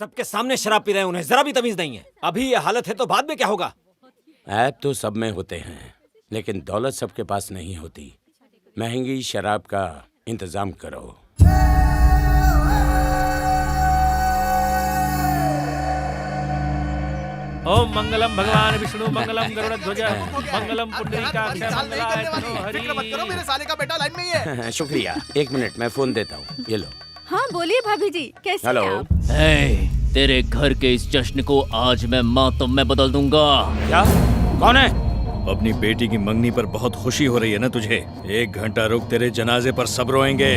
सबके सामने शराब पी रहे हैं, उन्हें जरा भी तमीज नहीं है। अभी ये हालत है तो बाद में क्या होगा? ऐप तो सब में होते हैं, लेकिन दौलत सबके पास नहीं होती। महंगी शराब का इंतजाम करो। ओम मंगलम भगवान विष्णु मंगलम गरुड़ध्वज मंगलम पुंडरीकाक्ष मंगलाय तनो हरि। फिक्र मत करो, मेरे साले का बेटा लाइन में ही है। शुक्रिया, 1 मिनट मैं फोन देता हूँ। ये लो। हाँ बोलिए भाभी जी, कैसे हेलो। हैं आप? हे, तेरे घर के इस जश्न को आज मैं मातम में बदल दूंगा। क्या? कौन है? अपनी बेटी की मंगनी पर बहुत खुशी हो रही है ना तुझे? 1 घंटा रुक, तेरे जनाजे पर सब रोएंगे।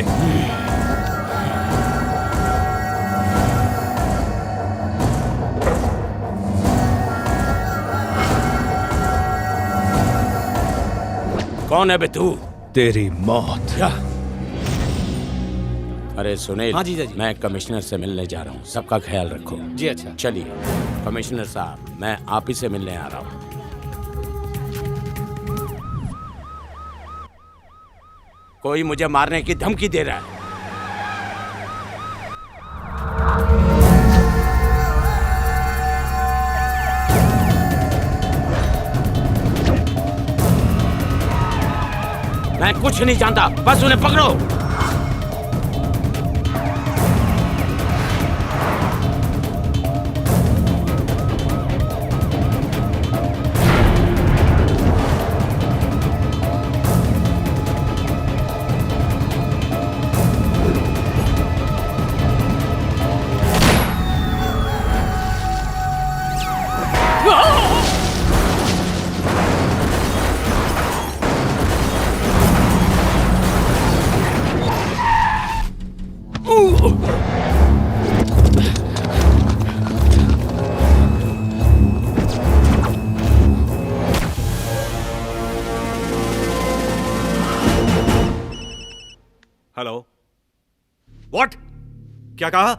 कौन है बे तू? तेरी मौत। क्या? अरे सुनील। हाँ जीजा जी। मैं कमिश्नर से मिलने जा रहा हूँ, सबका ख्याल रखो। जी अच्छा। चलिए कमिश्नर साहब, मैं आप ही से मिलने आ रहा हूँ। कोई मुझे मारने की धमकी दे रहा है। मैं कुछ नहीं जानता, बस उन्हें पकड़ो। हेलो। व्हाट? क्या कहा?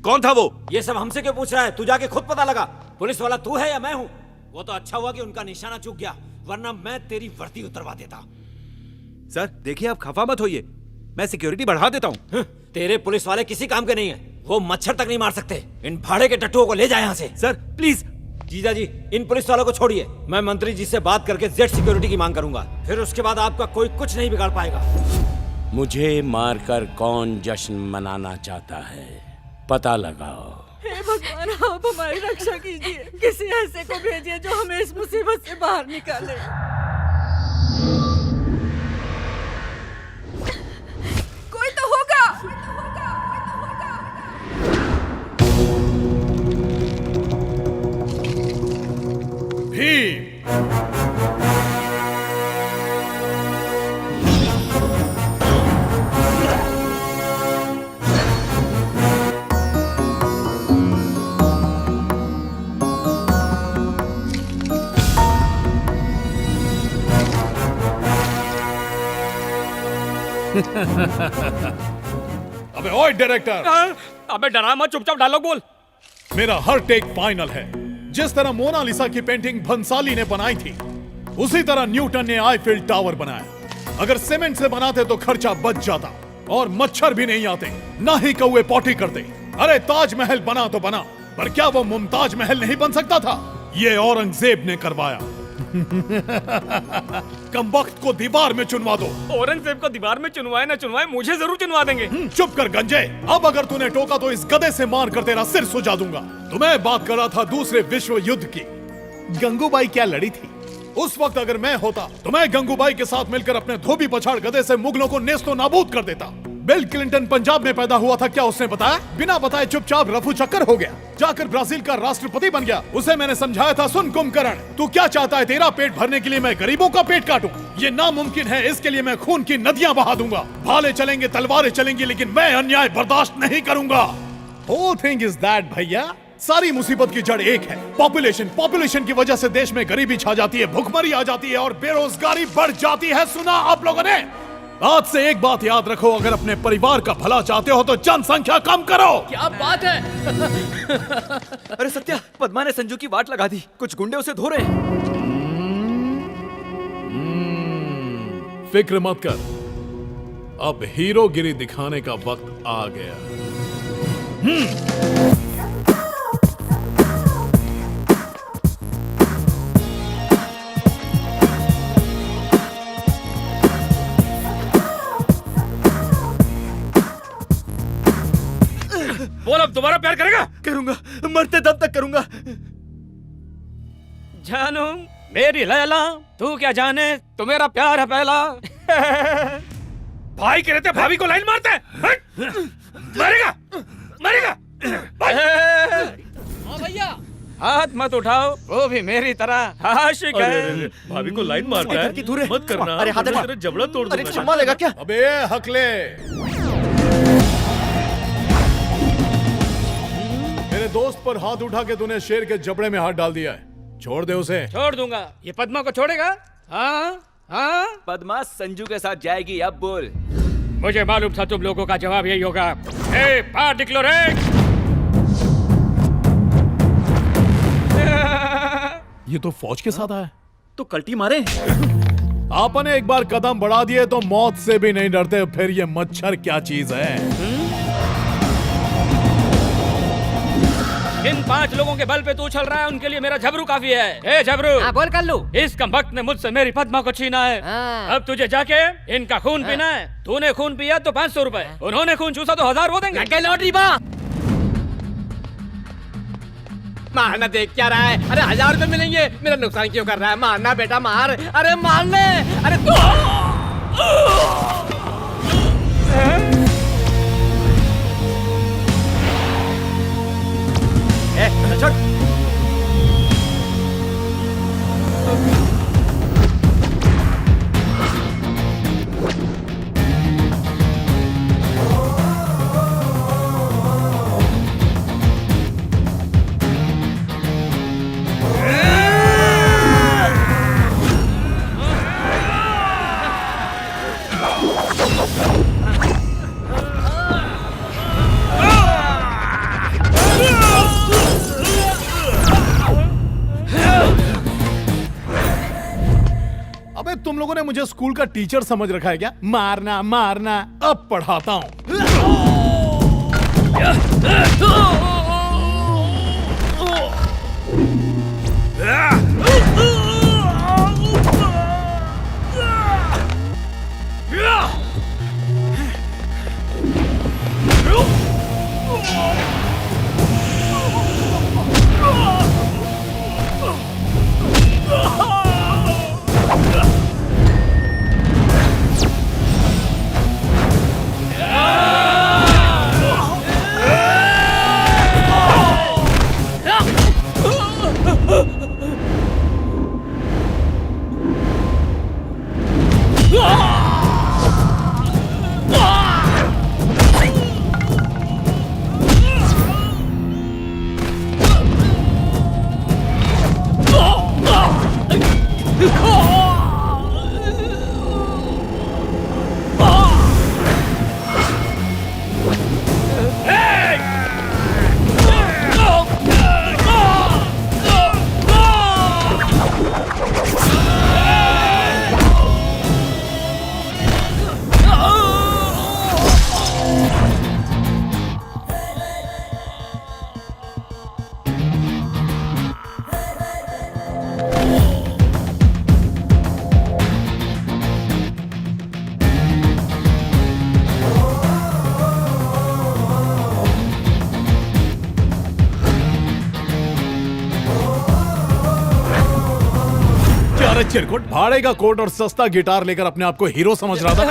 कौन था वो? ये सब हमसे क्यों पूछ रहा है? तू जाके खुद पता लगा। पुलिस वाला तू है या मैं हूँ? वो तो अच्छा हुआ कि उनका निशाना चूक गया, वरना मैं तेरी वर्दी उतरवा देता। सर देखिए, आप खफा मत होइए, मैं सिक्योरिटी बढ़ा देता हूँ। तेरे पुलिस वाले किसी काम के नहीं है, वो मच्छर तक नहीं मार सकते। इन भाड़े के टट्टुओं को ले जाए यहाँ से। Sir please. जीजा जी, इन पुलिस वालों को छोड़िए। मैं मंत्री जी से बात करके जेड सिक्योरिटी की मांग करूंगा, फिर उसके बाद आपका कोई कुछ नहीं बिगाड़ पाएगा। मुझे मारकर कौन जश्न मनाना चाहता है, पता लगाओ। हे भगवान, आप हमारी रक्षा कीजिए। किसी ऐसे को भेजिए जो हमें इस मुसीबत से बाहर निकाले। कोई तो होगा। अबे ओए डायरेक्टर, अबे डरा मत, चुपचाप डायलॉग बोल। मेरा हर टेक फाइनल है। जिस तरह मोनालिसा की पेंटिंग भंसाली ने बनाई थी, उसी तरह न्यूटन ने आईफिल टावर बनाया। अगर सीमेंट से बनाते तो खर्चा बच जाता और मच्छर भी नहीं आते, ना ही कौवे पोटी करते। अरे ताजमहल बना तो बना, पर क्या वो मुमताज महल नहीं बन सकता था? ये औरंगजेब ने करवाया। कमबख्त को दीवार में चुनवा दो। औरंगजेब को दीवार में चुनवाए ना चुनवाए, मुझे जरूर चुनवा देंगे। चुप कर गंजे। अब अगर तूने टोका तो इस गधे से मार कर तेरा सिर सुजा दूंगा। तुम्हें बात कर रहा था दूसरे विश्व युद्ध की। गंगूबाई क्या लड़ी थी? उस वक्त अगर मैं होता तो मैं गंगूबाई के साथ मिलकर अपने धोबी पछाड़ गधे से मुगलों को नेस्तो नाबूद कर देता। बिल क्लिंटन पंजाब में पैदा हुआ था, क्या उसने बताया? बिना बताए चुपचाप रफू चक्कर हो गया, जाकर ब्राजील का राष्ट्रपति बन गया। उसे मैंने समझाया था, सुन कुंभकर्ण, तू क्या चाहता है? तेरा पेट भरने के लिए मैं गरीबों का पेट काटूं? ये नामुमकिन है। इसके लिए मैं खून की नदियां बहा दूंगा। भाले चलेंगे, तलवारें चलेंगी, लेकिन मैं अन्याय बर्दाश्त नहीं करूंगा। होल थिंग इज दैट भैया, सारी मुसीबत की जड़ एक है, पॉपुलेशन। पॉपुलेशन की वजह से देश में गरीबी छा जाती है, भुखमरी आ जाती है और बेरोजगारी बढ़ जाती है। सुना आप लोगों ने? आज से एक बात याद रखो, अगर अपने परिवार का भला चाहते हो तो जनसंख्या कम करो। क्या बात है? अरे सत्या, पद्मा ने संजू की वाट लगा दी, कुछ गुंडे उसे धो रहे हैं। फिक्र मत कर, अब हीरोगिरी दिखाने का वक्त आ गया। दोबारा प्यार करेगा? करूंगा, मरते दम तक करूंगा। जानू मेरी लैला, तू क्या जाने तू मेरा प्यार है पहला। भाई के रहते भाभी को लाइन मारते हैं। हट! मरेगा मरेगा। भैया हाथ मत उठाओ, वो भी मेरी तरह आशिक है। भाभी को लाइन मारता है, की दूर है। मत करना। अरे हाथ हटा। तेरा जबड़ा तोड़ अरे दूंगा। चुम्मा लेगा क्या? अबे हकले, मेरे दोस्त पर हाथ उठा के तूने शेर के जबड़े में हाथ डाल दिया है। छोड़ दे उसे। छोड़ दूंगा। ये पद्मा को छोड़ेगा? हाँ हाँ, पद्मा संजू के साथ जाएगी, अब बोल। मुझे मालूम था तुम लोगों का जवाब यही होगा। ए, बाहर निकलो रे। ये तो फौज के साथ आया। तो कल्टी मारे। आपने एक बार कदम बढ़ा दिए तो मौत से भी नहीं डरते, फिर ये मच्छर क्या चीज है? इन 5 लोगों के बल पे तू चल रहा है, उनके लिए मेरा झबरू काफी है। ए झबरू, बोल कर लू। इस कमबख्त ने मुझसे मेरी पद्मा को छीना है। अब तुझे जाके इनका खून पीना है। तूने खून पिया तो 500 रुपए, उन्होंने खून चूसा तो 1000 वो देंगे। लॉटरी बा मारना देख क्या रहा है? अरे 1000 रुपए मिलेंगे, मेरा नुकसान क्यों कर रहा है? मारना बेटा मार, अरे मार ले। अरे तू छोड़। अबे तुम लोगों ने मुझे स्कूल का टीचर समझ रखा है क्या? मारना मारना, अब पढ़ाता हूँ। चिरकुट, भाड़े का कोट और सस्ता गिटार लेकर अपने आप को हीरो समझ रहा था।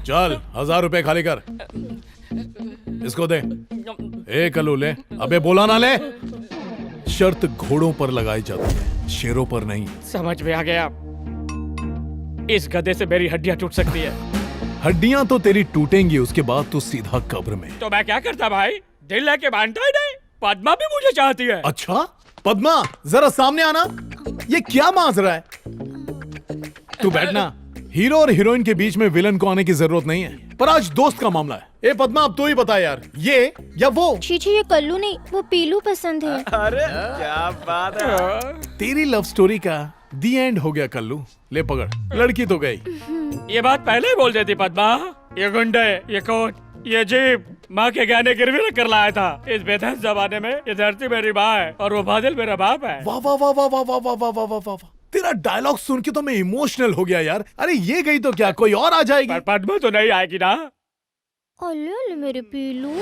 चल 1000 रुपए खाली कर, इसको दे। ए कल्लू ले, अबे बोला ना ले। शर्त घोड़ों पर लगाई जाती है, शेरों पर नहीं। समझ में आ गया। इस गधे से मेरी हड्डियां टूट सकती है। हड्डियां तो तेरी टूटेंगी, उसके बाद तू सीधा कब्र में। तो मैं क्या करता भाई? दिल लेके बांधता ही नहीं। पद्मा भी मुझे चाहती है। अच्छा पद्मा, जरा सामने आना। ये क्या माजरा है? तू बैठना। हीरो और हीरोइन के बीच में विलन को आने की जरूरत नहीं है, पर आज दोस्त का मामला है। ए पद्मा, अब तू ही बता यार, ये या वो? ये कल्लू नहीं, वो पीलू पसंद है। अरे क्या बात है। तेरी लव स्टोरी का दी एंड हो गया कल्लू। ले पकड़, लड़की तो गई। ये बात पहले ही बोल देती पद्मा। ये गुंडे, ये कोट, ये जीप माँ के गहने गिरवी रख कर लाया था। इस बेदहस जमाने में ये धरती मेरी माँ है और वो बादल मेरा बाप है। वाह वाह वाह वाह वाह वाह वाह वाह वाह वाह वाह। तेरा डायलॉग सुन के तो मैं इमोशनल हो गया यार। अरे ये गई तो क्या कोई और आ जाएगी? पर पद्मा तो नहीं आएगी ना। ओले ओले मेरे पीलू।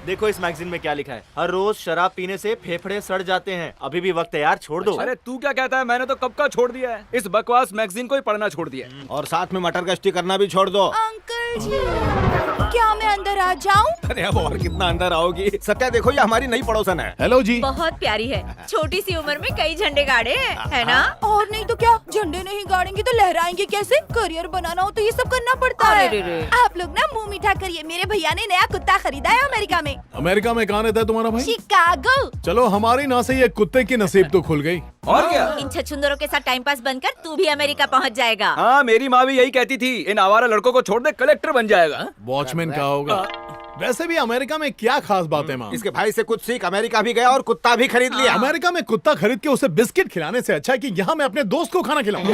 देखो इस मैगजीन में क्या लिखा है, हर रोज शराब पीने से फेफड़े सड़ जाते हैं। अभी भी वक्त है यार, छोड़ दो। अरे तू क्या कहता है, मैंने तो कब का छोड़ दिया है, इस बकवास मैगजीन को ही पढ़ना छोड़ दिया है। और साथ में मटर गश्ती करना भी छोड़ दो। अंकल जी, क्या मैं अंदर आ जाऊं? अरे अब और कितना अंदर आओगी? सत्या देखो, ये हमारी नई पड़ोसन है। हेलो जी। बहुत प्यारी है, छोटी सी उम्र में कई झंडे गाड़े है ना? और नहीं तो क्या, झंडे नहीं गाड़ेंगे तो लहराएंगे कैसे? करियर बनाना हो तो ये सब करना पड़ता है। आप लोग ना मुंह मीठा करिए, मेरे भैया ने नया कुत्ता खरीदा है अमेरिका में। अमेरिका में कहाँ रहता है तुम्हारा भाई? शिकागो। चलो हमारी ना से ये कुत्ते की नसीब तो खुल गई। और क्या, इन छछुंदरों के साथ टाइम पास बनकर तू भी अमेरिका पहुंच जाएगा। हाँ मेरी माँ भी यही कहती थी, इन आवारा लड़कों को छोड़ दे, कलेक्टर बन जाएगा। वॉचमैन का होगा। वैसे भी अमेरिका में क्या खास बात है माँ? इसके भाई से कुछ सीख, अमेरिका भी गया और कुत्ता भी खरीद लिया। अमेरिका में कुत्ता खरीद के उसे बिस्किट खिलाने से अच्छा है कि यहाँ मैं अपने दोस्त को खाना खिलाऊं।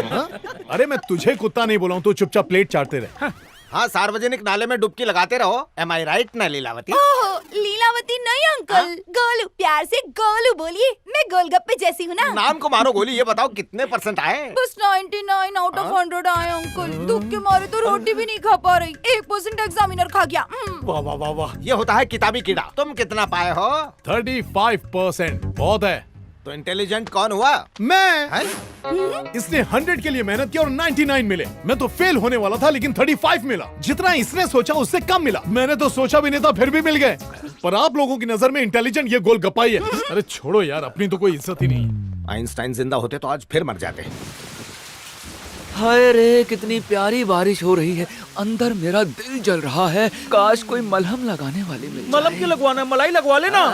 हाँ? अरे मैं तुझे कुत्ता नहीं बोला हूँ, तू चुपचाप प्लेट चाटते रहे। हाँ, सार्वजनिक नाले में डुबकी लगाते रहो। एम आई राइट ना लीलावती? ओहो, लीलावती नहीं अंकल, गोलू। प्यार से गोलू बोलिए, मैं गोलगप्पे जैसी हूँ ना। नाम को मारो गोली। ये बताओ कितने % आए? बस 99 आउट ऑफ 100 आए अंकल। दुख के मारे तो रोटी भी नहीं खा पा रही। 1% एग्जामिनर खा गया। वाह वाह वाह वाह। ये होता है किताबी कीड़ा। तुम कितना पाए हो? 35% बहुत है। तो इंटेलिजेंट कौन हुआ? मैं। है? इसने 100 के लिए मेहनत की और 99 मिले। मैं तो फेल होने वाला था लेकिन 35 मिला। जितना इसने सोचा उससे कम मिला। मैंने तो सोचा भी नहीं था, फिर भी मिल गए। पर आप लोगों की नजर में इंटेलिजेंट ये गोलगप्पा ही है। अरे छोड़ो यार, अपनी तो कोई इज्जत ही नहीं। आइंस्टाइन जिंदा होते तो आज फिर मर जाते। हाय रे, कितनी प्यारी बारिश हो रही है, अंदर मेरा दिल जल रहा है। काश कोई मलहम लगाने वाली मिल जाए। मलहम क्यों लगवाना, मलाई लगवा लेना।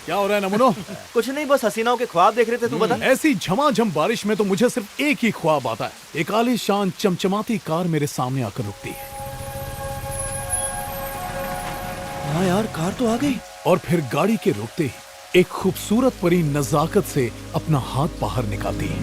क्या हो रहा है नमूनो? कुछ नहीं, बस हसीनाओं के ख्वाब देख रहे थे। तू बता। ऐसी झमाझम बारिश में तो मुझे सिर्फ एक ही ख्वाब आता है। एक आलीशान चमचमाती कार मेरे सामने आकर रुकती है। हाँ यार, कार तो आ गई। और फिर गाड़ी के रुकते ही एक खूबसूरत परी नजाकत से अपना हाथ बाहर निकालती है।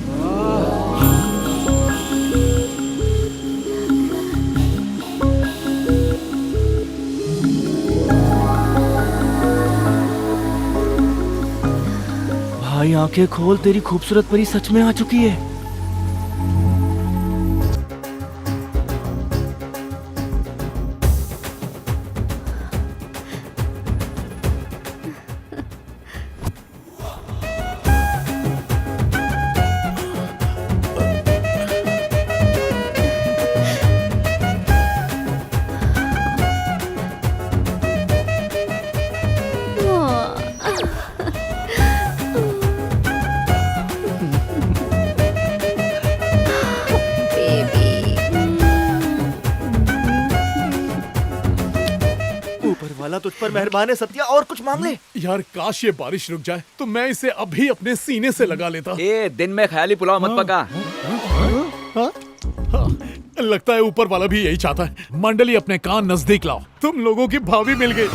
भाई आंखें खोल, तेरी खूबसूरत परी सच में आ चुकी है। तुझ पर मेहरबान है सत्या, और कुछ मांग ले। यार काश ये बारिश रुक जाए तो मैं इसे अभी अपने सीने से लगा लेता। ए, दिन में ख्याली पुलाव मत पका। लगता है ऊपर वाला भी यही चाहता है। मंडली अपने कान नजदीक लाओ, तुम लोगों की भाभी मिल गई।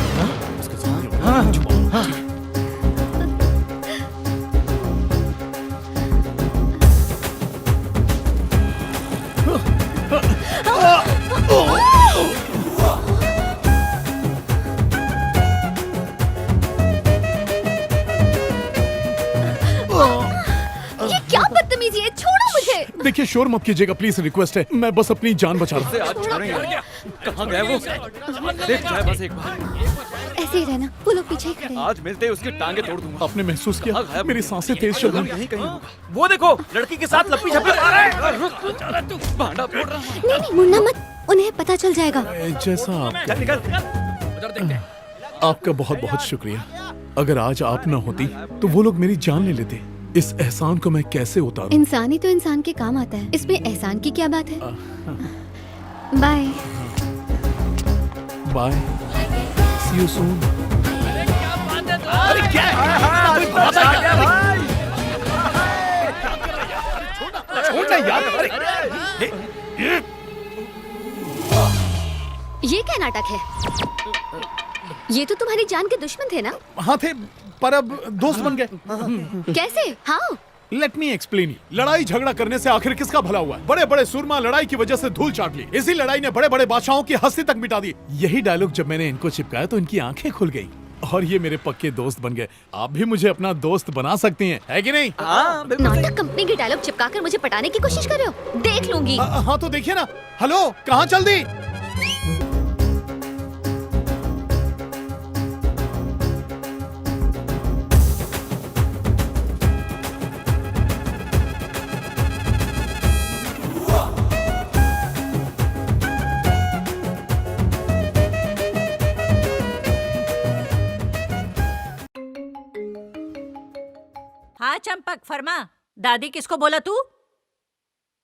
ये क्या बदतमीजी है, छोड़ो मुझे। देखिए शोर मत कीजिएगा प्लीज, रिक्वेस्ट है। मैं बस अपनी जान बचा रहा हूँ। कहाँ गया वो? देख जाए बस एक बार। ऐसे ही रहना, वो लोग पीछे ही खड़े हैं। आज मिलते ही उसकी टांगे तोड़ दूंगा। आपने महसूस किया मेरी सांसें तेज चल रही यहीं कहीं होगा। वो देखो, लड़की के साथ लप्पी झप्पी आ रहा है। भांडा फोड़ रहा हूँ। नहीं नहीं, मुड़ना मत, उन्हें पता चल जाएगा। जैसा आप। चल निकल। आपका बहुत बहुत शुक्रिया। अगर आज आप न होती तो वो लोग मेरी जान ले लेते। इस एहसान को मैं कैसे उतारूं? इंसान ही तो इंसान के काम आता है, इसमें एहसान की क्या बात है। Bye bye, see you soon. अरे क्या है? छोड़ना यार। ये क्या नाटक है? ये तो तुम्हारी जान के दुश्मन थे ना? हाँ थे, पर अब दोस्त बन गए। कैसे? हाउ? Let me explain. लड़ाई झगड़ा करने से आखिर किसका भला हुआ? बड़े बड़े सुरमा लड़ाई की वजह से धूल चाट ली। इसी लड़ाई ने बड़े बड़े बादशाहों की हस्ती तक मिटा दी। यही डायलॉग जब मैंने इनको चिपकाया तो इनकी आंखें खुल गई। और ये मेरे पक्के दोस्त बन गए। आप भी मुझे अपना दोस्त बना सकती हैं, है कि नहीं? हाँ बिल्कुल सही। नाटक कंपनी के डायलॉग चिपकाकर मुझे पटाने की कोशिश कर रहे हो? देख लूंगी। हाँ तो देखिए ना। हेलो, कहाँ चल दी? हाँ चंपक, फरमा। दादी किसको बोला तू?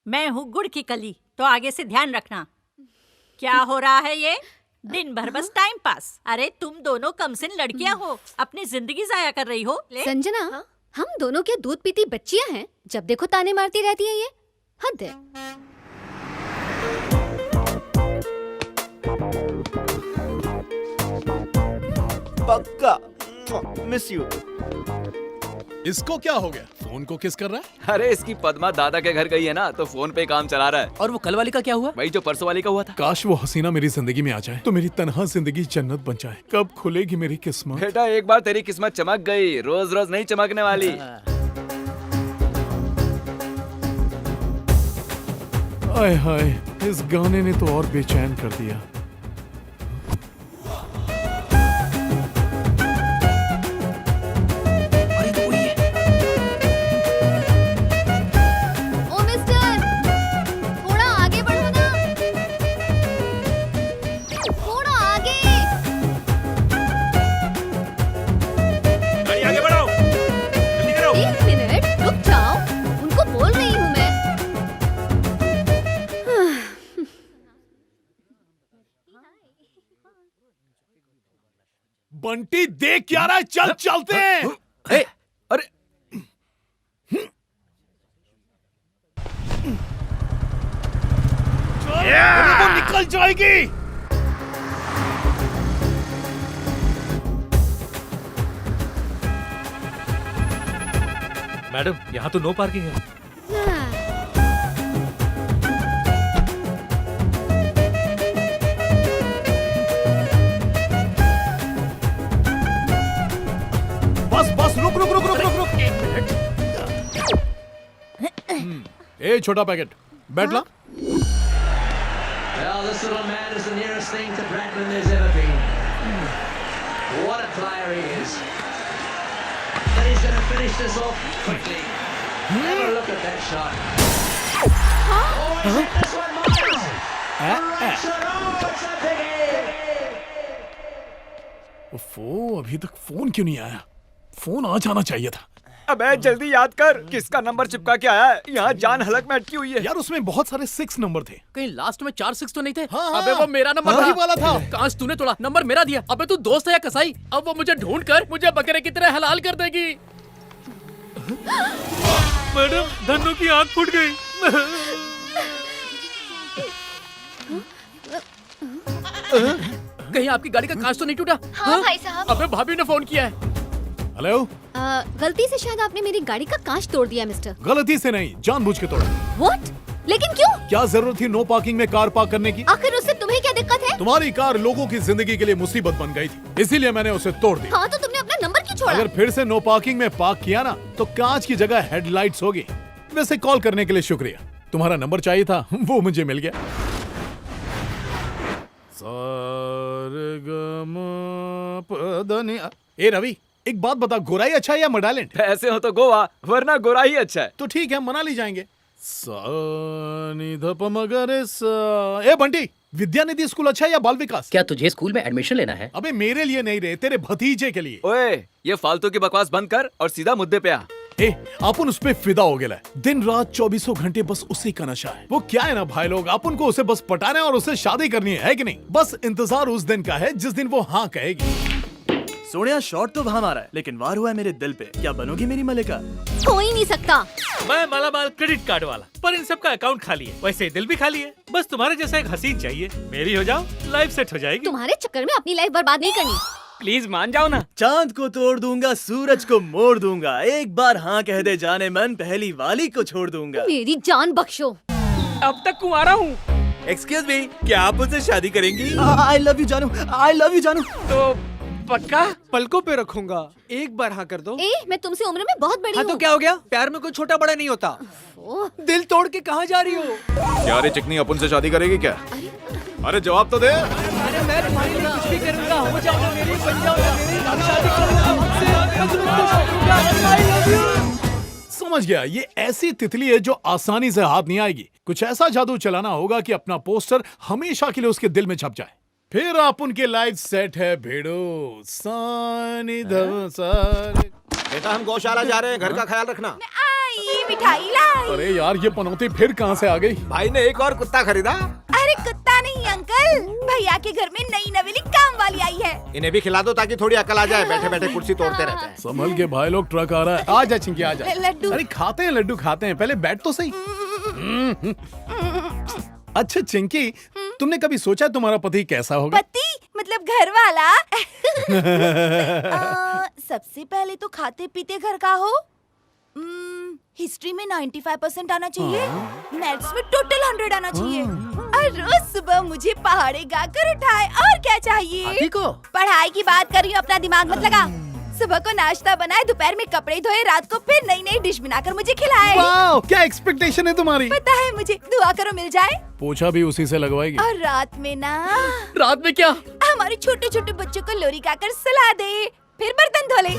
मैं हूँ गुड़ की कली, तो आगे से ध्यान रखना। क्या हो रहा है ये? दिन भर बस टाइम पास। अरे तुम दोनों कमसिन लड़कियां हो, अपनी जिंदगी जाया कर रही हो। संजना, हम दोनों क्या दूध पीती बच्चियां हैं? जब देखो ताने मारती रहती है ये। हद है। पक्का मिस यू। इसको क्या हो गया? फोन को किस कर रहा है? अरे इसकी पद्मा दादा के घर गई है ना, तो फोन पे काम चला रहा है। और वो कल वाली का क्या हुआ? वही जो परसों वाली का हुआ था। काश वो हसीना मेरी जिंदगी में आ जाए तो मेरी तन्हा जिंदगी जन्नत बन जाए। कब खुलेगी मेरी किस्मत? बेटा एक बार तेरी किस्मत चमक गई, रोज रोज नहीं चमकने वाली। आय हाय, इस गाने ने तो और बेचैन कर दिया। ओ मिस्टर, थोड़ा आगे बढ़ो ना। थोड़ा आगे। गाड़ी आगे बढ़ाओ, जल्दी करो। एक मिनट रुक जाओ, उनको बोल रही हूँ मैं। बंटी देख क्या रहा है? चल चलते हैं। अरे अरे वो निकल जाएगी। मैडम, यहाँ तो नो पार्किंग है। बस बस रुक रुक रुक रुक रुक रुक। ए छोटा पैकेट, बैठ ला। Well, this little man is the nearest thing to Bradman there's ever been. What a player he is. And he's going to finish this off quickly. Have a look at that shot. Oh, he's hit this one, Miles. Right shot. Oh, it's a biggie. ओफो, अभी तक phone क्यों नहीं आया? Phone आ जाना चाहिए था। अबे जल्दी याद कर, किसका नंबर चिपका के आया है? यहाँ जान हलक में अटकी हुई है। यार उसमें बहुत सारे 6 नंबर थे। कहीं लास्ट में 4 6 तो नहीं थे? हाँ, हाँ। अबे वो मेरा नंबर वही वाला था। काश तूने तोड़ा, नंबर मेरा दिया। अबे तू दोस्त है या कसाई? अब वो मुझे ढूंढ कर मुझे बकरे की तरह हलाल कर देगी। मैडम, धन्नो की आंख फूट गई। कहीं आपकी गाड़ी का कांच तो नहीं टूटा? हाँ भाई साहब। अबे भाभी ने फोन किया है। हेलो। गलती से शायद आपने मेरी गाड़ी का कांच तोड़ दिया मिस्टर। गलती से नहीं, जानबूझ के तोड़ा। What? लेकिन क्यों? क्या जरूरत थी नो पार्किंग में कार पार्क करने की? आखिर उससे तुम्हें क्या दिक्कत है? तुम्हारी कार लोगों की जिंदगी के लिए मुसीबत बन गई थी, इसीलिए मैंने उसे तोड़ दिया। हाँ तो तुमने अपना नंबर क्यों छोड़ा? अगर फिर से नो पार्किंग में पार्क किया ना तो कांच की जगह हेडलाइट्स होगी। वैसे कॉल करने के लिए शुक्रिया। तुम्हारा नंबर चाहिए था, वो मुझे मिल गया। ए रवि, एक बात बता, गोराई अच्छा है या मडालैंड? ऐसे हो तो गोवा, वरना गोरा ही अच्छा है। तो ठीक है, मनाली जाएंगे। ए बंटी, विद्यानिधि स्कूल अच्छा है या बाल विकास? क्या तुझे स्कूल में एडमिशन लेना है? अबे मेरे लिए नहीं रे, तेरे भतीजे के लिए। ओए, ये फालतू की बकवास बंद कर और सीधा मुद्दे पे आ। ए, अपन उस पे फिदा हो गया है। दिन रात 24 घंटे बस उसी का नशा है। वो क्या है ना भाई लोग, अपन को उसे बस पटाना है और उसे शादी करनी है कि नहीं? बस इंतजार उस दिन का है जिस दिन वो हाँ कहेगी। सोनिया, शॉट तो वहाँ मारा है, लेकिन वार हुआ है मेरे दिल पे। क्या बनोगी मेरी मलिका? हो ही नहीं सकता। मैं मालामाल क्रेडिट कार्ड वाला, पर इन सब का अकाउंट खाली है। वैसे दिल भी खाली है। बस तुम्हारे जैसा एक हसीन चाहिए। मेरी हो जाओ, लाइफ सेट हो जाएगी। तुम्हारे चक्कर में अपनी लाइफ बर्बाद नहीं करनी। प्लीज मान जाओ ना। चांद को तोड़ दूंगा, सूरज को मोड़ दूंगा। एक बार हाँ कह दे जाने मन, पहली वाली को छोड़ दूंगा। मेरी जान बख्शो। अब तक कुंवारा हूँ। एक्सक्यूज मी, क्या आप मुझसे शादी करेंगी? आई लव यू जानू, आई लव यू जानू। तो पक्का? पलकों पे रखूंगा, एक बार हाँ कर दो। मैं तुमसे उम्र में बहुत बड़ी हाँ तो क्या हो गया? प्यार में कोई छोटा बड़ा नहीं होता। दिल तोड़ के कहाँ जा रही हो? क्या रे चिकनी, अपन से शादी करेगी क्या? अरे जवाब तो दे। अरे मैं तुम्हारे लिए कुछ भी करूंगा, हो जाओ ना मेरी, बन जाओ ना मेरी, हम शादी करूंगा हमसे, मैं तुम्हें खुश रखूंगा। I love you। समझ गया, ये ऐसी तितली है जो आसानी से हाथ नहीं आएगी। कुछ ऐसा जादू चलाना होगा कि अपना पोस्टर हमेशा के लिए उसके दिल में छप जाए। फिर आप उनके लाइफ सेट है भेड़ो सानी धवसारे। बेटा हम गौशाला जा रहे हैं, घर का ख्याल रखना। आई मिठाई लाई। अरे यार ये पनौती फिर कहाँ से आ गई? भाई ने एक और कुत्ता खरीदा। अरे कुत्ता नहीं अंकल, भैया के घर में नई नवेली काम वाली आई है। इन्हें भी खिला दो ताकि थोड़ी अकल आ जाए, बैठे बैठे कुर्सी तोड़ते रहते हैं। संभल के भाई लोग, ट्रक आ रहा है। आ जा चिंकी आ जा। लड्डू। अरे खाते हैं लड्डू खाते हैं, पहले बैठ तो सही। अच्छा चिंकी, तुमने कभी सोचा तुम्हारा पति कैसा होगा? पति मतलब घर वाला? सबसे पहले तो खाते पीते घर का हो। हिस्ट्री में 95% आना चाहिए, मैथ्स में टोटल 100 आना चाहिए, और रोज सुबह मुझे पहाड़े गाकर उठाए। और क्या चाहिए? पढ़ाई की बात कर रही हूँ, अपना दिमाग मत लगा। सुबह को नाश्ता बनाए, दोपहर में कपड़े धोए, रात को फिर नई नई डिश बनाकर मुझे खिलाए। वाओ, क्या एक्सपेक्टेशन है तुम्हारी? पता है मुझे, दुआ करो मिल जाए। पोछा भी उसी से लगवाएगी। और रात में ना, रात में क्या? हमारे छोटे छोटे बच्चों को लोरी गाकर सुला दे, फिर बर्तन धो ले।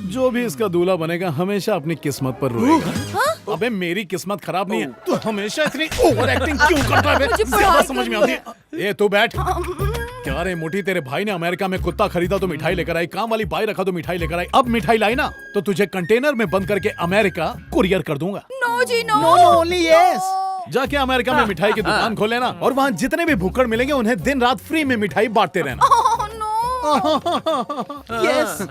जो भी इसका दूल्हा बनेगा हमेशा अपनी किस्मत पर रोएगा। अबे मेरी किस्मत खराब नहीं है, तू हमेशा इतनी ओवर एक्टिंग क्यों करता है? ज्यादा समझ में आती है। ये तू बैठ। क्या रे मोटी, तेरे भाई ने अमेरिका में कुत्ता खरीदा तो मिठाई लेकर आई, काम वाली बाई रखा तो मिठाई लेकर आई। अब मिठाई लाई ना तो तुझे कंटेनर में बंद करके अमेरिका कुरियर कर दूंगा। नो जी no. No no only yes. जाके अमेरिका में मिठाई की दुकान खोल लेना, और वहाँ जितने भी भुक्कड़ मिलेंगे उन्हें दिन रात फ्री में मिठाई बांटते रहना। यस।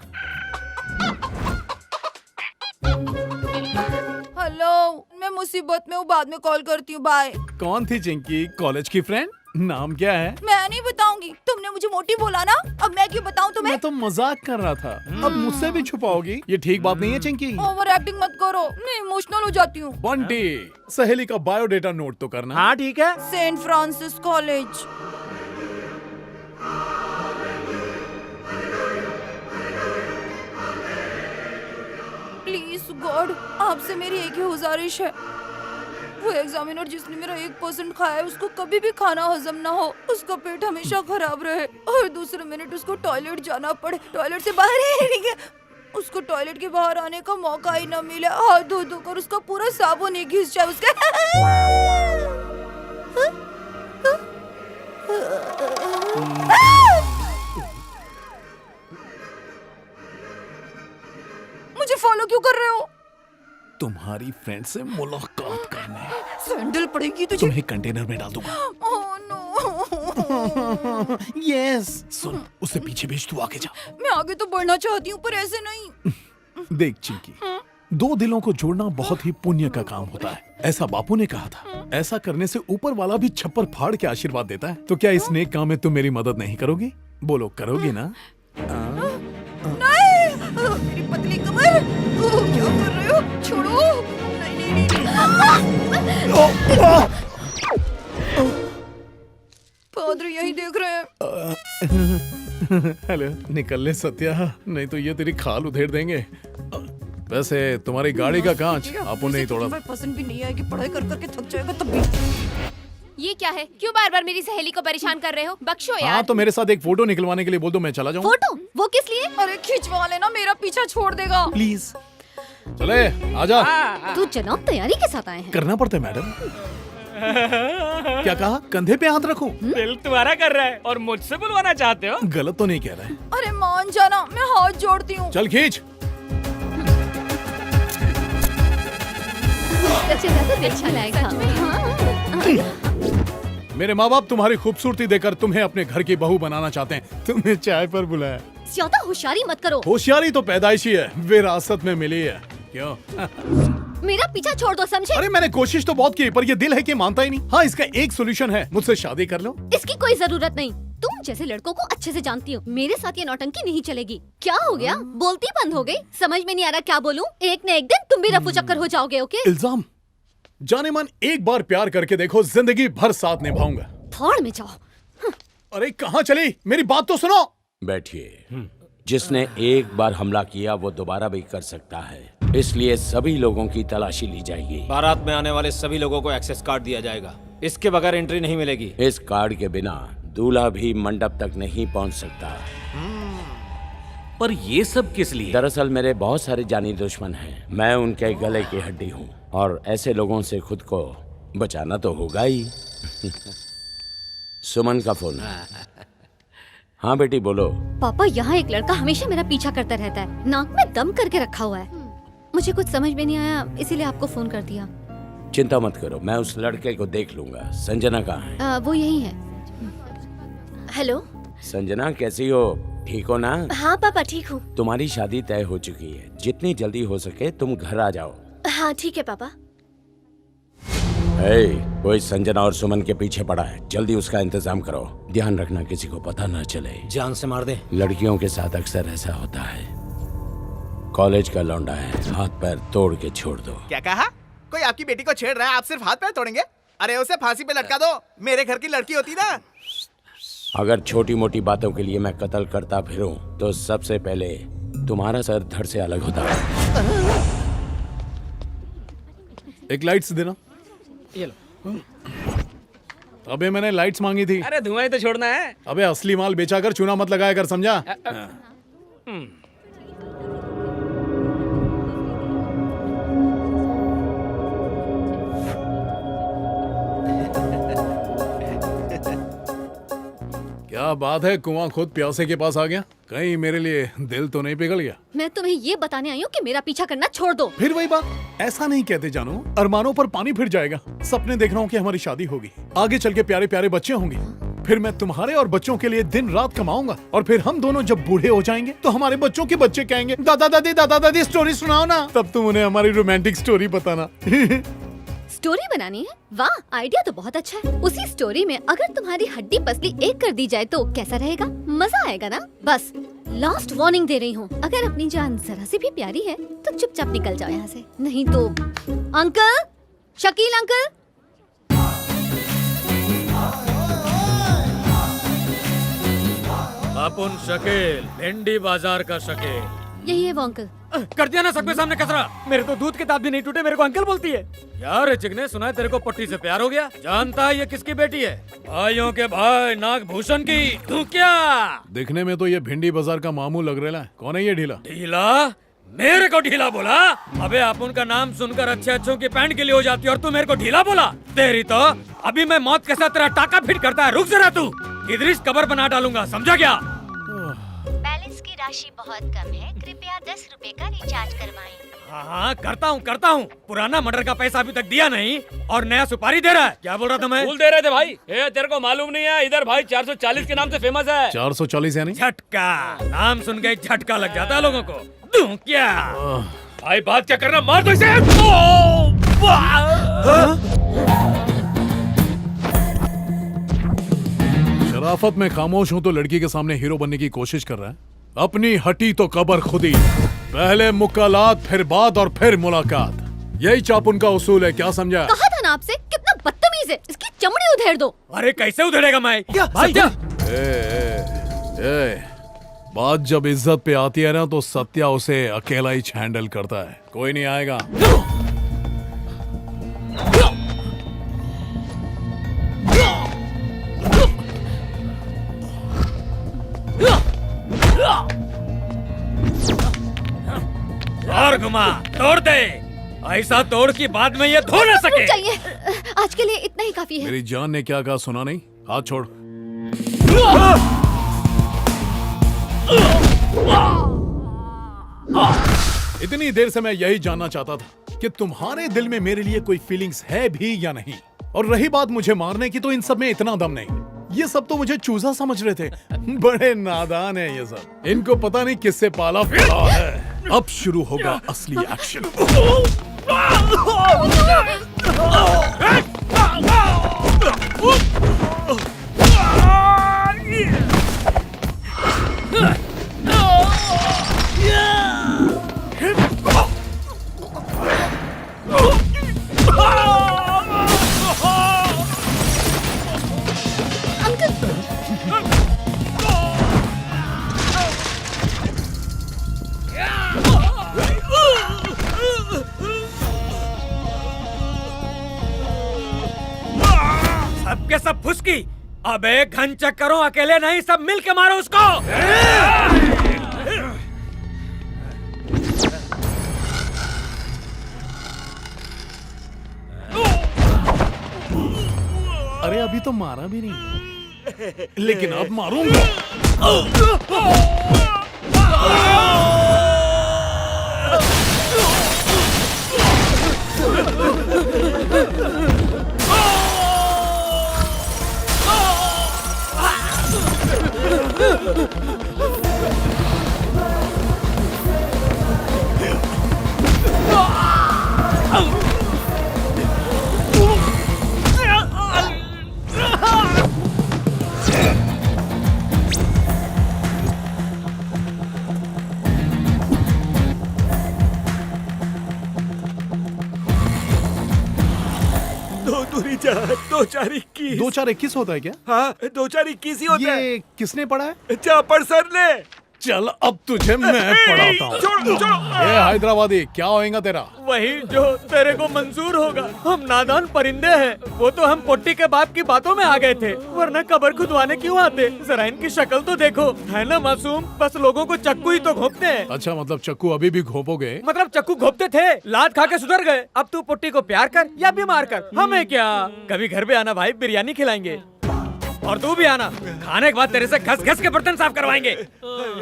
हेलो, मैं मुसीबत में हूँ, बाद में कॉल करती हूँ, बाय। कौन थी चिंकी? कॉलेज की फ्रेंड? नाम क्या है? मैं नहीं बताऊंगी, तुमने मुझे मोटी बोला ना, अब मैं क्यों बताऊं तुम्हें? मैं तो मजाक कर रहा था, अब मुझसे भी छुपाओगी? ये ठीक बात नहीं है चिंकी। ओवर एक्टिंग मत करो, मैं इमोशनल हो जाती हूँ। बंटी, सहेली का बायोडेटा नोट तो करना। हाँ ठीक है। Saint Francis College. Please God, आपसे मेरी एक ही गुजारिश है, वो एग्जामिनर जिसने मेरा 1% खाया है उसको कभी भी खाना हजम ना हो, उसका पेट हमेशा खराब रहे, और दूसरे मिनट उसको टॉयलेट जाना पड़े, टॉयलेट से बाहर ही नहीं गया, उसको टॉयलेट के बाहर आने का मौका ही ना मिले, हाथ धो धो कर उसका पूरा साबुन ही घिस जाए उसका। मुझे फॉलो क्यों कर रहे हो? तुम्हारी फ्रेंड से मुलाकात करने। सैंडल पड़ेगी तुझे। तुम्हें कंटेनर में डाल दूंगा। Oh no. यस। सुन, उससे पीछे भेज, तू आगे जा। मैं आगे तो बढ़ना चाहती हूँ पर ऐसे नहीं। देख चिंकी, दो दिलों को जोड़ना बहुत ही पुण्य का काम होता है, ऐसा बापू ने कहा था। ऐसा करने से ऊपर वाला भी छप्पर फाड़ के आशीर्वाद देता है। तो क्या इस नेक काम में तुम मेरी मदद नहीं करोगी? बोलो, करोगी ना? नहीं, मेरी पतली कमर, क्या कर रहे हो? छोड़ो। नहीं। पादरी यही देख रहे हैं। हेलो, निकल ले सत्या, नहीं तो ये तेरी खाल उधेड़ देंगे। वैसे तुम्हारी गाड़ी का कांच आपने नहीं तोड़ा था। पसंद भी नहीं आएगी, पढ़ाई कर करके थक जाएगा तब भी। ये क्या है? क्यों बार बार मेरी सहेली को परेशान कर रहे हो? बख्शो यार। हाँ तो मेरे साथ एक फोटो निकलवाने के लिए बोल दो, मैं चला जाऊँ। फोटो? वो किस लिए? अरे खिंचवा लेना, मेरा पीछा छोड़ देगा। प्लीज चले, आजा। तू जनाब तैयारी के साथ आए हैं। करना पड़ता है मैडम। क्या कहा? कंधे पे हाथ रखूं? दिल तुम्हारा कर रहा है और मुझसे बुलवाना चाहते हो? गलत तो नहीं कह रहा है। अरे मान जाना, मैं हाथ जोड़ती हूँ। चल खींच। अच्छा लगेगा। मेरे माँ बाप तुम्हारी खूबसूरती देखकर तुम्हें अपने घर की बहू बनाना चाहते हैं, तुम्हें चाय पर बुलाया। ज्यादा होशियारी मत करो। होशियारी तो पैदाइशी है, विरासत में मिली है। क्यों? मेरा पीछा छोड़ दो, समझे? अरे मैंने कोशिश तो बहुत की, पर ये दिल है कि मानता ही नहीं। हाँ, इसका एक सोल्यूशन है, मुझसे शादी कर लो। इसकी कोई जरूरत नहीं, तुम जैसे लड़कों को अच्छे से जानती हो। मेरे साथ ये नौटंकी नहीं चलेगी। क्या हो गया? बोलती बंद हो गई? समझ में नहीं आ रहा क्या बोलूं? एक न एक दिन तुम भी रफू चक्कर हो जाओगे। ओके? इल्जाम? जाने मन, एक बार प्यार करके देखो, जिंदगी भर साथ निभाऊंगा। थोड़ में जाओ। अरे कहाँ चली? मेरी बात तो सुनो। बैठिए। जिसने एक बार हमला किया वो दोबारा भी कर सकता है, इसलिए सभी लोगों की तलाशी ली जाएगी। बारात में आने वाले सभी लोगों को एक्सेस कार्ड दिया जाएगा। इसके बगैर एंट्री नहीं मिलेगी। इस कार्ड के बिना दूल्हा भी मंडप तक नहीं पहुंच सकता। पर ये सब किस लिए? दरअसल मेरे बहुत सारे जानी दुश्मन हैं। मैं उनके गले की हड्डी हूँ और ऐसे लोगों से खुद को बचाना तो होगा ही। सुमन का फोन है। हाँ बेटी बोलो। पापा, यहाँ एक लड़का हमेशा मेरा पीछा करता रहता है, नाक में दम करके रखा हुआ है। मुझे कुछ समझ में नहीं आया, इसीलिए आपको फोन कर दिया। चिंता मत करो, मैं उस लड़के को देख लूंगा। संजना कहाँ है? वो यही है। हेलो संजना, कैसी हो? ठीक हो ना? हाँ पापा, ठीक हूँ। तुम्हारी शादी तय हो चुकी है, जितनी जल्दी हो सके तुम घर आ जाओ। हाँ ठीक है पापा। कोई संजना और सुमन के पीछे पड़ा है, जल्दी उसका इंतजाम करो। ध्यान रखना किसी को पता न चले। जान से मार दे। लड़कियों के साथ अक्सर ऐसा होता है। कॉलेज का लौंडा है, हाथ पैर तोड़ के छोड़ दो। क्या कहा? कोई आपकी बेटी को छेड़ रहा है, आप सिर्फ हाथ पैर तोड़ेंगे? अरे उसे फांसी पे लटका दो, मेरे घर की लड़की होती ना। अगर छोटी मोटी बातों के लिए मैं कत्ल करता फिरूं तो सबसे पहले तुम्हारा सर धड़ से अलग होता है। एक लाइट्स देना। ये लो। अबे मैंने लाइट्स मांगी थी। अरे धुआं ही तो छोड़ना है। अबे असली माल बेचा कर चूना मत लगाया कर, समझा? क्या बात है, कुआं खुद प्यासे के पास आ गया। कहीं मेरे लिए दिल तो नहीं पिघल गया? मैं तुम्हें ये बताने आई हूँ कि मेरा पीछा करना छोड़ दो। फिर वही बात, ऐसा नहीं कहते जानू। अरमानों पर पानी फिर जाएगा। सपने देख रहा हूँ कि हमारी शादी होगी, आगे चल के प्यारे प्यारे बच्चे होंगे। फिर मैं तुम्हारे और बच्चों के लिए दिन रात कमाऊंगा और फिर हम दोनों जब बूढ़े हो जाएंगे तो हमारे बच्चों के बच्चे कहेंगे, दादा दादी स्टोरी सुनाओ ना। तब तुम उन्हें हमारी रोमांटिक स्टोरी बताना। स्टोरी बनानी है? वाह, आइडिया तो बहुत अच्छा है। उसी स्टोरी में अगर तुम्हारी हड्डी पसली एक कर दी जाए तो कैसा रहेगा? मजा आएगा ना? बस लास्ट वार्निंग दे रही हूँ, अगर अपनी जान जरा सी भी प्यारी है तो चुपचाप निकल जाओ यहाँ से, नहीं तो। Uncle, Shakeel uncle. अपन शकील, भिंडी बाजार का शकील। यही है वो अंकल। कर दिया ना सबके सामने कचरा। मेरे तो दूध के दांत भी नहीं टूटे, मेरे को अंकल बोलती है। यार चिकने, सुना है तेरे को पट्टी से प्यार हो गया? जानता है ये किसकी बेटी है? भाइयों के भाई नागभूषण की। तू क्या? दिखने में तो ये भिंडी बाजार का मामू लग रहा है। कौन है ये ढीला? ढीला? मेरे को ढीला बोला? अबे आप उनका नाम सुनकर अच्छे अच्छों की पैंट के लिए हो जाती और तू मेरे को ढीला बोला? तेरी तो अभी मैं मौत के साथ तेरा टाका फिट करता है। रुक जरा तू, इधरिस कबर बना डालूंगा, समझा क्या? बैलेंस की राशि बहुत कम है, कृपया 10 रुपए का रिचार्ज करवाएं। हाँ करता हूँ। पुराना मर्डर का पैसा अभी तक दिया नहीं और नया सुपारी दे रहा है। क्या बोल रहा था मैं? फूल दे रहे थे भाई। तेरे को मालूम नहीं है, इधर भाई 440 के नाम से फेमस है। 440 यानी? झटका। नाम सुन के झटका लग जाता है लोगों को। तू क्या भाई, बात क्या करना, मार दो इसे। शराफत में खामोश हूँ तो लड़की के सामने हीरो बनने की कोशिश कर रहा है। अपनी हटी तो कबर खुदी। पहले मुकालात, फिर बात और फिर मुलाकात। यही चापुन का उसूल है, क्या समझा? कहा था ना आपसे, कितना बदतमीज है। इसकी चमड़ी उधेड़ दो। अरे कैसे उधेड़ेगा मैं? क्या? सत्या? बात जब इज्जत पे आती है ना तो सत्या उसे अकेला ही हैंडल करता है, कोई नहीं आएगा। और घुमा, तोड़ दे। ऐसा तोड़ की बाद में ये धो न सके। चाहिए, आज के लिए इतना ही काफी है। मेरी जान ने क्या कहा सुना नहीं? हाथ छोड़। इतनी देर से मैं यही जानना चाहता था कि तुम्हारे दिल में मेरे लिए कोई फीलिंग्स है भी या नहीं। और रही बात मुझे मारने की, तो इन सब में इतना दम नहीं। ये सब तो मुझे चूजा समझ रहे थे। बड़े नादान है ये सब, इनको पता नहीं किससे पाला पड़ा है। अब शुरू होगा असली एक्शन। के सब फुसकी। अबे घन चक्करों अकेले नहीं, सब मिल के मारो उसको। अरे अभी तो मारा भी नहीं, लेकिन अब मारूंगा। दो चार 21। 2 4 21 होता है क्या? हाँ, 2 4 21 ही होता है। ये किसने पढ़ा है? चापर सर ने। चल अब तुझे मैं पढ़ाता हूँ। छोड़ो। ए हैदराबादी, क्या होएगा तेरा? वही जो तेरे को मंजूर होगा। हम नादान परिंदे हैं। वो तो हम पोट्टी के बाप की बातों में आ गए थे, वरना कब्र खुदवाने क्यों आते? जरा इनकी शक्ल तो देखो, है ना मासूम? बस लोगों को चक्कू ही तो घोंपते हैं। अच्छा, मतलब चक्कू अभी भी घोपोगे? मतलब चक्कू घोंपते थे, लात खा के सुधर गए। अब तू पोट्टी को प्यार कर या बीमार कर, हमें क्या। कभी घर पे आना भाई, बिरयानी खिलाएंगे। और तू भी आना, खाने के बाद तेरे से घस घस के बर्तन साफ करवाएंगे।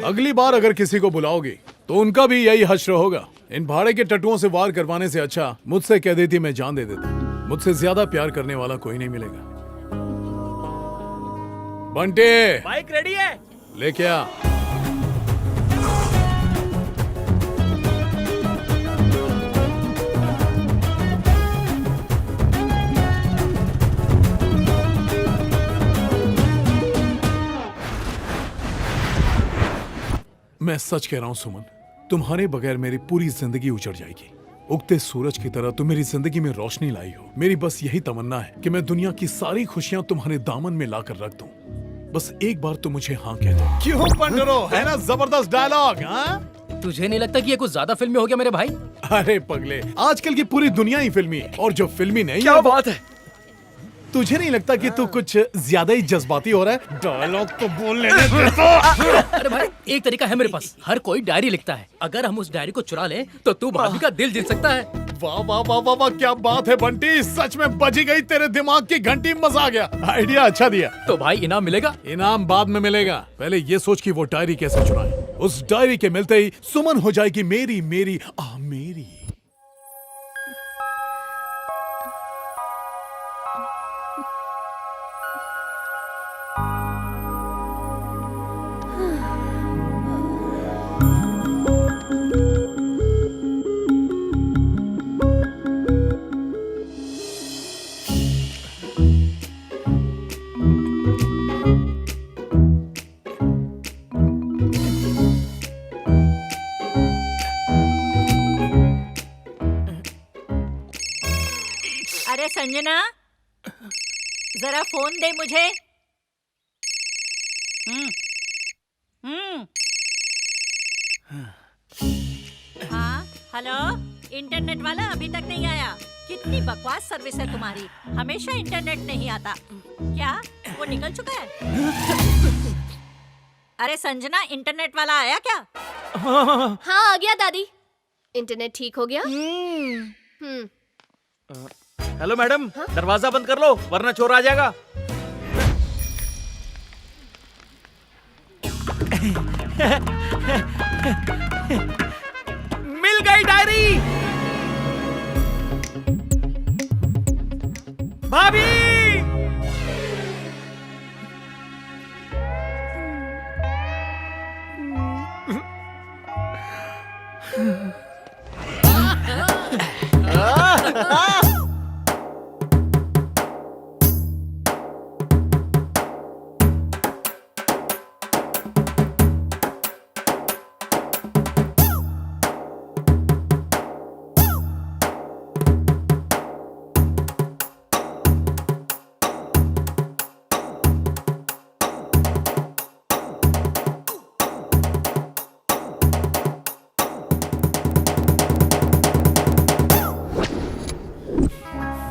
अगली बार अगर किसी को बुलाओगी तो उनका भी यही हश्र होगा। इन भाड़े के टट्टुओं से वार करवाने से अच्छा मुझसे कह देती मैं जान दे देता। मुझसे ज्यादा प्यार करने वाला कोई नहीं मिलेगा। बंटे, बाइक रेडी है? लेके आ। मैं सच कह रहा हूं सुमन, तुम्हारे बगैर मेरी पूरी जिंदगी उजड़ जाएगी। उगते सूरज की तरह तुम मेरी जिंदगी में रोशनी लाई हो। मेरी बस यही तमन्ना है कि मैं दुनिया की सारी खुशियां तुम्हारे दामन में लाकर रख दूं। बस एक बार तुम मुझे हाँ कह दो। क्यों पंडरो, है ना जबरदस्त डायलॉग? हाँ, तुझे नहीं लगता कि ये कुछ ज्यादा फिल्मी हो गया मेरे भाई? अरे पगले, आजकल की पूरी दुनिया ही फिल्मी है, और जो फिल्मी नहीं क्या है बात है? तुझे नहीं लगता कि तू कुछ ज्यादा ही जज्बाती हो रहा है? डायलॉग तो बोल लेने दे तो। अरे भाई, एक तरीका है मेरे पास। हर कोई डायरी लिखता है, अगर हम उस डायरी को चुरा लें तो तू भाभी का दिल जीत सकता है। वाह वाह वाह वाह वाह, क्या बात है बंटी, सच में बजी गई तेरे दिमाग की घंटी। मजा आ गया, आइडिया अच्छा दिया। तो भाई इनाम मिलेगा? इनाम बाद में मिलेगा, पहले ये सोच कि वो डायरी कैसे चुराए। उस डायरी के मिलते ही सुमन हो जाएगी मेरी मेरी मेरी। अरे संजना, जरा फोन दे मुझे। हाँ, हेलो, इंटरनेट वाला अभी तक नहीं आया। कितनी बकवास सर्विस है तुम्हारी, हमेशा इंटरनेट नहीं आता। क्या वो निकल चुका है? अरे संजना, इंटरनेट वाला आया क्या? हाँ आ गया दादी, इंटरनेट ठीक हो गया। हेलो मैडम, दरवाजा बंद कर लो वरना चोर आ जाएगा। मिल गई डायरी। भाभी,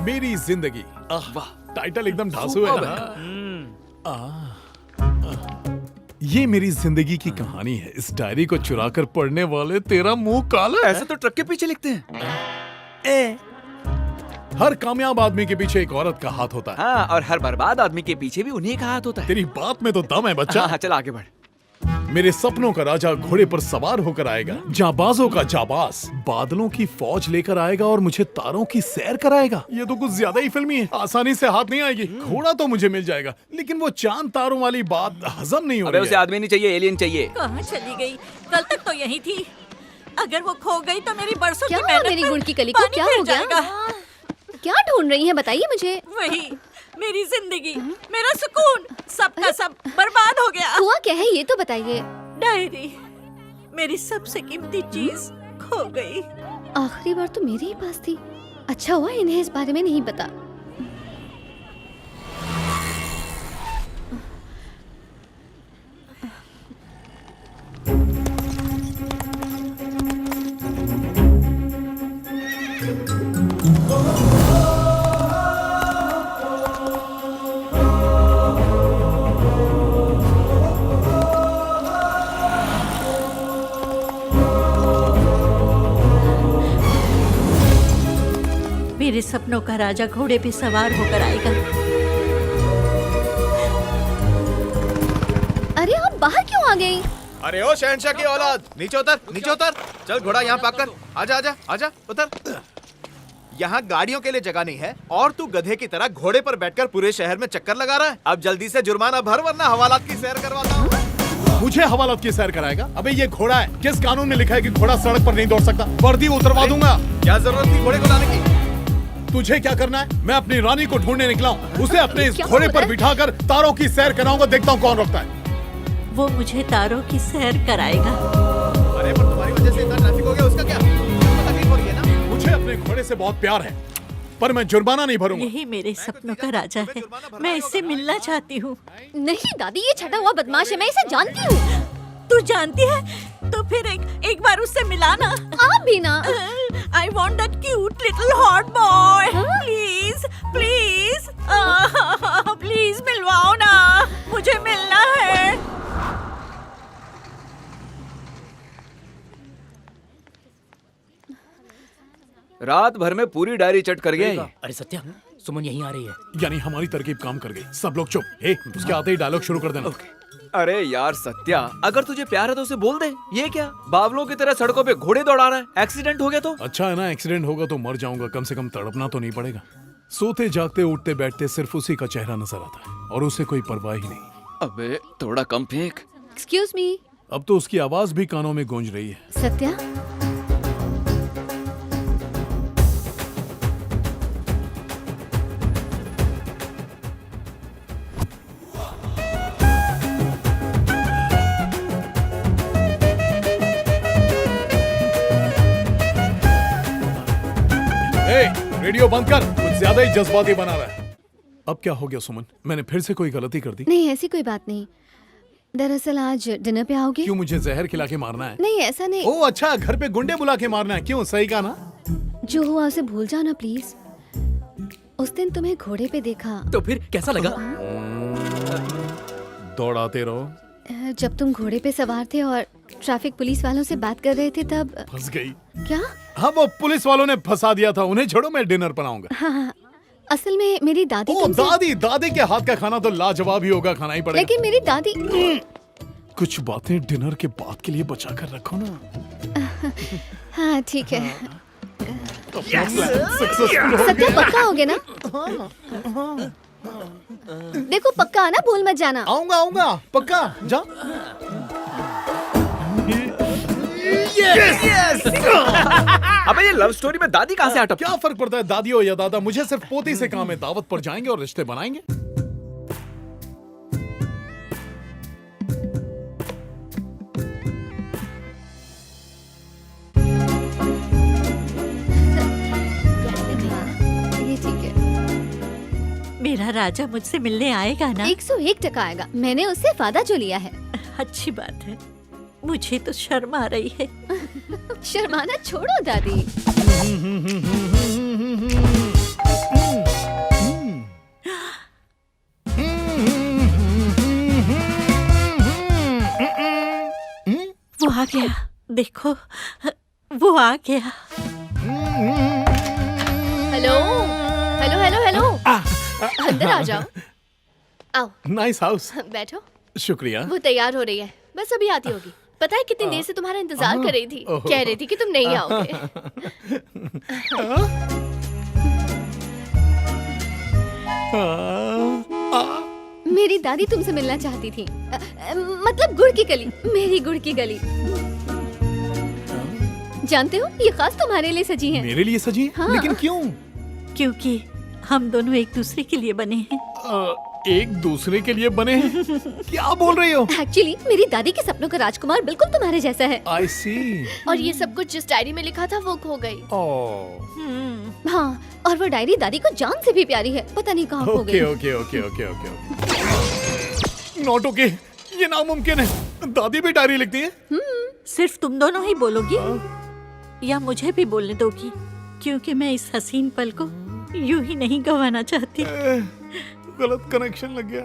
मेरी जिंदगी। वाह, टाइटल एकदम धांसू है ना? ये मेरी जिंदगी की कहानी है। इस डायरी को चुरा कर पढ़ने वाले तेरा मुंह काला है। ऐसे तो ट्रक के पीछे लिखते हैं। हर कामयाब आदमी के पीछे एक औरत का हाथ होता है। हाँ, और हर बर्बाद आदमी के पीछे भी उन्हीं का हाथ होता है। तेरी बात में तो दम है बच्चा। हाँ, चल आगे बढ़। मेरे सपनों का राजा घोड़े पर सवार होकर आएगा, जाबाजों का जाबाज बादलों की फौज लेकर आएगा और मुझे तारों की सैर कराएगा। ये तो कुछ ज्यादा ही फिल्मी है। आसानी से हाथ नहीं आएगी। घोड़ा तो मुझे मिल जाएगा, लेकिन वो चांद तारों वाली बात हजम नहीं हो रही है। उसे आदमी नहीं चाहिए, एलियन चाहिए। कहाँ चली गई? कल तक तो यही थी। अगर वो खो गई तो मेरी बरसों की क्या मेहनत मेरी पर गुड़ की कली को पानी क्या फिर हो गया? जाएगा। क्या ढूंढ रही हैं बताइए मुझे। वही मेरी जिंदगी, मेरा सुकून, सबका सब बर्बाद हो गया। हुआ क्या है ये तो बताइए। डायरी, मेरी सबसे कीमती चीज खो गई। आखिरी बार तो मेरे ही पास थी। अच्छा हुआ इन्हें इस बारे में नहीं पता। मेरे सपनों का राजा घोड़े पे सवार होकर आएगा। अरे आप बाहर क्यों आ गई? अरे ओ शहंशाह की औलाद, नीचे उतर, नीचे उतर। चल घोड़ा यहाँ पाक कर। आजा आजा आजा, उतर। यहाँ गाड़ियों के लिए जगह नहीं है और तू गधे की तरह घोड़े पर बैठकर पूरे शहर में चक्कर लगा रहा है। अब जल्दी से जुर्माना भर, वरना हवालात की सैर करवाता हूँ। मुझे हवालात की सैर कराएगा? अबे ये घोड़ा है। किस कानून में लिखा है कि घोड़ा सड़क पर नहीं दौड़ सकता? वर्दी उतरवा दूंगा। क्या जरूरत थी घोड़े को लाने की? तुझे क्या करना है? मैं अपनी रानी को ढूंढने निकला हूँ। उसे अपने इस घोड़े पर बिठाकर तारों की सैर कराऊंगा। देखता हूँ कौन रोकता है। वो मुझे तारों की सैर कराएगा। अरे पर तुम्हारी वजह से इतना ट्रैफिक हो गया, उसका क्या? तकलीफ हो रही है ना? मुझे अपने घोड़े से बहुत प्यार है, पर मैं जुर्माना नहीं भरूंगा। यही मेरे सपनों का राजा है। मैं इससे मिलना चाहती हूँ। नहीं दादी, ये छटा हुआ बदमाश है। मैं इसे जानती हूँ। तू जानती है? तो फिर एक बार उससे मिलाना। आप भी ना। I want that cute little hot boy. Please, please, please मिलवाओ ना। मुझे मिलना है। रात भर में पूरी डायरी चट कर गया। अरे सत्या, सुमन यहीं आ रही है। यानी हमारी तरकीब काम कर गई। सब लोग चुप। उसके आते ही डायलॉग शुरू कर देना। अरे यार सत्या, अगर तुझे प्यार है तो उसे बोल दे। ये क्या बावलों की तरह सड़कों पे घोड़े दौड़ा रहा है? एक्सीडेंट हो गया तो? अच्छा है ना, एक्सीडेंट होगा तो मर जाऊंगा, कम से कम तड़पना तो नहीं पड़ेगा। सोते जागते उठते बैठते सिर्फ उसी का चेहरा नजर आता है और उसे कोई परवाह ही नहीं। अबे थोड़ा कम फेंक। Excuse me. अब तो उसकी आवाज भी कानों में गूंज रही है। सत्या, रेडियो बंद कर, कुछ ज्यादा ही जज्बाती बना रहा है। अब क्या हो गया सुमन? मैंने फिर से कोई गलती कर दी? नहीं ऐसी कोई बात नहीं। दरअसल आज डिनर पे आओगे? क्यों, मुझे जहर खिला के मारना है? नहीं ऐसा नहीं। ओ अच्छा, घर पे गुंडे बुला के मारना है। क्यों, सही कहा ना? जो हुआ उसे भूल जाओ ना प्लीज। उस दिन तुम्हें घोड़े पे देखा तो फिर कैसा लगा? दौड़ाते रहो। जब तुम घोड़े पे सवार थे और ट्रैफिक पुलिस वालों से बात कर रहे थे तब। फंस गई। क्या? हाँ, वो पुलिस वालों ने फंसा दिया था। उन्हें छोड़ो, मैं डिनर पर आऊंगा। हाँ, असल में मेरी दादी दादी के हाथ का खाना तो लाजवाब ही होगा, खाना ही पड़ेगा। लेकिन मेरी दादी। कुछ बातें डिनर के बाद के लिए बचा कर रखो ना। हाँ ठीक है। सक्सेसफुल सत्या पक्का होगे ना? देखो पक्का आना, भूल मत जाना। आऊंगा आऊंगा पक्का। जा। अबे ये लव स्टोरी में दादी कहाँ से अटक? क्या फर्क पड़ता है दादी हो या दादा? मुझे सिर्फ पोती से काम है। दावत पर जाएंगे और रिश्ते बनाएंगे। ये ठीक है। मेरा राजा मुझसे मिलने आएगा ना? 101% आएगा। मैंने उससे वादा जो लिया है। अच्छी बात है। मुझे तो शर्म आ रही है। शर्माना छोड़ो दादी। गया, देखो वो आ गया। हेलो हेलो हेलो हेलो, अंदर आ जाओ। आओ। Nice house. बैठो। शुक्रिया। वो तैयार हो रही है, बस अभी आती होगी। पता है कितनी देर से तुम्हारा इंतजार कर रही थी, ओह। कह रही थी कि तुम नहीं आओगे। मेरी दादी तुमसे मिलना चाहती थी, मतलब गुड़ की गली, मेरी गुड़ की गली। जानते हो ये खास तुम्हारे लिए सजी है। मेरे लिए सजी है? हाँ। लेकिन क्यों? क्योंकि हम दोनों एक दूसरे के लिए बने हैं। एक दूसरे के लिए बने हैं? क्या बोल रही हो? एक्चुअली मेरी दादी के सपनों का राजकुमार बिल्कुल तुम्हारे जैसा है। I see। और ये सब कुछ जिस डायरी में लिखा था वो खो गई। ओह। हाँ, और वो डायरी दादी को जान से भी प्यारी है, पता नहीं कहाँ खो गई। Okay okay okay okay okay. Not okay, ये नामुमकिन है। दादी भी डायरी लिखती है? सिर्फ तुम दोनों ही बोलोगी या मुझे भी बोलने दोगी, क्योंकि मैं इस हसीन पल को यूं ही नहीं गंवाना चाहती। गलत कनेक्शन लग गया।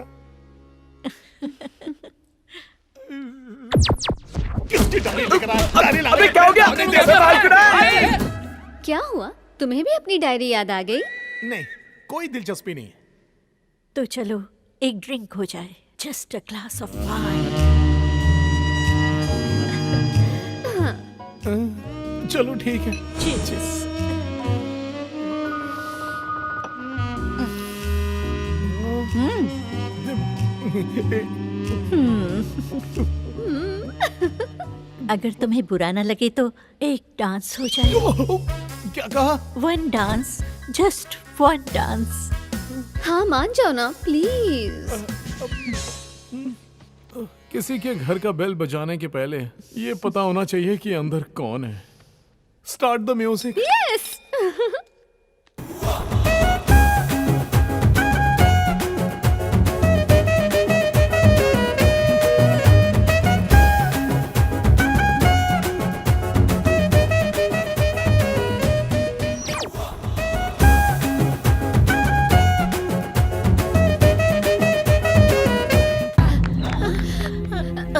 अबे क्या हो गया? क्या हुआ? तुम्हें भी अपनी डायरी याद आ गई? नहीं, कोई दिलचस्पी नहीं। तो चलो एक ड्रिंक हो जाए, just a glass of wine. चलो ठीक है। चीज़। अगर तुम्हें बुरा ना लगे तो एक डांस हो जाए। क्या कहा? One dance, just one dance. हाँ मान जाओ ना प्लीज। किसी के घर का बेल बजाने के पहले ये पता होना चाहिए कि अंदर कौन है। Start the music. यस।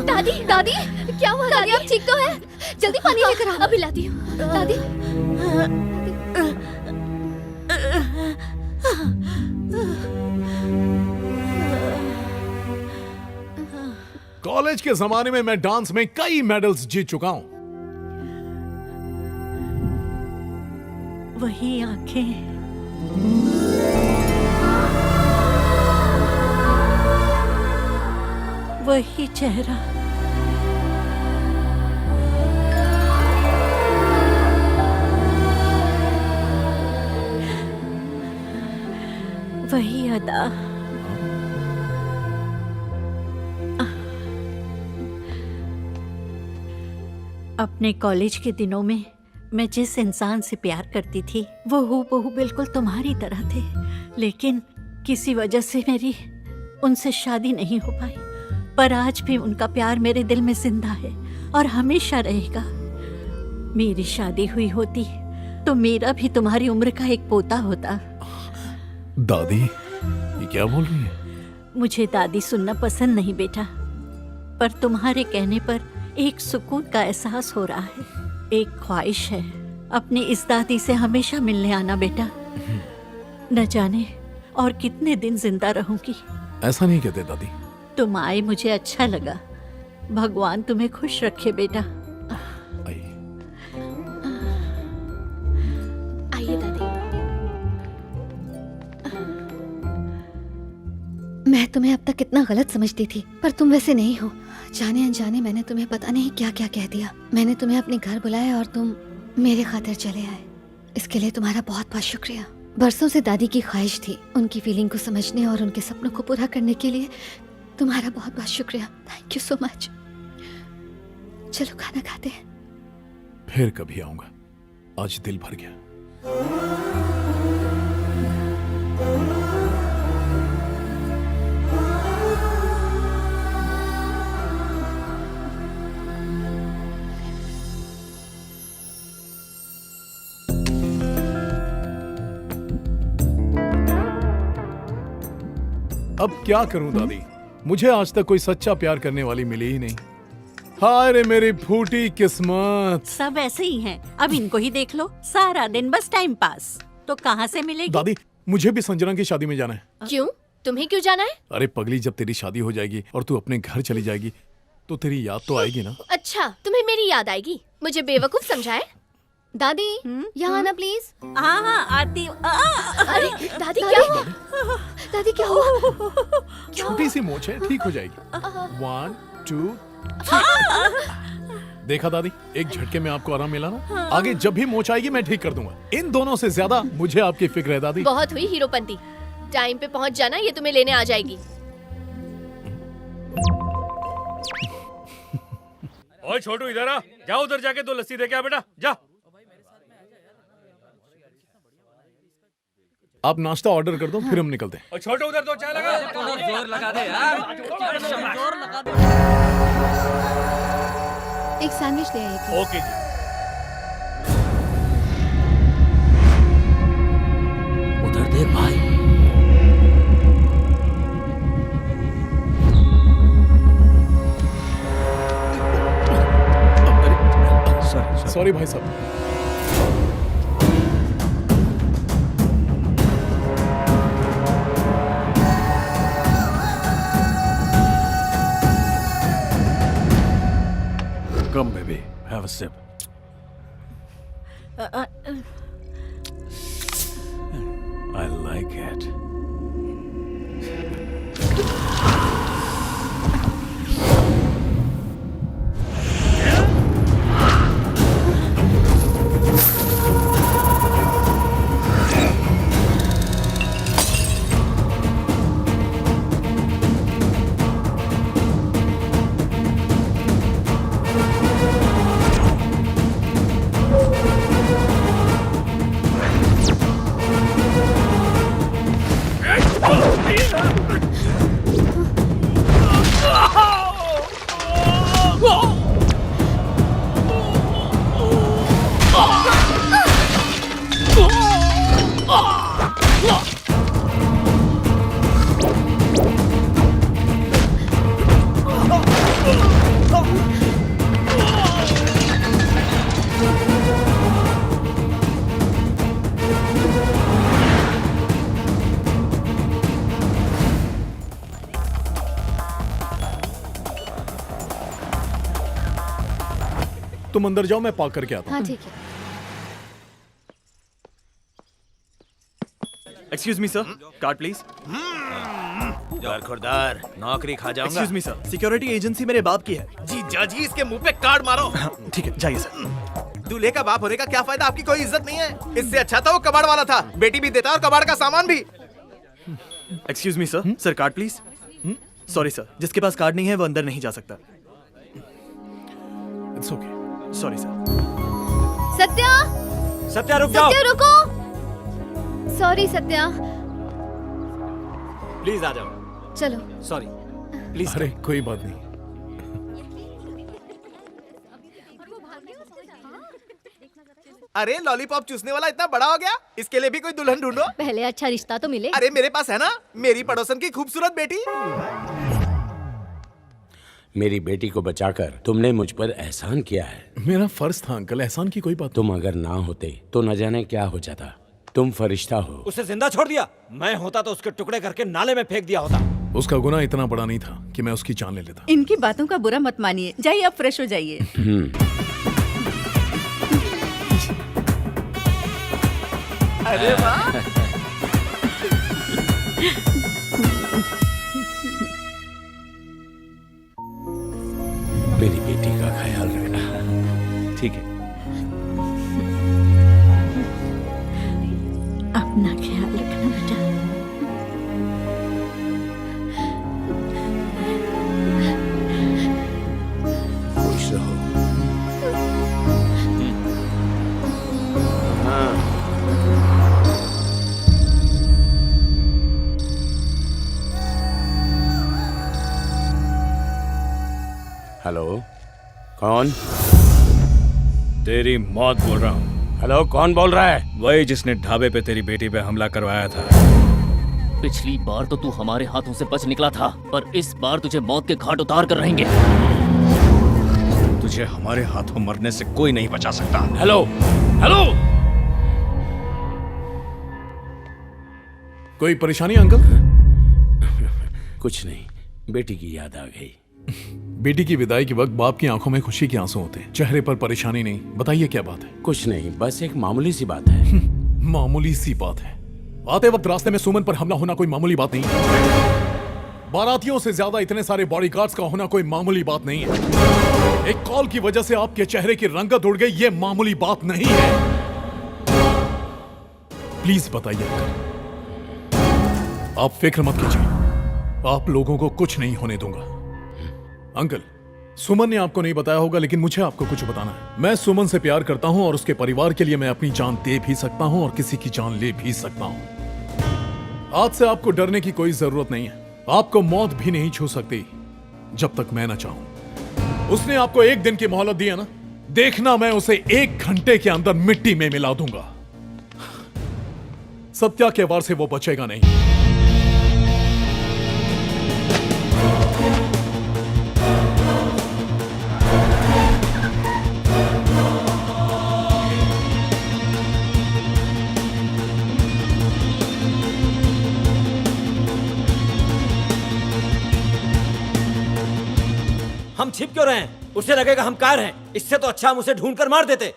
दादी दादी क्या हुआ? दादी आप ठीक तो है? जल्दी पानी लेकर आओ। अभी लाती हूँ। दादी कॉलेज के जमाने में मैं डांस में कई मेडल्स जीत चुका हूँ। वही आंखें, वही चेहरा, वही अदा। अपने कॉलेज के दिनों में मैं जिस इंसान से प्यार करती थी वो हूबहू बिल्कुल तुम्हारी तरह थे, लेकिन किसी वजह से मेरी उनसे शादी नहीं हो पाई। पर आज भी उनका प्यार मेरे दिल में जिंदा है और हमेशा रहेगा। मेरी शादी हुई होती तो मेरा भी तुम्हारी उम्र का एक पोता होता। दादी, ये क्या बोल रही है? मुझे दादी सुनना पसंद नहीं बेटा, पर तुम्हारे कहने पर एक सुकून का एहसास हो रहा है। एक ख्वाहिश है अपनी इस दादी से हमेशा मिलने आना बेटा। न जाने और कितने दिन जिंदा रहूंगी। ऐसा नहीं कहते दादी। तुम आए मुझे अच्छा लगा। भगवान तुम्हें खुश रखे बेटा। आइए दादी। मैं तुम्हें अब तक कितना गलत समझती थी, पर तुम वैसे नहीं हो। जाने अनजाने मैंने तुम्हें पता नहीं क्या क्या कह दिया। मैंने तुम्हें अपने घर बुलाया और तुम मेरे खातिर चले आए। इसके लिए तुम्हारा बहुत बहुत शुक्रिया। बरसों से दादी की ख्वाहिश थी, उनकी फीलिंग को समझने और उनके सपनों को पूरा करने के लिए तुम्हारा बहुत बहुत शुक्रिया। Thank you so much. चलो खाना खाते हैं। फिर कभी आऊंगा, आज दिल भर गया। अब क्या करूं दादी, मुझे आज तक कोई सच्चा प्यार करने वाली मिली ही नहीं। हाय रे मेरी फूटी किस्मत। सब ऐसे ही हैं। अब इनको ही देख लो, सारा दिन बस टाइम पास। तो कहाँ से मिलेगी? दादी, मुझे भी संजना की शादी में जाना है। क्यों? तुम्हें क्यों जाना है? अरे पगली, जब तेरी शादी हो जाएगी और तू अपने घर चली जाएगी तो तेरी याद तो आएगी ना। अच्छा, तुम्हें मेरी याद आएगी? मुझे बेवकूफ समझाए? दादी, यहाँ आना प्लीज। हाँ हाँ आती। अरे दादी क्या हुआ? दादी क्या हुआ? छोटी सी मोच है, ठीक हो जाएगी। 1 2 3। देखा दादी, एक झटके में आपको आराम मिला ना। आगे जब भी मोच आएगी मैं ठीक कर दूंगा। इन दोनों से ज्यादा मुझे आपकी फिक्र है दादी। बहुत हुई हीरोपंती। टाइम पे पहुँच जाना, ये तुम्हें लेने आ जाएगी। ओए छोटू, इधर आ। जाओ उधर जाके 2 लस्सी दे के आ बेटा, जा। आप नाश्ता ऑर्डर कर दो, फिर हम निकलते हैं। और छोटू उधर 2 चाय लगा। जोर लगा दे यार, जोर लगा दे। एक सैंडविच ले आइए। ओके जी। उधर देख भाई। सॉरी भाई साहब। Come, baby. Have a sip. I like it. तुम अंदर जाओ, मैं पार्क करके आता हूँ। हाँ ठीक है। Excuse me sir, card please. खुरदार, नौकरी खा जाऊंगा। Excuse me sir, security agency मेरे बाप की है। जी जाजी, इसके मुंह पे कार्ड मारो। ठीक है, जाइए सर। दूल्हे का बाप होने का क्या फायदा? आपकी कोई इज्जत नहीं है। इससे अच्छा था वो कबाड़ वाला था, बेटी भी देता और कबाड़ का सामान भी। Excuse me sir, sir card please. Sorry sir, जिसके पास कार्ड नहीं है वो अंदर नहीं जा सकता। It's okay. Sorry sir. Satya, Satya रुक जाओ। सत्या रुको। सॉरी सत्या। प्लीज आ जाओ। चलो। Sorry please. अरे कोई बात नहीं। अरे लॉलीपॉप चूसने वाला इतना बड़ा हो गया, इसके लिए भी कोई दुल्हन ढूंढो। पहले अच्छा रिश्ता तो मिले। अरे मेरे पास है ना, मेरी पड़ोसन की खूबसूरत बेटी। मेरी बेटी को बचाकर तुमने मुझ पर एहसान किया है। मेरा फर्ज था अंकल, एहसान की कोई बात। तुम अगर ना होते तो न जाने क्या हो जाता। तुम फरिश्ता हो। उसे जिंदा छोड़ दिया। मैं होता तो उसके टुकड़े करके नाले में फेंक दिया होता। उसका गुनाह इतना बड़ा नहीं था कि मैं उसकी जान ले लेता। इनकी बातों का बुरा मत मानिए। जाइए, अब फ्रेश हो जाइए। अरे वाह। मेरी बेटी का ख्याल रखना। ठीक है। अपना ख्याल रखना बेटा। खुश रहो। हाँ। हेलो, कौन? तेरी मौत बोल रहा हूँ। हेलो, कौन बोल रहा है? वही जिसने ढाबे पे तेरी बेटी पे हमला करवाया था। पिछली बार तो तू हमारे हाथों से बच निकला था, पर इस बार तुझे मौत के घाट उतार कर रहेंगे। तुझे हमारे हाथों मरने से कोई नहीं बचा सकता। हेलो हेलो, कोई परेशानी अंकल? कुछ नहीं, बेटी की याद आ गई। बेटी की विदाई के वक्त बाप की आंखों में खुशी के आंसू होते हैं, चेहरे पर परेशानी नहीं। बताइए क्या बात है? कुछ नहीं, बस एक मामूली सी बात है। मामूली सी बात है? आते वक्त रास्ते में सुमन पर हमला होना कोई मामूली बात नहीं है। बारातियों से ज्यादा इतने सारे बॉडीगार्ड्स का होना कोई मामूली बात नहीं है। एक कॉल की वजह से आपके चेहरे की रंगत उड़ गई, ये मामूली बात नहीं है। प्लीज बताइए अंकल, आप फिक्र मत कीजिए, आप लोगों को कुछ नहीं होने दूंगा। अंकल, सुमन ने आपको नहीं बताया होगा, लेकिन मुझे आपको कुछ बताना है। मैं सुमन से प्यार करता हूं और उसके परिवार के लिए मैं अपनी जान दे भी सकता हूं और किसी की जान ले भी सकता हूं। आज से आपको डरने की कोई जरूरत नहीं है। आपको मौत भी नहीं छू सकती जब तक मैं ना चाहूं। उसने आपको 1 दिन की मोहलत दी है ना, देखना मैं उसे 1 घंटे के अंदर मिट्टी में मिला दूंगा। सत्या के वार से वो बचेगा नहीं। हम छिप क्यों रहे हैं? उसे लगेगा हम कार हैं। इससे तो अच्छा हम उसे ढूंढकर मार देते।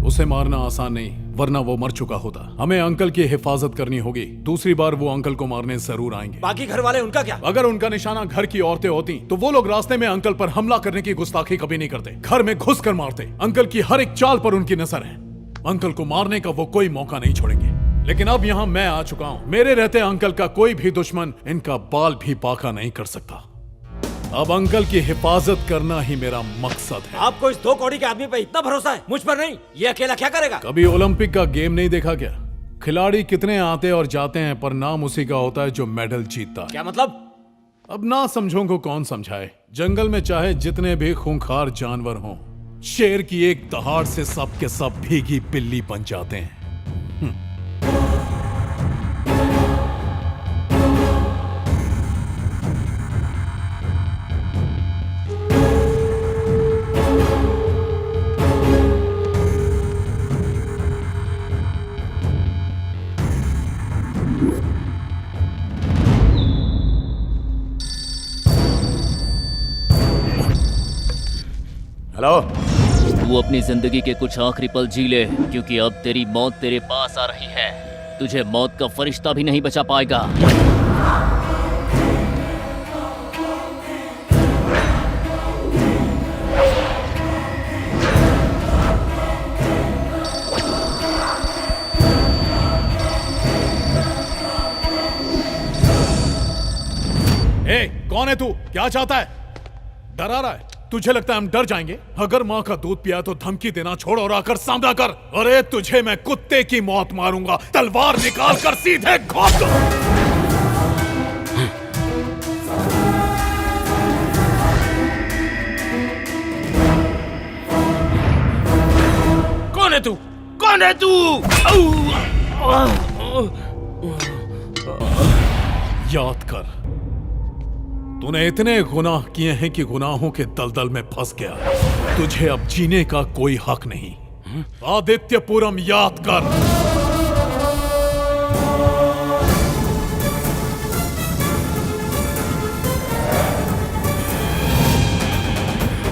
उसे मारना आसान नहीं, वरना वो मर चुका होता। हमें अंकल की हिफाजत करनी होगी। दूसरी बार वो अंकल को मारने जरूर आएंगे। बाकी घर वाले, उनका क्या? अगर उनका निशाना घर की औरतें होती तो वो लोग रास्ते में अंकल पर हमला करने की गुस्ताखी कभी नहीं करते, घर में घुसकर मारते। अंकल की हर एक चाल पर उनकी नजर है। अंकल को मारने का वो कोई मौका नहीं छोड़ेंगे। लेकिन अब यहाँ मैं आ चुका हूँ। मेरे रहते अंकल का कोई भी दुश्मन इनका बाल भी बाका नहीं कर सकता। अब अंकल की हिफाजत करना ही मेरा मकसद है। आपको इस 2 कौड़ी के आदमी पे इतना भरोसा है, मुझ पर नहीं? ये अकेला क्या करेगा? कभी ओलंपिक का गेम नहीं देखा क्या? खिलाड़ी कितने आते और जाते हैं, पर नाम उसी का होता है जो मेडल जीतता है। क्या मतलब? अब ना समझों को कौन समझाए। जंगल में चाहे जितने भी खूंखार जानवर हों, शेर की एक दहाड़ से सब के सब भीगी बिल्ली बन जाते हैं। हेलो, तू अपनी जिंदगी के कुछ आखिरी पल जी ले, क्योंकि अब तेरी मौत तेरे पास आ रही है। तुझे मौत का फरिश्ता भी नहीं बचा पाएगा। ए, कौन है तू? क्या चाहता है? डरा रहा है? तुझे लगता है हम डर जाएंगे? अगर माँ का दूध पिया तो धमकी देना छोड़ और आकर सामना कर। अरे तुझे मैं कुत्ते की मौत मारूंगा, तलवार निकाल कर सीधे घोंप दो। कौन है तू? कौन है तू? याद कर, तूने इतने गुनाह किए हैं कि गुनाहों के दलदल में फंस गया। तुझे अब जीने का कोई हक नहीं। आदित्यपुरम याद कर।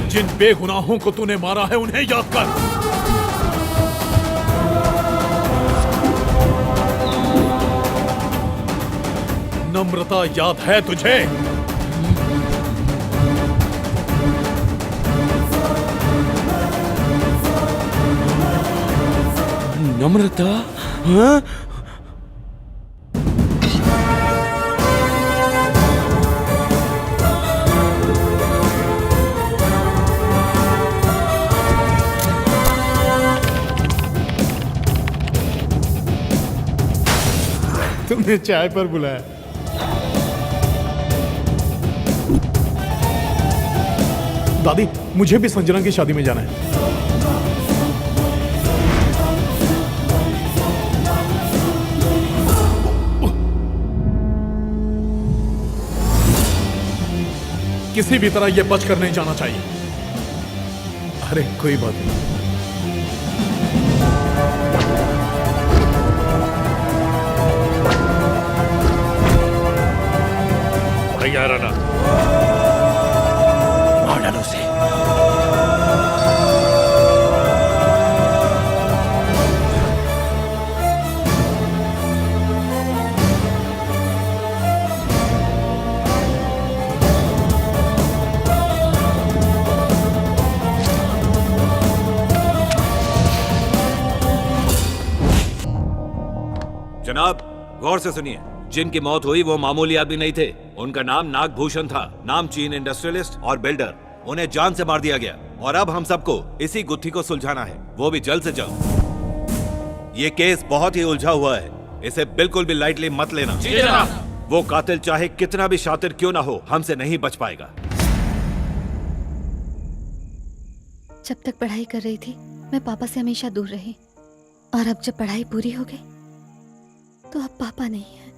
जिन बेगुनाहों को तूने मारा है उन्हें याद कर। नम्रता याद है तुझे? नम्रता? हाँ? तुमने चाय पर बुलाया? दादी, मुझे भी संजना की शादी में जाना है। किसी भी तरह यह बचकर नहीं जाना चाहिए। अरे कोई बात नहीं। तैयार रहना। मार डालो उसे। जनाब गौर से सुनिए, जिनकी मौत हुई वो मामूली आदमी नहीं थे। उनका नाम नागभूषण था, नाम चीन इंडस्ट्रियलिस्ट और बिल्डर। उन्हें जान से मार दिया गया और अब हम सबको इसी गुत्थी को सुलझाना है, वो भी जल्द से जल्द। ये केस बहुत ही उलझा हुआ है, इसे बिल्कुल भी लाइटली मत लेना। जी जनाब। वो कातिल चाहे कितना भी शातिर क्यों ना हो, हमसे नहीं बच पाएगा। जब तक पढ़ाई कर रही थी मैं पापा से हमेशा दूर रही, और अब जब पढ़ाई पूरी हो गई तो अब पापा नहीं है।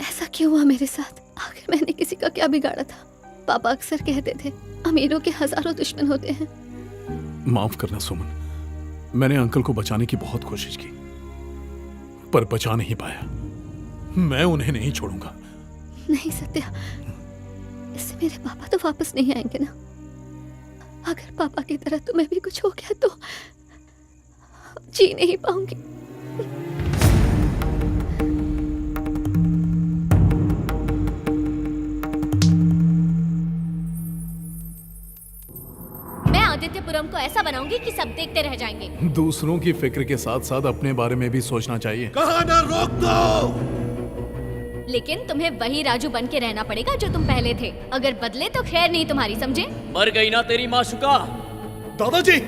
ऐसा क्यों हुआ मेरे साथ? आखिर मैंने किसी का क्या बिगाड़ा था? पापा अक्सर कहते थे अमीरों के हजारों दुश्मन होते हैं। माफ करना सुमन, मैंने अंकल को बचाने की बहुत कोशिश की पर बचा नहीं पाया। मैं उन्हें नहीं छोड़ूंगा। नहीं सत्या, इससे मेरे पापा तो वापस नहीं आएंगे ना। अगर पापा की तरह तुम्हें भी कुछ हो गया तो जी नहीं पाऊंगी। मैं आदित्यपुरम को ऐसा बनाऊंगी कि सब देखते रह जाएंगे। दूसरों की फिक्र के साथ साथ अपने बारे में भी सोचना चाहिए। कहा ना रोक दो। लेकिन तुम्हें वही राजू बन के रहना पड़ेगा जो तुम पहले थे। अगर बदले तो खैर नहीं तुम्हारी, समझे? मर गई ना तेरी माशुका। दादाजी,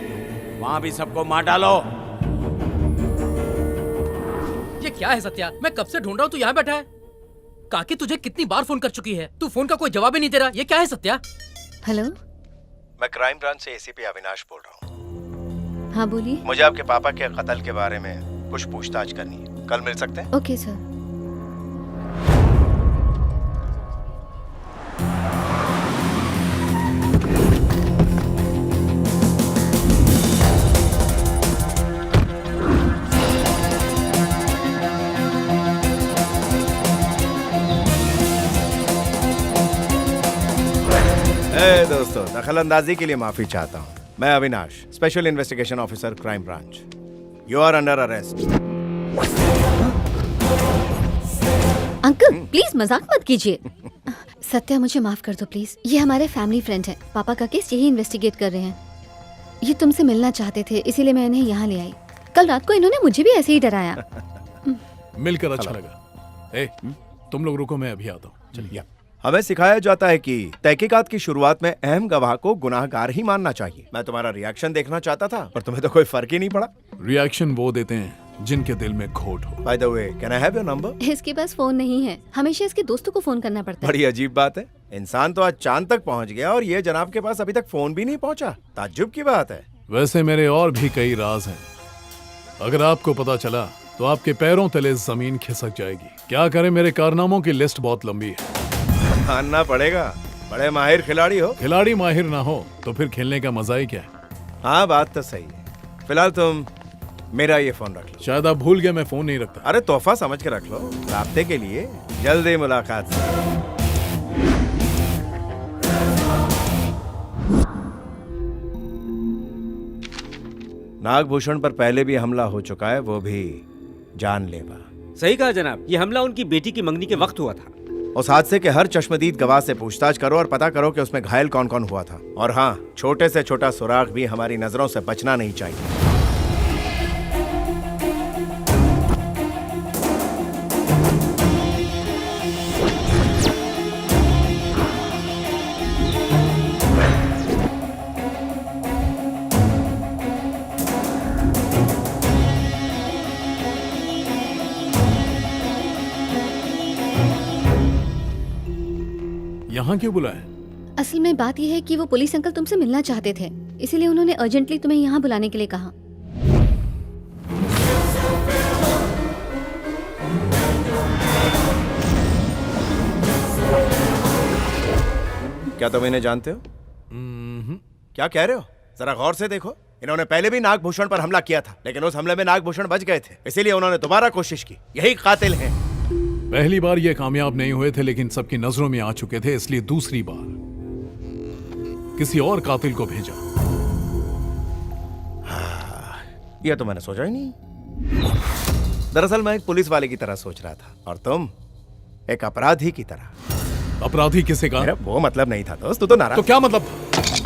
वहाँ भी सबको मार डालो। ये क्या है सत्या? मैं कब से ढूंढ रहा हूँ, तू यहाँ बैठा है। काकी तुझे कितनी बार फोन कर चुकी है, तू फोन का कोई जवाब ही नहीं दे रहा। ये क्या है सत्या? हेलो, मैं क्राइम ब्रांच से एसीपी अविनाश बोल रहा हूँ। हाँ बोलिए। मुझे आपके पापा के कत्ल के बारे में कुछ पूछताछ करनी है। कल मिल सकते हैं? Okay sir. दोस्तों, दखल अंदाजी के लिए माफी चाहता हूँ। मैं Avinash, special investigation officer, crime branch. You are under arrest. Uncle please मजाक मत कीजिए। सत्या मुझे माफ कर दो प्लीज। ये हमारे फैमिली फ्रेंड है, पापा का केस यही इन्वेस्टिगेट कर रहे हैं। ये तुमसे मिलना चाहते थे, इसीलिए मैं इन्हें यहाँ ले आई। कल रात को इन्होंने मुझे भी ऐसे ही डराया। मिलकर अच्छा लगा। ए, तुम लोग रुको, मैं अभी आता हूँ। चलिए। हमें सिखाया जाता है कि तहकीकात की शुरुआत में अहम गवाह को गुनाहगार ही मानना चाहिए। मैं तुम्हारा रिएक्शन देखना चाहता था, पर तुम्हें तो कोई फर्क ही नहीं पड़ा। रिएक्शन वो देते हैं जिनके दिल में खोट हो। By the way, can I have your number? इसके पास फोन नहीं है, हमेशा इसके दोस्तों को फोन करना पड़ता है। बड़ी अजीब बात है, इंसान तो आज चांद तक पहुंच गया और ये जनाब के पास अभी तक फोन भी नहीं पहुंचा। ताज्जुब की बात है। वैसे मेरे और भी कई राज हैं, अगर आपको पता चला तो आपके पैरों तले जमीन खिसक जाएगी। क्या करें, मेरे कारनामों की लिस्ट बहुत लंबी है। मानना पड़ेगा, बड़े माहिर खिलाड़ी हो। खिलाड़ी माहिर ना हो तो फिर खेलने का मजा ही क्या है? हाँ बात तो सही है। फिलहाल तुम मेरा ये फोन रख लो। शायद आप भूल गए, मैं फोन नहीं रखता। अरे तोहफा समझ के रख लो, राब्ते के लिए। जल्दी मुलाकात से। नागभूषण पर पहले भी हमला हो चुका है, वो भी जानलेवा। सही कहा जनाब, ये हमला उनकी बेटी की मंगनी के वक्त हुआ था। उस हादसे के हर चश्मदीद गवाह से पूछताछ करो और पता करो कि उसमें घायल कौन कौन हुआ था। और हाँ, छोटे से छोटा सुराग भी हमारी नजरों से बचना नहीं चाहिए। यहाँ क्यों बुलाया? असल में बात यह है कि वो पुलिस अंकल तुमसे मिलना चाहते थे, इसीलिए उन्होंने अर्जेंटली तुम्हें यहाँ बुलाने के लिए कहा। क्या तुम इन्हें जानते हो? क्या कह रहे हो? जरा गौर से देखो, इन्होंने पहले भी नागभूषण पर हमला किया था, लेकिन उस हमले में नागभूषण बच गए थे, इसीलिए उन्होंने दोबारा कोशिश की। यही कातिल हैं। पहली बार ये कामयाब नहीं हुए थे, लेकिन सबकी नजरों में आ चुके थे, इसलिए दूसरी बार किसी और कातिल को भेजा। यह तो मैंने सोचा ही नहीं। दरअसल मैं एक पुलिस वाले की तरह सोच रहा था, और तुम एक अपराधी की तरह। अपराधी किसे का? मेरा वो मतलब नहीं था दोस्त, तू तो नाराज। तो क्या मतलब?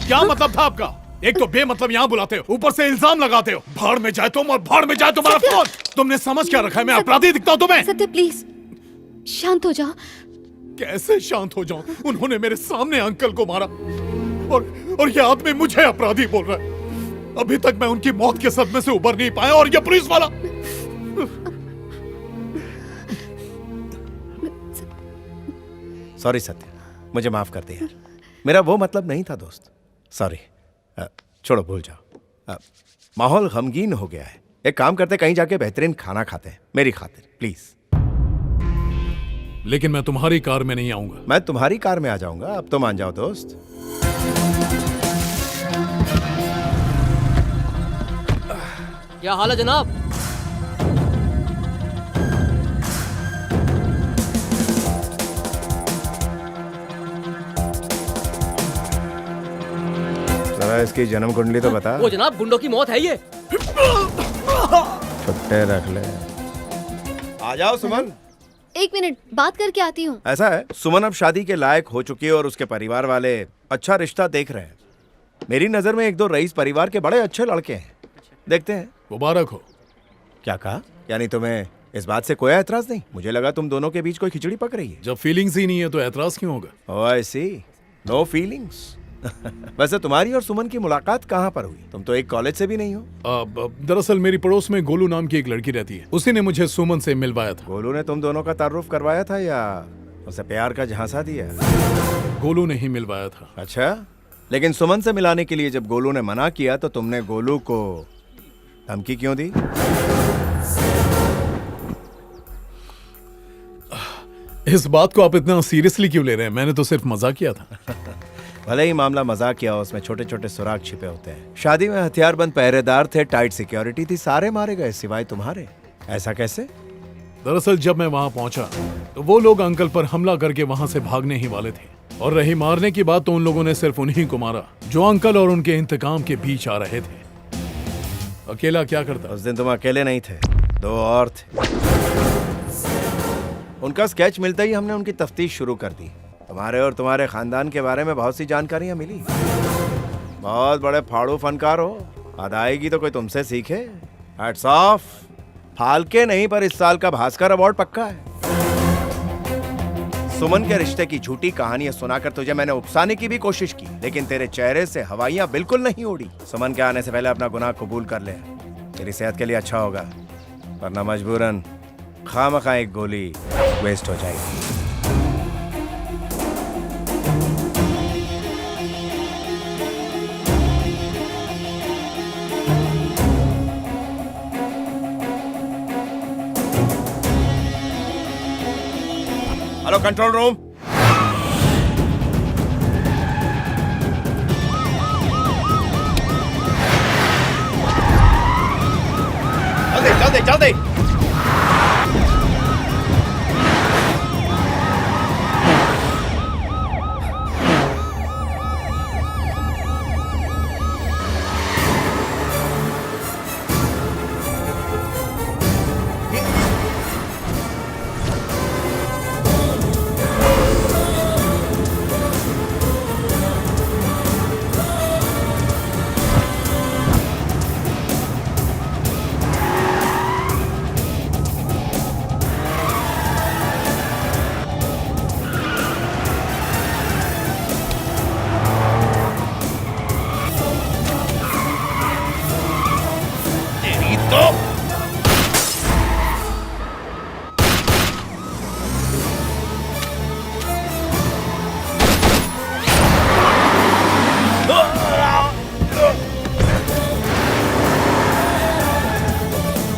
क्या मतलब था आपका? एक तो बेमतलब यहाँ बुलाते हो, ऊपर से इल्जाम लगाते हो। भाड़ में जाए तुम और भाड़ में जाए तुम्हारा फोन। तुमने समझ क्या रखा है मैं अपराधी दिखता हूँ तुम्हें? सत्य प्लीज शांत हो जाओ। कैसे शांत हो जाऊं? उन्होंने मेरे सामने अंकल को मारा और ये आदमी मुझे अपराधी बोल रहा है। अभी तक मैं उनकी मौत के सदमे से उबर नहीं पाया, और ये पुलिस वाला। सॉरी सत्य, मुझे माफ कर दे यार, मेरा वो मतलब नहीं था दोस्त। सॉरी, छोड़ो, भूल जाओ। माहौल गमगीन हो गया है। एक काम करते, कहीं जाके बेहतरीन खाना खाते हैं, मेरी खातिर प्लीज। लेकिन मैं तुम्हारी कार में नहीं आऊंगा। मैं तुम्हारी कार में आ जाऊंगा, अब तो मान जाओ दोस्त। क्या हाल है जनाब? जरा इसकी जन्म कुंडली तो बता। वो जनाब, गुंडों की मौत है ये। छुट्टे रख ले। आ जाओ सुमन। एक मिनट, बात करके आती हूँ। ऐसा है, सुमन अब शादी के लायक हो चुकी है और उसके परिवार वाले अच्छा रिश्ता देख रहे हैं। मेरी नजर में एक दो रईस परिवार के बड़े अच्छे लड़के हैं, देखते हैं। मुबारक हो। क्या कहा? यानी तुम्हें इस बात से कोई एतराज नहीं? मुझे लगा तुम दोनों के बीच कोई खिचड़ी पक रही है। जब फीलिंग्स ही नहीं है तो एतराज क्यों होगा? ओह आई सी, नो फीलिंग्स। वैसे तुम्हारी और सुमन की मुलाकात कहाँ पर हुई? तुम तो एक कॉलेज से भी नहीं हो। दरअसल मेरी पड़ोस में गोलू नाम की एक लड़की रहती है, उसी ने मुझे सुमन से मिलवाया था। गोलू ने तुम दोनों का तारुफ करवाया था या उसे प्यार का झांसा दिया? गोलू ने ही मिलवाया था। अच्छा, लेकिन सुमन से मिलाने के लिए जब गोलू ने मना किया तो तुमने गोलू को धमकी क्यों दी? इस बात को आप इतना सीरियसली क्यों ले रहे हैं? मैंने तो सिर्फ मजाक किया था। भले ही मामला मजाक किया हो, उसमें छोटे छोटे सुराग छिपे होते हैं। शादी में हथियारबंद पहरेदार थे, टाइट सिक्योरिटी थी, सारे मारे गए सिवाय तुम्हारे। ऐसा कैसे? दरअसल जब मैं वहां पहुंचा तो वो लोग अंकल पर हमला करके वहां से भागने ही वाले थे, और रही मारने की बात तो उन लोगों ने सिर्फ उन्हीं को मारा जो अंकल और उनके इंतकाम के बीच आ रहे थे। अकेला क्या करता? उस दिन तुम अकेले नहीं थे, दो और थे। उनका स्केच मिलते ही हमने उनकी तफ्तीश शुरू कर दी। तुम्हारे और तुम्हारे खानदान के बारे में बहुत सी जानकारियां मिली। बहुत बड़े फाड़ू फनकार हो, अदायगी तो कोई तुमसे सीखे। Hats off. फालके नहीं, पर इस साल का भास्कर अवार्ड पक्का है। सुमन के रिश्ते की झूठी कहानियां सुनाकर तुझे मैंने उकसाने की भी कोशिश की, लेकिन तेरे चेहरे से हवाइयां बिल्कुल नहीं उड़ी। सुमन के आने से पहले अपना गुनाह कबूल कर ले, तेरी सेहत के लिए अच्छा होगा, वरना मजबूरन खामखा एक गोली वेस्ट हो जाएगी। Hello control room. जल्दी जल्दी जल्दी।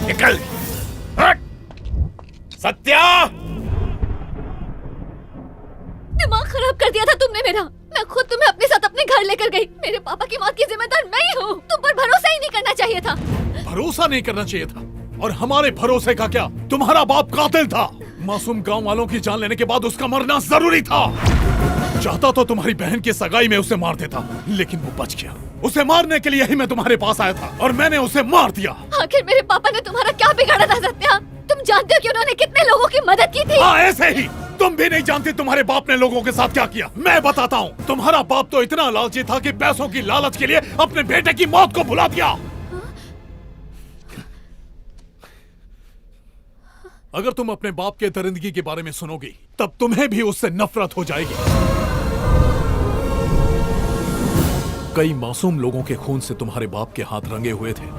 निकल। सत्या, दिमाग खराब कर दिया था तुमने मेरा। मैं मैं खुद तुम्हें अपने साथ अपने घर लेकर गई। मेरे पापा की मौत की जिम्मेदार मैं ही हूँ। तुम पर भरोसा ही नहीं करना चाहिए था। भरोसा नहीं करना चाहिए था? और हमारे भरोसे का क्या? तुम्हारा बाप कातिल था। मासूम गांव वालों की जान लेने के बाद उसका मरना जरूरी था। चाहता तो तुम्हारी बहन की सगाई में उसे मार देता, लेकिन वो बच गया। उसे मारने के लिए ही मैं तुम्हारे पास आया था और मैंने उसे मार दिया। आखिर मेरे पापा ने तुम्हारा क्या बिगाड़ा था सत्या? तुम जानते हो कि उन्होंने कितने लोगों की मदद की थी? हाँ, ऐसे ही। तुम भी नहीं जानती तुम्हारे बाप ने लोगों के साथ क्या किया। मैं बताता हूँ। तुम्हारा बाप तो इतना लालची था कि पैसों की लालच के लिए अपने बेटे की मौत को भुला दिया। अगर तुम अपने बाप के दरिंदगी के बारे में सुनोगी तब तुम्हें भी उससे नफरत हो जाएगी। कई मासूम लोगों के खून से तुम्हारे बाप के हाथ रंगे हुए थे।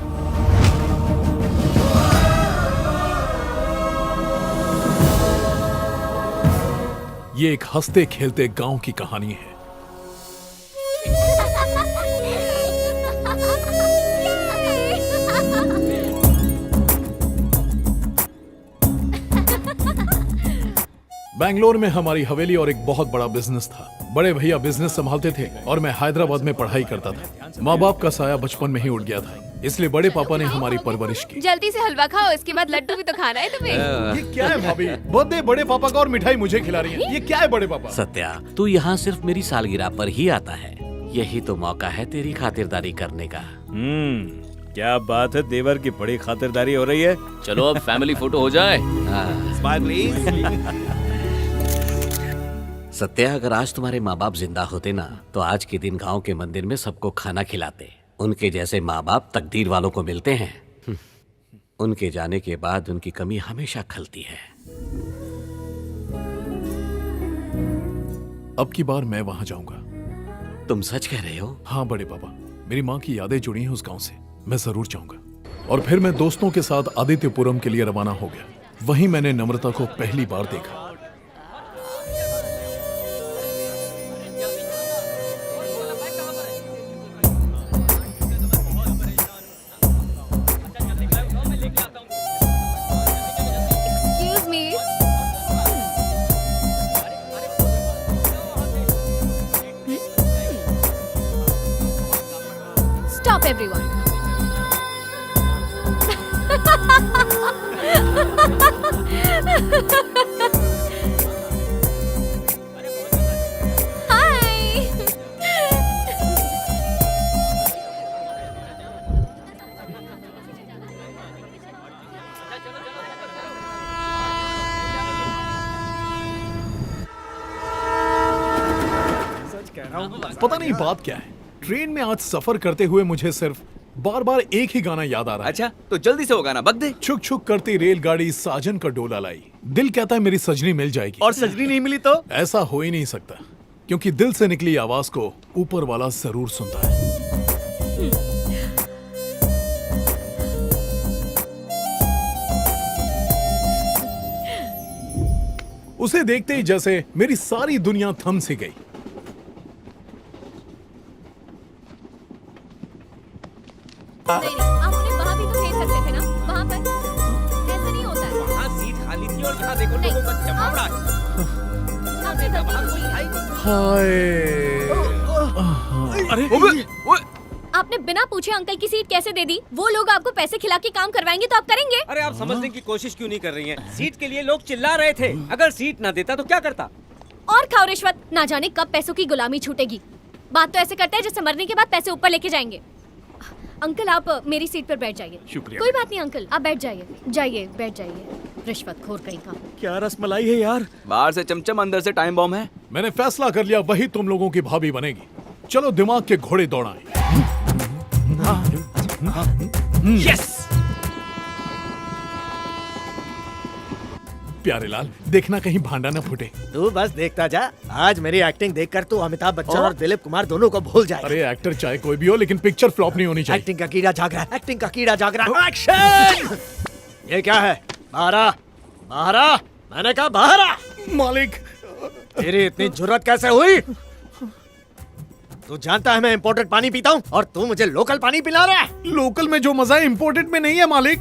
ये एक हंसते खेलते गांव की कहानी है। बेंगलोर में हमारी हवेली और एक बहुत बड़ा बिजनेस था। बड़े भैया बिजनेस संभालते थे और मैं हैदराबाद में पढ़ाई करता था। माँ बाप का साया बचपन में ही उड़ गया था, इसलिए बड़े पापा ने हमारी परवरिश की। जल्दी से हलवा खाओ, इसके बाद लड्डू भी तो खाना है तुम्हें। ये क्या है भाभी? बर्थडे बड़े पापा का और मिठाई मुझे खिला रही है। ये क्या है बड़े पापा? सत्या, तू यहाँ सिर्फ मेरी सालगिरह पर ही आता है। यही तो मौका है तेरी खातिरदारी करने का। क्या बात है, देवर की बड़ी खातिरदारी हो रही है। चलो अब फैमिली फोटो हो जाए। Smile please. सत्या, अगर आज तुम्हारे माँ बाप जिंदा होते ना तो आज के दिन गांव के मंदिर में सबको खाना खिलाते। उनके जैसे माँ बाप तकदीर वालों को मिलते हैं। उनके जाने के बाद उनकी कमी हमेशा खलती है। अब की बार मैं वहां जाऊंगा। तुम सच कह रहे हो? हाँ बड़े पापा, मेरी माँ की यादें जुड़ी हैं उस गांव से। मैं जरूर जाऊंगा। और फिर मैं दोस्तों के साथ आदित्यपुरम के लिए रवाना हो गया। वहीं मैंने नम्रता को पहली बार देखा। Stop everyone. Hi. पता नहीं बात क्या है, ट्रेन में आज सफर करते हुए मुझे सिर्फ बार बार एक ही गाना याद आ रहा है। अच्छा, तो जल्दी से वो गाना बक दे। छुक छुक करती रेलगाड़ी साजन का डोला लाई। दिल कहता है मेरी सजनी मिल जाएगी, और सजनी नहीं मिली तो? ऐसा हो ही नहीं सकता, क्योंकि दिल से निकली आवाज को ऊपर वाला जरूर सुनता है। उसे देखते ही जैसे मेरी सारी दुनिया थम सी गई। नहीं, आप उन्हें वहाँ भी तो भेज सकते थे ना। वहाँ पर ऐसा नहीं होता है। वहाँ सीट खाली थी और यहाँ देखो लोगों का जमावड़ा है। आपने गलती नहीं की। हाय। अरे आपने बिना पूछे अंकल की सीट कैसे दे दी? वो लोग आपको पैसे खिला के काम करवाएंगे तो आप करेंगे? अरे आप समझने की कोशिश क्यों नहीं कर रही हैं? सीट के लिए लोग चिल्ला रहे थे। अगर सीट ना देता तो क्या करता? और खाओ रिश्वत। ना जाने कब पैसों की गुलामी छूटेगी। बात तो ऐसे करते हैं जैसे मरने के बाद पैसे ऊपर लेके जाएंगे। अंकल आप मेरी सीट पर बैठ जाइए। शुक्रिया। कोई बात नहीं अंकल, आप बैठ जाइए। जाइए बैठ जाइए। रिश्वतखोर कहीं का। क्या रसमलाई है यार, बाहर से चमचम अंदर से टाइम बॉम्ब है। मैंने फैसला कर लिया, वही तुम लोगों की भाभी बनेगी। चलो दिमाग के घोड़े दौड़ाएं। यस। प्यारेलाल, देखना कहीं भांडा न फूटे। तू बस देखता जा। आज मेरी एक्टिंग देखकर तू अमिताभ बच्चन और दिलीप कुमार दोनों को भूल जाएगा। अरे एक्टर चाहे कोई भी हो, लेकिन पिक्चर फ्लॉप नहीं होनी चाहिए। एक्टिंग का कीड़ा जाग रहा है, एक्टिंग का कीड़ा जाग रहा है। एक्शन! ये क्या है? बाहर आ, बाहर आ। मैंने कहा बाहर आ। मालिक, तेरी इतनी जुर्रत कैसे हुई? तू जानता है मैं इम्पोर्टेड पानी पीता हूँ और तू मुझे लोकल पानी पिला रहा है। लोकल में जो मजा है इम्पोर्टेड में नहीं है मालिक।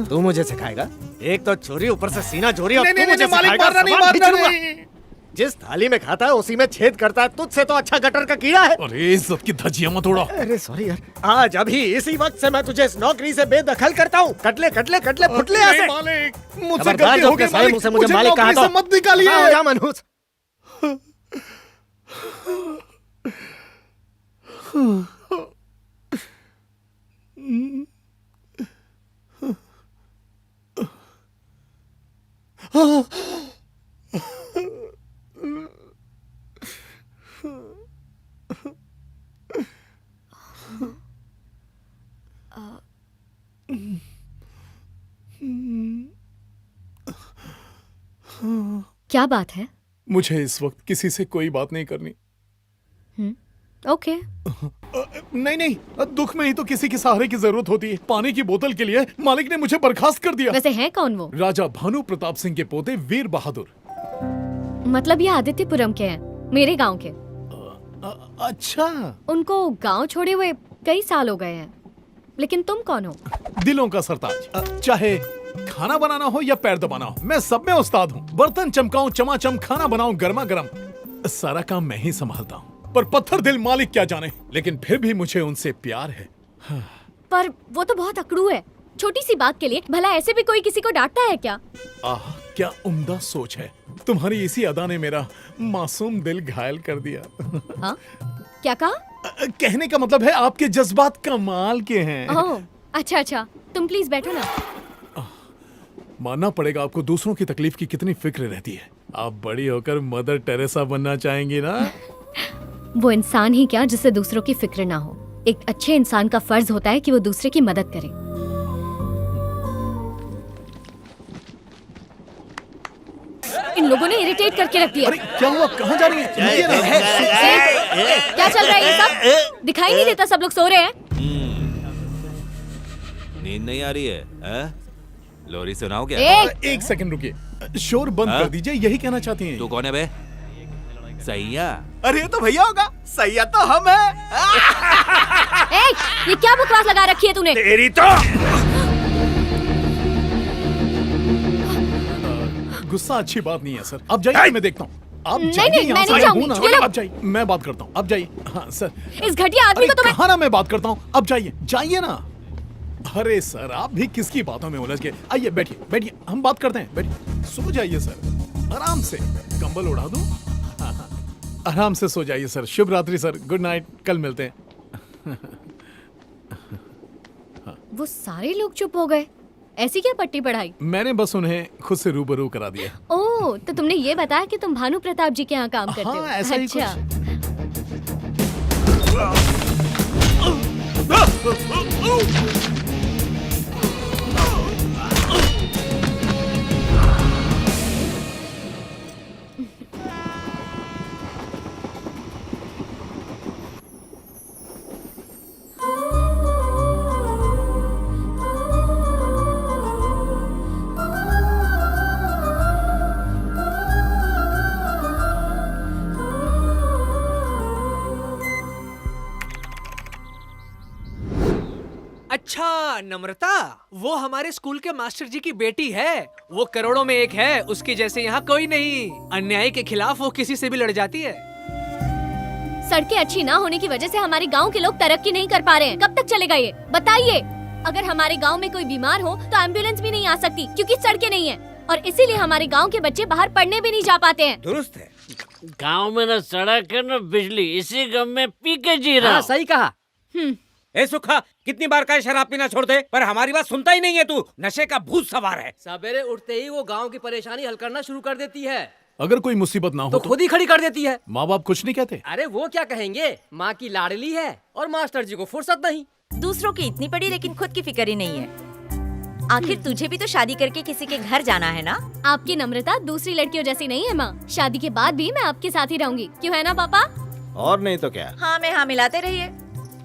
तू मुझे सिखाएगा? एक तो चोरी, ऊपर से सीना चोरी, और नहीं, तू नहीं, मुझे नहीं, मालिक, सिखाएगा? मारना नहीं, सामान मारना खींचूंगा। नहीं। जिस थाली में खाता है उसी में छेद करता है, तुझसे तो अच्छा गटर का कीड़ा है। अरे इज्जत की धज्जियां मत उड़ा। अरे सॉरी यार, आज अभी इसी वक्त से मैं तुझे इस नौकरी से बेदखल करता हूँ। कटले कटले कटले फुटले ऐसे। मालिक, मुझसे खबरदार गलती जो हो गई अपने साले मुंह से मुझे मालिक कहा नौकरी से मत निकालिए। हाँ, जा मनहूस। क्या बात है? मुझे इस वक्त किसी से कोई बात नहीं करनी। ओके। नहीं नहीं, दुख में ही तो किसी के सहारे की जरूरत होती है। पानी की बोतल के लिए मालिक ने मुझे बर्खास्त कर दिया। वैसे है कौन वो? राजा भानु प्रताप सिंह के पोते वीर बहादुर। मतलब ये आदित्यपुरम के हैं, मेरे गांव के। अच्छा। उनको गांव छोड़े हुए कई साल हो गए हैं। लेकिन तुम कौन हो? दिलों का सरताज। चाहे खाना बनाना हो या पैर दबाना हो, मैं सब में उस्ताद हूँ। बर्तन चमकाऊं चमाचम, खाना बनाऊं गर्मा गर्म, सारा काम मैं ही संभालता हूँ। पर पत्थर दिल मालिक क्या जाने, लेकिन फिर भी मुझे उनसे प्यार है। पर वो तो बहुत अकड़ू है। छोटी सी बात के लिए भला ऐसे भी कोई किसी को डांटता है क्या? आह, क्या उम्दा सोच है। तुम्हारी इसी अदा ने मेरा मासूम दिल घायल कर दिया। हाँ? क्या कहा? कहने का मतलब है आपके जज्बात कमाल के हैं। ओह, अच्छा अच्छा, तुम प्लीज बैठो ना। मानना पड़ेगा आपको दूसरों की तकलीफ की कितनी फिक्र रहती है। आप बड़ी होकर मदर टेरेसा बनना चाहेंगी ना? वो इंसान ही क्या जिससे दूसरों की फिक्र ना हो। एक अच्छे इंसान का फर्ज होता है कि वो दूसरे की मदद करे। इन लोगों ने इरिटेट करके रख दिया। अरे क्या हुआ, कहाँ जा रही है? क्या चल रहा है ये सब? दिखाई नहीं देता सब लोग सो रहे हैं। नींद नहीं आ रही है? लोरी सुनाओ क्या? एक सेकंड रुकिए, शोर बंद कर दीजिए। यही कहना चाहती हैं? तू कौन है बे? सैया? अरे ये तो भैया होगा। सैया तो हम है। ये क्या बकवास लगा रखी है तूने? तेरी तो गुस्सा अच्छी बात नहीं है सर। अब जाइए, मैं देखता हूँ। आप नहीं, मैं नहीं जाऊंगी। आप जाइए, मैं बात करता हूँ। अब जाइए। हाँ सर। इस घटिया आदमी को तो मैं... कहा ना मैं बात करता हूँ। अब जाइए, जाइए ना। अरे सर, आप भी किसकी बातों में उलझ गए। आइए बैठिए बैठिए, हम बात करते हैं। बैठिए, सो जाइए सर, आराम से। कंबल उड़ा दूं? आराम से सो जाइए सर। शुभ रात्रि सर, गुड नाइट, कल मिलते हैं। वो सारे लोग चुप हो गए। ऐसी क्या पट्टी पढ़ाई? मैंने बस उन्हें खुद से रूबरू करा दिया। ओह, तो तुमने ये बताया कि तुम भानु प्रताप जी के यहाँ काम करते हो? ऐसा ही अच्छा। अच्छा, नम्रता, वो हमारे स्कूल के मास्टर जी की बेटी है। वो करोड़ों में एक है, उसके जैसे यहाँ कोई नहीं। अन्याय के खिलाफ वो किसी से भी लड़ जाती है। सड़कें अच्छी ना होने की वजह से हमारे गांव के लोग तरक्की नहीं कर पा रहे हैं। कब तक चलेगा ये? बताइए। अगर हमारे गांव में कोई बीमार हो तो एम्बुलेंस भी नहीं आ सकती क्योंकि सड़कें नहीं है, और इसीलिए हमारे गांव के बच्चे बाहर पढ़ने भी नहीं जा पाते हैं। दुरुस्त है। गांव में न सड़क है न बिजली, इसी गम में पी के जी रहा। हाँ, सही कहा। ए सुखा, कितनी बार का शराब पीना छोड़ दे, पर हमारी बात सुनता ही नहीं है तू। नशे का भूत सवार है। सवेरे उठते ही वो गांव की परेशानी हल करना शुरू कर देती है। अगर कोई मुसीबत ना हो तो खुद ही खड़ी कर देती है। माँ बाप कुछ नहीं कहते? अरे वो क्या कहेंगे, माँ की लाडली है और मास्टर जी को फुर्सत नहीं। दूसरों की इतनी पड़ी लेकिन खुद की फिक्र ही नहीं है। आखिर तुझे भी तो शादी करके किसी के घर जाना है ना? आपकी नम्रता दूसरी लड़कियों जैसी नहीं है माँ। शादी के बाद भी मैं आपके साथ ही रहूंगी, क्यों है ना पापा? और नहीं तो क्या। हाँ में हाँ मिलाते रहिए,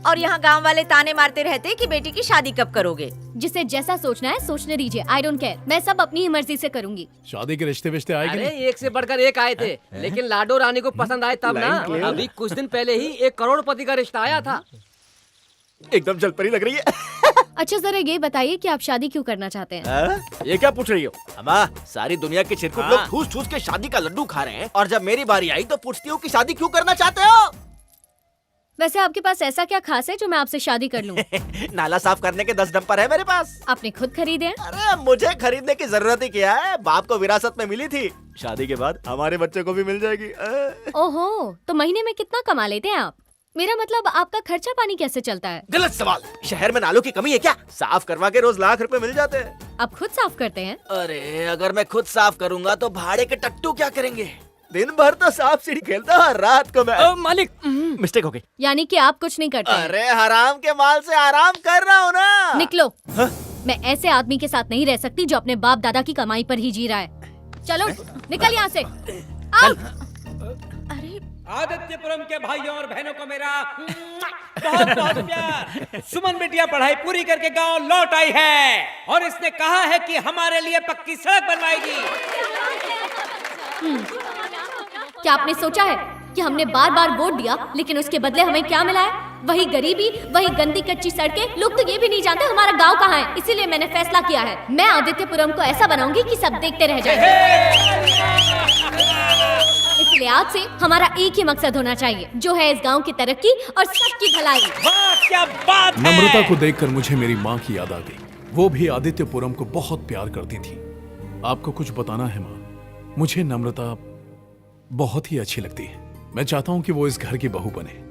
और यहाँ गांव वाले ताने मारते रहते कि बेटी की शादी कब करोगे। जिसे जैसा सोचना है सोचने दीजिए। आई डोंट केयर, मैं सब अपनी ही मर्जी से करूंगी। शादी के रिश्ते विश्ते आए? अरे एक से बढ़कर एक आए थे, लेकिन लाडो रानी को पसंद आए तब ना। अभी कुछ दिन पहले ही एक करोड़पति का रिश्ता आया था। एकदम जलपरी लग रही है। अच्छा जरा ये बताइए कि आप शादी क्यों करना चाहते हैं? ये क्या पूछ रही हो? अम्मा, सारी दुनिया के चिरकुट लोग ठूस ठूस के शादी का लड्डू खा रहे हैं और जब मेरी बारी आई तो पूछती हूँ कि शादी क्यों करना चाहते हो? वैसे आपके पास ऐसा क्या खास है जो मैं आपसे शादी कर लूं? नाला साफ करने के 10 डंपर है मेरे पास। आपने खुद खरीदे हैं? अरे मुझे खरीदने की जरूरत ही क्या है, बाप को विरासत में मिली थी। शादी के बाद हमारे बच्चे को भी मिल जाएगी। ओहो, तो महीने में कितना कमा लेते हैं आप? मेरा मतलब आपका खर्चा पानी कैसे चलता है? गलत सवाल। शहर में नालों की कमी है क्या? साफ करवा के रोज लाख रुपए मिल जाते हैं। आप खुद साफ करते हैं? अरे अगर मैं खुद साफ करूंगा तो भाड़े के टट्टू क्या करेंगे? दिन भर तो सांप सीढ़ी खेलता हूँ, रात को मैं मालिक मिस्टेक हो गई। यानी कि आप कुछ नहीं करते हैं? अरे हराम के माल से आराम कर रहा हूँ ना। निकलो। मैं ऐसे आदमी के साथ नहीं रह सकती जो अपने बाप दादा की कमाई पर ही जी रहा है। चलो निकल यहाँ से। आदित्यपुरम के भाइयों और बहनों को मेरा बहुत बहुत प्यार। सुमन बिटिया पढ़ाई पूरी करके गांव लौट आई है और इसने कहा है कि हमारे लिए पक्की सड़क बनवाएगी। क्या आपने सोचा है कि हमने बार बार वोट दिया लेकिन उसके बदले हमें क्या मिला है? वही गरीबी, वही गंदी कच्ची सड़कें। लोग तो ये भी नहीं जानते हमारा गांव कहाँ है। इसीलिए मैंने फैसला किया है, मैं आदित्यपुरम को ऐसा बनाऊंगी कि सब देखते रह जाएंगे। इसलिए आज से हमारा एक ही मकसद होना चाहिए, जो है इस गांव की तरक्की और सबकी भलाई। क्या बात है! नम्रता को देखकर मुझे मेरी माँ की याद आ गई। वो भी आदित्यपुरम को बहुत प्यार करती थी। आपको कुछ बताना है माँ, मुझे नम्रता बहुत ही अच्छी लगती है। मैं चाहता हूँ कि वो इस घर की बहू बने।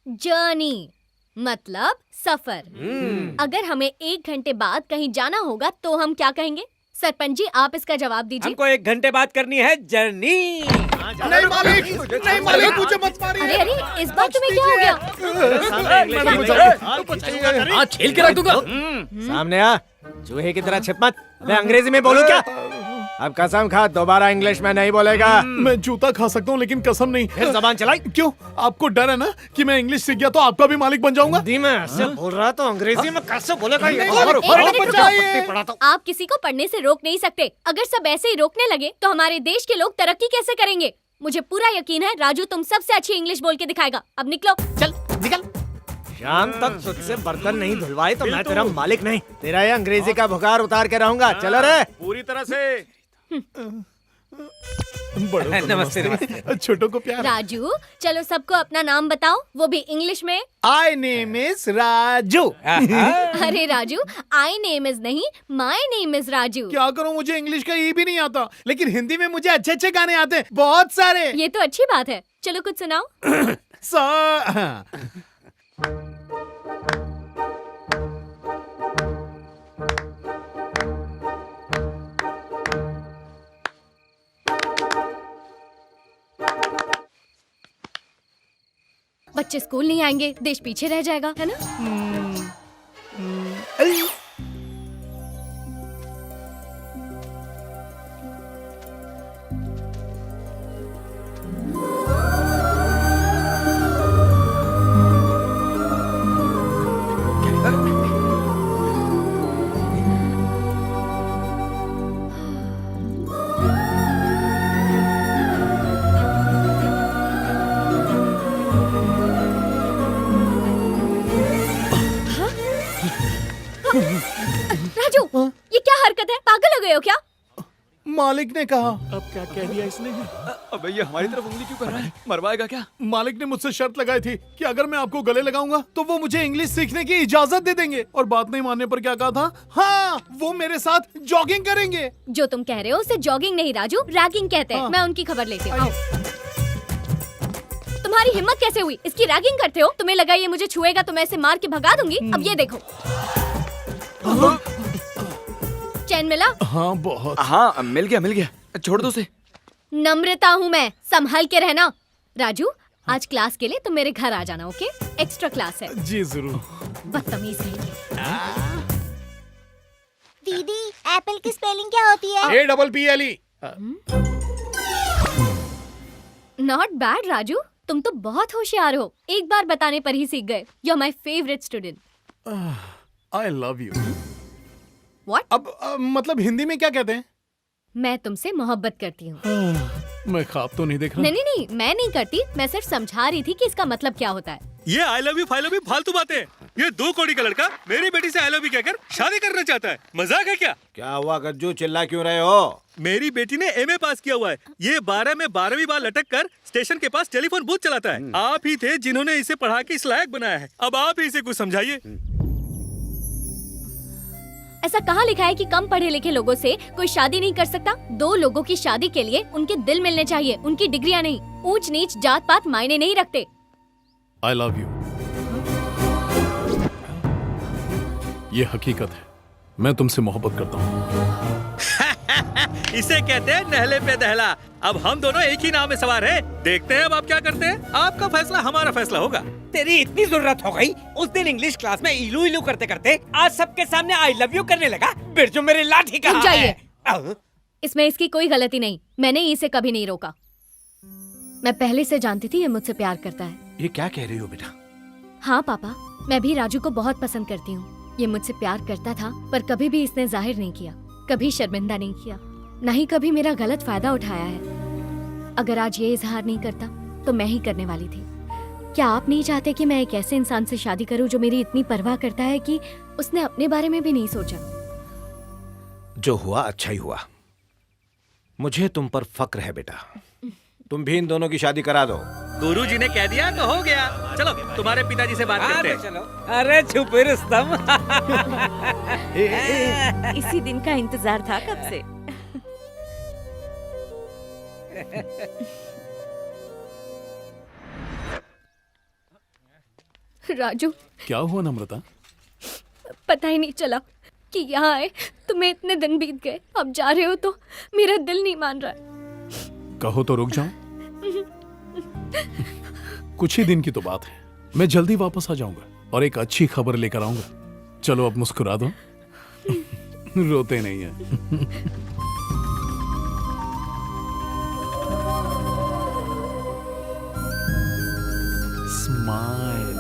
जर्नी मतलब सफर। अगर हमें 1 घंटे बाद कहीं जाना होगा तो हम क्या कहेंगे? सरपंच जी आप इसका जवाब दीजिए। हमको 1 घंटे बाद करनी है जर्नी। नहीं मालिक, नहीं मालिक, मुझे मत मारिए। अरे अरे, इस बार तुम्हें क्या हो गया? हाँ छील के रख दूंगा। सामने आ, चूहे की तरह छिप मत। मैं अंग्रेजी में बोलूं क्या? अब कसम खा, दोबारा इंग्लिश में नहीं बोलेगा। मैं जूता खा सकता हूँ लेकिन कसम नहीं। फिर जबान चलाई। क्यों? आपको डर है ना कि मैं इंग्लिश सीख गया तो आपका भी मालिक बन जाऊंगा? मैं ऐसे बोल रहा तो अंग्रेजी में कैसे बोलेगा? आप किसी को पढ़ने से रोक नहीं सकते। अगर सब ऐसे ही रोकने लगे तो हमारे देश के लोग तरक्की कैसे करेंगे? मुझे पूरा यकीन है राजू तुम सबसे अच्छी इंग्लिश बोल के दिखाएगा। अब निकलो। चल निकल। शाम तक तुझसे बर्तन नहीं धुलवाए तो मैं तेरा मालिक नहीं। तेरा ये अंग्रेजी का बुखार उतार के रहूंगा। चलो रे पूरी तरह से। नमस्ते नमस्ते। छोटों को प्यार। राजू चलो सबको अपना नाम बताओ, वो भी इंग्लिश में। I name is Raju. अरे राजू, आई नेम इज नहीं, माई नेम इज राजू। क्या करूं, मुझे इंग्लिश का ये भी नहीं आता, लेकिन हिंदी में मुझे अच्छे अच्छे गाने आते हैं, बहुत सारे। ये तो अच्छी बात है, चलो कुछ सुनाओ। बच्चे स्कूल नहीं आएंगे, देश पीछे रह जाएगा, है ना? राजू, ये क्या हरकत है? पागल हो गए हो क्या? मालिक ने कहा। अब क्या कह दिया इसने? अबे ये हमारी तरफ उंगली क्यों कर रहा है? मरवाएगा क्या? मालिक ने मुझसे शर्त लगाई थी कि अगर मैं आपको गले लगाऊंगा तो वो मुझे इंग्लिश सीखने की इजाजत दे देंगे, और बात नहीं मानने पर क्या कहा था? हाँ, वो मेरे साथ जॉगिंग करेंगे। जो तुम कह रहे हो उसे जॉगिंग नहीं राजू, रैगिंग कहते हैं। मैं उनकी खबर लेती हूँ। तुम्हारी हिम्मत कैसे हुई? इसकी रैगिंग करते हो? तुम्हें लगा ये मुझे छुएगा तो मैं इसे मार के भगा दूंगी? अब ये देखो। चैन मिला? हाँ बहुत। हाँ मिल गया, छोड़ दो उसे। नम्रता हूँ मैं, संभाल के रहना। राजू आज क्लास के लिए तुम मेरे घर आ जाना, ओके? एक्स्ट्रा क्लास है। जी जरूर। बदतमीज है। दीदी एप्पल की स्पेलिंग क्या होती है? APPLE। नॉट बैड राजू, तुम तो बहुत होशियार हो। एक बार बताने पर ही सीख गए। You are my favourite student. I love you. What? अब मतलब हिंदी में क्या कहते हैं? मैं तुमसे मोहब्बत करती हूँ। मैं ख्वाब तो नहीं देख रहा? नहीं नहीं नहीं, मैं नहीं करती, मैं सिर्फ समझा रही थी कि इसका मतलब क्या होता है। ये आई लव यू फाई लव यू फालतू बातें हैं। ये 2 कौड़ी का लड़का मेरी बेटी से आई लव यू कहकर शादी करना चाहता है। मजाक है क्या? क्या हुआ गज्जू, चिल्ला क्यों रहे हो? मेरी बेटी ने एमए पास किया हुआ है। ये 12 में 12वीं बार लटक कर स्टेशन के पास टेलीफोन बूथ चलाता है। आप ही थे जिन्होंने इसे पढ़ा के इस लायक बनाया है। अब आप ही इसे कुछ समझाइए। ऐसा कहाँ लिखा है कि कम पढ़े लिखे लोगों से कोई शादी नहीं कर सकता? 2 लोगों की शादी के लिए उनके दिल मिलने चाहिए, उनकी डिग्रियां नहीं। ऊंच नीच जात पात मायने नहीं रखते। आई लव यू, ये हकीकत है। मैं तुमसे मोहब्बत करता हूँ। इसे कहते हैं नहले पे दहला। अब हम दोनों एक ही नाव में सवार हैं। देखते हैं अब आप क्या करते हैं। आपका फैसला हमारा फैसला होगा। तेरी इतनी जरूरत हो गई उस दिन इंग्लिश क्लास में इलू इलू करते करते आज सबके सामने आई लव यू करने लगा। बिरजू मेरी लाठी कहाँ है? इसमें इसकी कोई गलती नहीं, मैंने इसे कभी नहीं रोका। मैं पहले से जानती थी ये मुझसे प्यार करता है। ये क्या कह रही हो बेटा? हाँ पापा, मैं भी राजू को बहुत पसंद करती हूँ। ये मुझसे प्यार करता था पर कभी भी इसने जाहिर नहीं किया, कभी शर्मिंदा नहीं किया, न ही कभी मेरा गलत फायदा उठाया है। अगर आज ये इजहार नहीं करता तो मैं ही करने वाली थी। क्या आप नहीं चाहते कि मैं एक ऐसे इंसान से शादी करूं जो मेरी इतनी परवाह करता है कि उसने अपने बारे में भी नहीं सोचा? जो हुआ अच्छा ही हुआ। मुझे तुम पर फक्र है बेटा। तुम भी इन दोनों की शादी करा दो। गुरुजी ने कह दिया तो हो गया। चलो तुम्हारे पिताजी से बात करते हैं। चलो। अरे चुप रुस्तम। इसी दिन का इंतजार था कब से। राजू, क्या हुआ नम्रता? पता ही नहीं चला कि यहाँ आए तुम्हें इतने दिन बीत गए। अब जा रहे हो तो मेरा दिल नहीं मान रहा है। कहो तो रुक जाऊं? कुछ ही दिन की तो बात है। मैं जल्दी वापस आ जाऊंगा और एक अच्छी खबर लेकर आऊंगा। चलो अब मुस्कुरा दो। रोते नहीं है। स्माइल।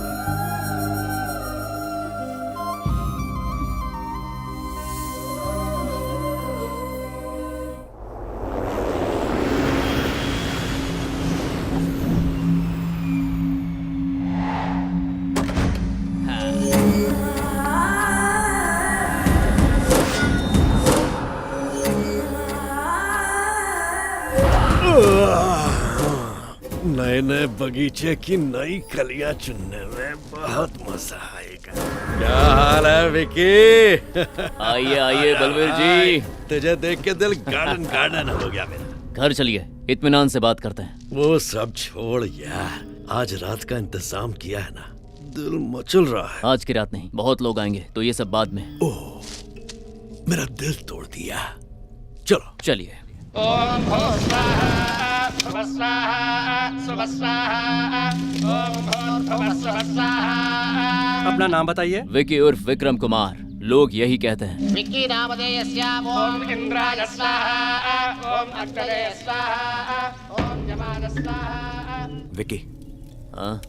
नए नए बगीचे की नई कलियां चुनने में बहुत मजा आएगा। क्या हाल है विकी? आइए आइए बलवीर जी। तुझे देख के दिल गार्डन गार्डन हो गया मेरा। घर चलिए, इत्मीनान से बात करते हैं। वो सब छोड़ यार, आज रात का इंतजाम किया है ना? दिल मचल रहा है। आज की रात नहीं, बहुत लोग आएंगे तो ये सब बाद में। ओह, मेरा दिल तोड़ दिया। चलो चलिए। अपना नाम बताइए। विकी उर्फ विक्रम कुमार, लोग यही कहते हैं। विक्की नामधेयस्याम ओम इंद्राय स्वाहा ओम अग्नये स्वाहा ओम यमाय स्वाहा। विकी। हाँ?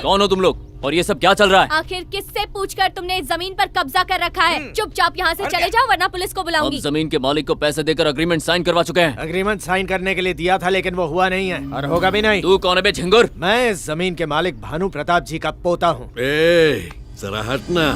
कौन हो तुम लोग और ये सब क्या चल रहा है? आखिर किससे पूछकर तुमने इस जमीन पर कब्जा कर रखा है? चुपचाप यहाँ से चले जाओ वरना पुलिस को बुलाऊंगी। अब जमीन के मालिक को पैसे देकर अग्रीमेंट साइन करवा चुके हैं। अग्रीमेंट साइन करने के लिए दिया था लेकिन वो हुआ नहीं है और होगा भी नहीं। तू कौन है बे झिंगुर? मैं इस जमीन के मालिक भानु प्रताप जी का पोता हूँ। जरा हटना।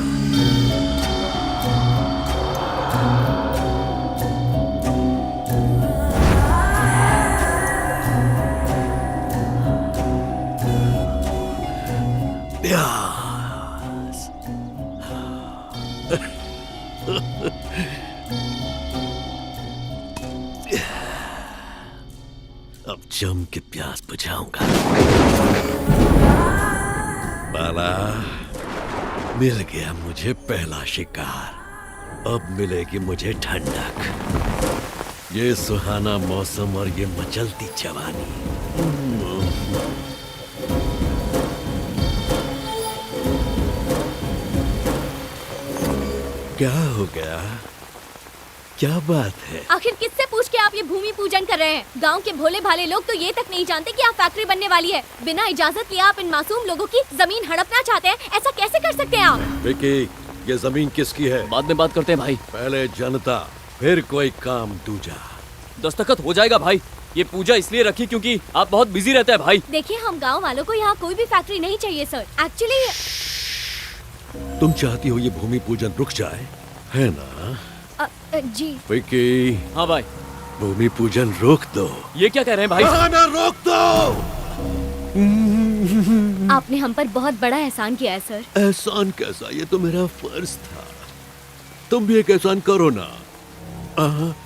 अब जम के प्यास बुझाऊंगा। बाला, मिल गया मुझे पहला शिकार। अब मिलेगी मुझे ठंडक। ये सुहाना मौसम और ये मचलती जवानी। क्या हो गया? क्या बात है? आखिर किससे पूछ के आप ये भूमि पूजन कर रहे हैं? गांव के भोले भाले लोग तो ये तक नहीं जानते कि आप फैक्ट्री बनने वाली है। बिना इजाजत लिए आप इन मासूम लोगों की जमीन हड़पना चाहते हैं। ऐसा कैसे कर सकते हैं आप? विकी, ये जमीन किसकी है? बाद में बात करते हैं भाई। पहले जनता, फिर कोई काम दूजा। दस्तखत हो जाएगा भाई। ये पूजा इसलिए रखी क्योंकि आप बहुत बिजी रहते हैं भाई। देखिए, हम गाँव वालों को यहाँ कोई भी फैक्ट्री नहीं चाहिए सर। एक्चुअली तुम चाहती हो ये भूमि पूजन रुक जाए, है ना? जी। विकी। हाँ भाई। भूमि पूजन रोक दो। ये क्या कह रहे हैं भाई? ना रोक दो। आपने हम पर बहुत बड़ा एहसान किया है सर। एहसान कैसा? ये तो मेरा फर्ज था। तुम भी एक एहसान करो ना।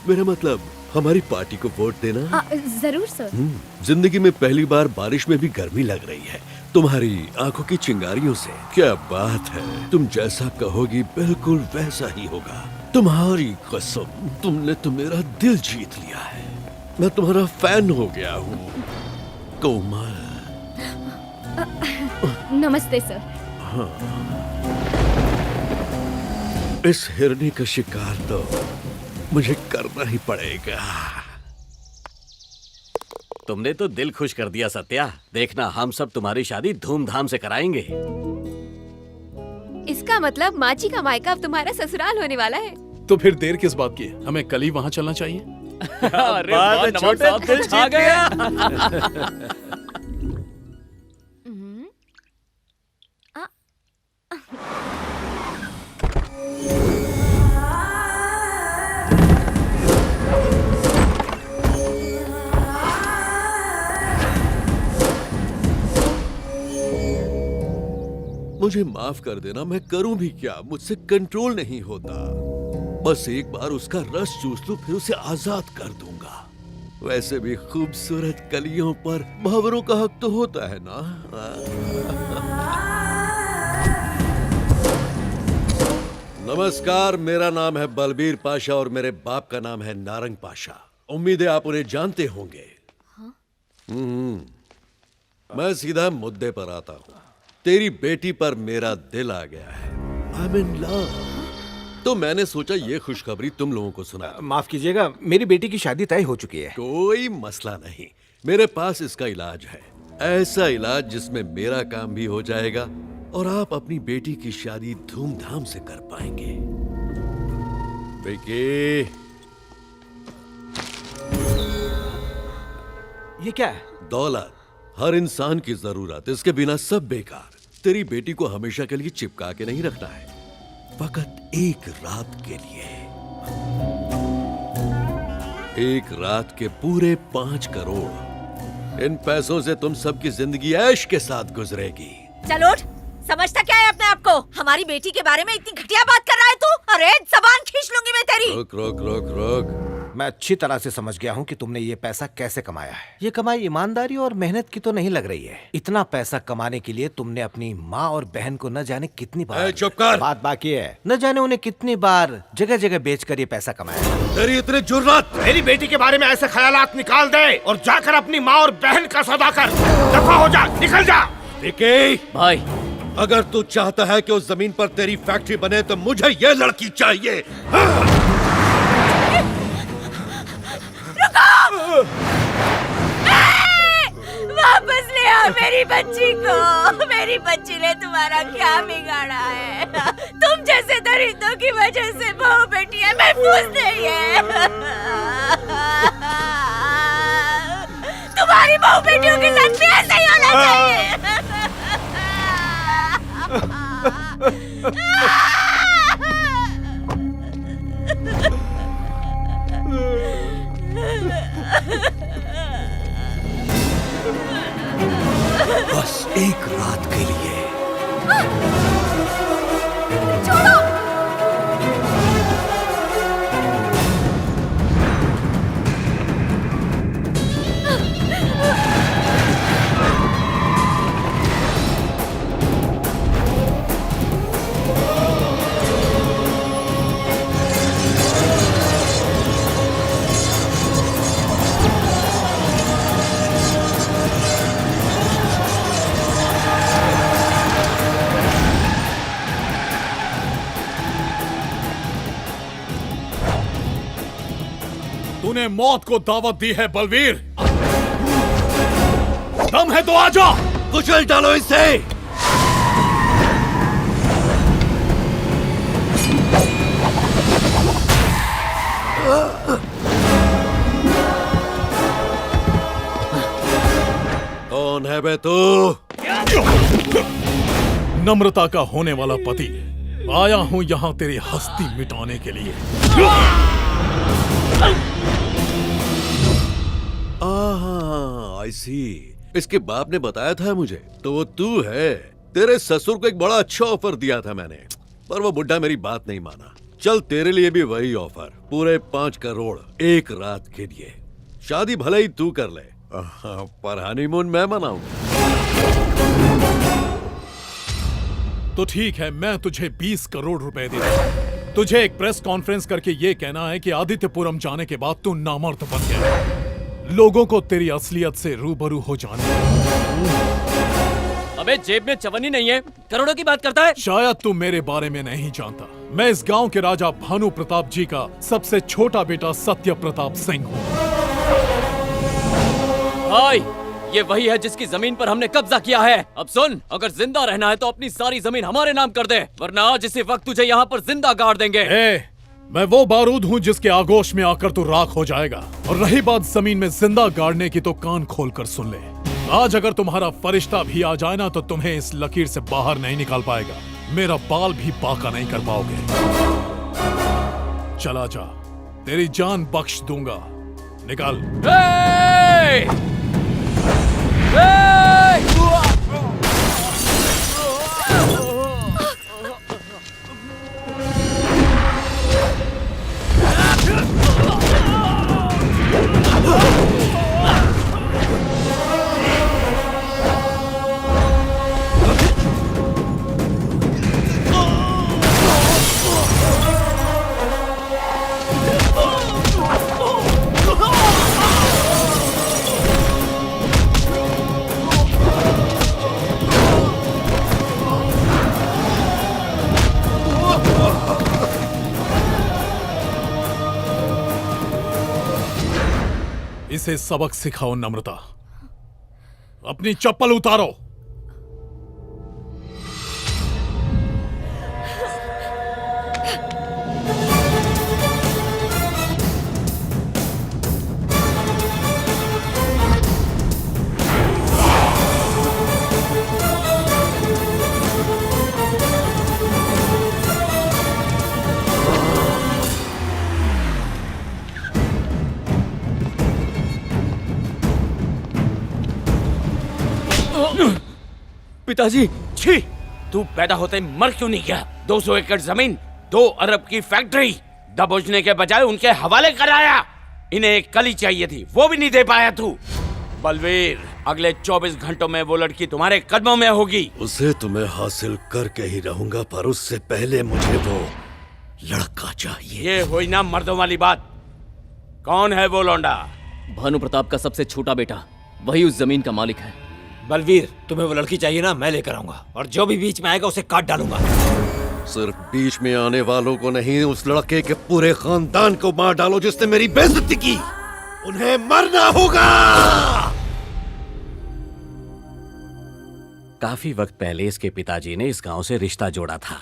मेरा मतलब हमारी पार्टी को वोट देना। जरूर सर। जिंदगी में पहली बार बारिश में भी गर्मी लग रही है तुम्हारी आंखों की चिंगारियों से। क्या बात है, तुम जैसा कहोगी बिल्कुल वैसा ही होगा। तुम्हारी कसम, तुमने तो मेरा दिल जीत लिया है। मैं तुम्हारा फैन हो गया हूँ कोमल। नमस्ते सर। हाँ। इस हिरनी का शिकार तो मुझे करना ही पड़ेगा। तुमने तो दिल खुश कर दिया सत्या। देखना, हम सब तुम्हारी शादी धूमधाम से कराएंगे। इसका मतलब माची का मायका अब तुम्हारा ससुराल होने वाला है। तो फिर देर किस बात की? हमें कल ही वहाँ चलना चाहिए। अरे वाह, नवाब साहब दिल छा गया। मुझे माफ कर देना, मैं करूं भी क्या, मुझसे कंट्रोल नहीं होता। बस एक बार उसका रस चूस लूं, फिर उसे आजाद कर दूंगा। वैसे भी खूबसूरत कलियों पर भंवरों का हक तो होता है ना। नमस्कार, मेरा नाम है बलबीर पाशा और मेरे बाप का नाम है नारंग पाशा। उम्मीद है आप उन्हें जानते होंगे। मैं सीधा मुद्दे पर आता हूँ। तेरी बेटी पर मेरा दिल आ गया है। I'm in love। तो मैंने सोचा ये खुशखबरी तुम लोगों को सुना। माफ कीजिएगा, मेरी बेटी की शादी तय हो चुकी है। कोई मसला नहीं, मेरे पास इसका इलाज है। ऐसा इलाज जिसमें मेरा काम भी हो जाएगा और आप अपनी बेटी की शादी धूमधाम से कर पाएंगे। विकी, ये क्या है? दौलत हर इंसान की जरूरत, इसके बिना सब बेकार। तेरी बेटी को हमेशा के लिए चिपका के नहीं रखना है, फकत एक रात के लिए। एक रात के पूरे 5 करोड़। इन पैसों से तुम सबकी जिंदगी ऐश के साथ गुजरेगी। चलो उठ, समझता क्या है अपने आप को? हमारी बेटी के बारे में इतनी घटिया बात कर रहा है तू? अरे जबान खींच लूंगी मैं तेरी। रोक रोक रोक रोक। मैं अच्छी तरह से समझ गया हूँ कि तुमने ये पैसा कैसे कमाया है। ये कमाई ईमानदारी और मेहनत की तो नहीं लग रही है। इतना पैसा कमाने के लिए तुमने अपनी माँ और बहन को न जाने कितनी बार, चुप कर। बात बाकी है, न जाने उन्हें कितनी बार जगह जगह बेचकर ये पैसा कमाया। तेरी इतनी जुर्रत! मेरी बेटी के बारे में ऐसे ख्यालात निकाल दे और जाकर अपनी माँ और बहन का सौदा कर। दफा हो जा, निकल जा। विकी भाई, अगर तू चाहता है कि उस जमीन पर तेरी फैक्ट्री बने तो मुझे ये लड़की चाहिए। वापस ले आओ मेरी बच्ची को। मेरी बच्ची ने तुम्हारा क्या बिगाड़ा है? तुम जैसे दरिंदों की वजह से बहू बेटियां महफूज नहीं है। तुम्हारी बहू बेटियों के साथ भी ऐसा ही होना चाहिए। बस एक रात के लिए। छोड़ो। तूने मौत को दावत दी है बलवीर। दम है तो आजा। कुचल डालो इसे। कौन है बे तू? नम्रता का होने वाला पति। आया हूं यहां तेरी हस्ती मिटाने के लिए। आई सी। इसके बाप ने बताया था मुझे। तो वो तू है। तेरे ससुर को एक बड़ा अच्छा ऑफर दिया था मैंने, पर वो बुड्ढा मेरी बात नहीं माना। चल तेरे लिए भी वही ऑफर, पूरे 5 करोड़ एक रात के लिए। शादी भले ही तू कर ले, पर हनीमून मैं मनाऊंगा। तो ठीक है, मैं तुझे 20 करोड़ रुपए देता हूं। तुझे एक प्रेस कॉन्फ्रेंस करके ये कहना है कि आदित्यपुरम जाने के बाद तू नामर्द बन गया। लोगों को तेरी असलियत से रूबरू हो जाने। अबे जेब में चवन्नी नहीं है, करोड़ों की बात करता है। शायद तू मेरे बारे में नहीं जानता। मैं इस गांव के राजा भानु प्रताप जी का सबसे छोटा बेटा सत्य प्रताप सिंह हूँ। भाई, ये वही है जिसकी जमीन पर हमने कब्जा किया है। अब सुन, अगर जिंदा रहना है तो अपनी सारी जमीन हमारे नाम कर दे, वरना आज इसी वक्त तुझे यहाँ पर जिंदा गाड़ देंगे। मैं वो बारूद हूँ जिसके आगोश में आकर तू राख हो जाएगा। और रही बात जमीन में जिंदा गाड़ने की, तो कान खोलकर सुन ले। आज अगर तुम्हारा फरिश्ता भी आ जाए ना, तो तुम्हें इस लकीर से बाहर नहीं निकाल पाएगा। मेरा बाल भी बाका नहीं कर पाओगे। चला जा, तेरी जान बख्श दूंगा। निकाल। इसे सबक सिखाओ नम्रता। अपनी चप्पल उतारो। पिताजी, छी, तू पैदा होते ही मर क्यों नहीं गया? 200 एकड़ जमीन, 2 अरब की फैक्ट्री दबोचने के बजाय उनके हवाले कराया। इन्हें एक कली चाहिए थी, वो भी नहीं दे पाया तू। बलवीर, अगले 24 घंटों में वो लड़की तुम्हारे कदमों में होगी। उसे तुम्हें हासिल करके ही रहूंगा, पर उससे पहले मुझे वो लड़का चाहिए। ये हुई ना मर्दों वाली बात। कौन है वो लौंडा? भानु प्रताप का सबसे छोटा बेटा, वही उस जमीन का मालिक है। बलवीर, तुम्हें वो लड़की चाहिए ना, मैं लेकर आऊंगा, और जो भी बीच में आएगा उसे काट डालूंगा। सिर्फ बीच में आने वालों को नहीं, उस लड़के के पूरे खानदान को मार डालो जिसने मेरी बेइज्जती की। उन्हें मरना होगा। काफी वक्त पहले इसके पिताजी ने इस गांव से रिश्ता जोड़ा था,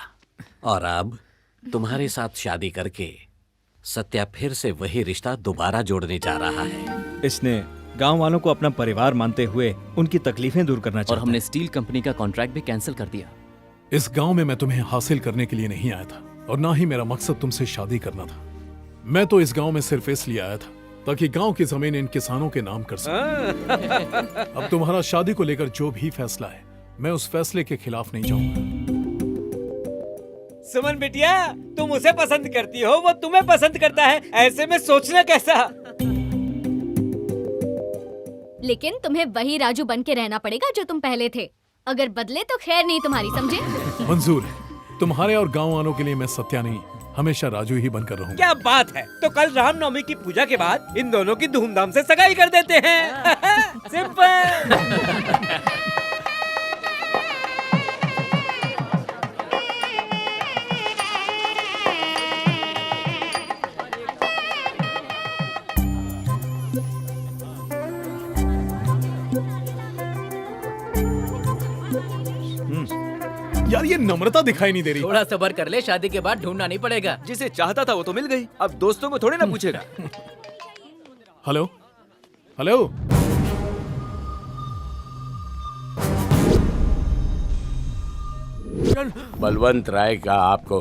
और अब तुम्हारे साथ शादी करके सत्या फिर से वही रिश्ता दोबारा जोड़ने जा रहा है। इसने गांव वालों को अपना परिवार मानते हुए उनकी तकलीफें दूर करना चाहता है। और हमने स्टील कंपनी का कॉन्ट्रैक्ट भी कैंसिल कर दिया। इस गांव में मैं तुम्हें हासिल करने के लिए नहीं आया था, और ना ही मेरा मकसद तुमसे शादी करना था। मैं तो इस गांव में सिर्फ इसलिए आया था ताकि गांव की जमीन इन किसानों के नाम कर सकूं। अब तुम्हारा शादी को लेकर जो भी फैसला है, मैं उस फैसले के खिलाफ नहीं जाऊंगा। सुमन बिटिया, तुम उसे पसंद करती हो, वो तुम्हें पसंद करता है, ऐसे में सोचना कैसा? लेकिन तुम्हें वही राजू बन के रहना पड़ेगा जो तुम पहले थे। अगर बदले तो खैर नहीं तुम्हारी, समझे? मंजूर है। तुम्हारे और गांव वालों के लिए मैं सत्या नहीं, हमेशा राजू ही बनकर रहूंगा। क्या बात है! तो कल रामनवमी की पूजा के बाद इन दोनों की धूमधाम से सगाई कर देते हैं। सिंपल। यार ये नम्रता दिखाई नहीं दे रही। थोड़ा सब्र कर ले, शादी के बाद ढूंढना नहीं पड़ेगा। जिसे चाहता था वो तो मिल गई, अब दोस्तों को थोड़े ना पूछेगा। हेलो हेलो, बलवंत राय का आपको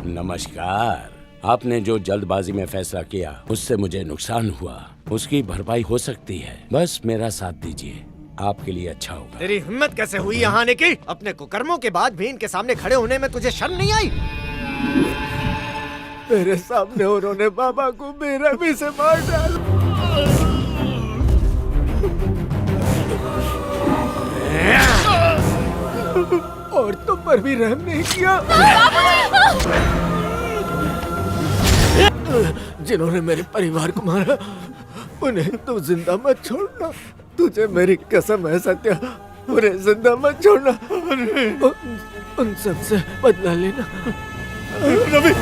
नमस्कार। आपने जो जल्दबाजी में फैसला किया उससे मुझे नुकसान हुआ, उसकी भरपाई हो सकती है। बस मेरा साथ दीजिए, आपके लिए अच्छा होगा। तेरी हिम्मत कैसे हुई यहाँ आने की? अपने कुकर्मों के बाद भी इनके सामने खड़े होने में तुझे शर्म नहीं आई? मेरे सामने उन्होंने बाबा को मेरा भी से मार डाला। और तुम पर भी रहम नहीं किया। जिन्होंने मेरे परिवार को मारा उन्हें तुम जिंदा मत छोड़ना। तुझे मेरी कसम है सत्या, उन्हें जिंदा मत छोड़ना। उन सबसे बदला लेना। रवि,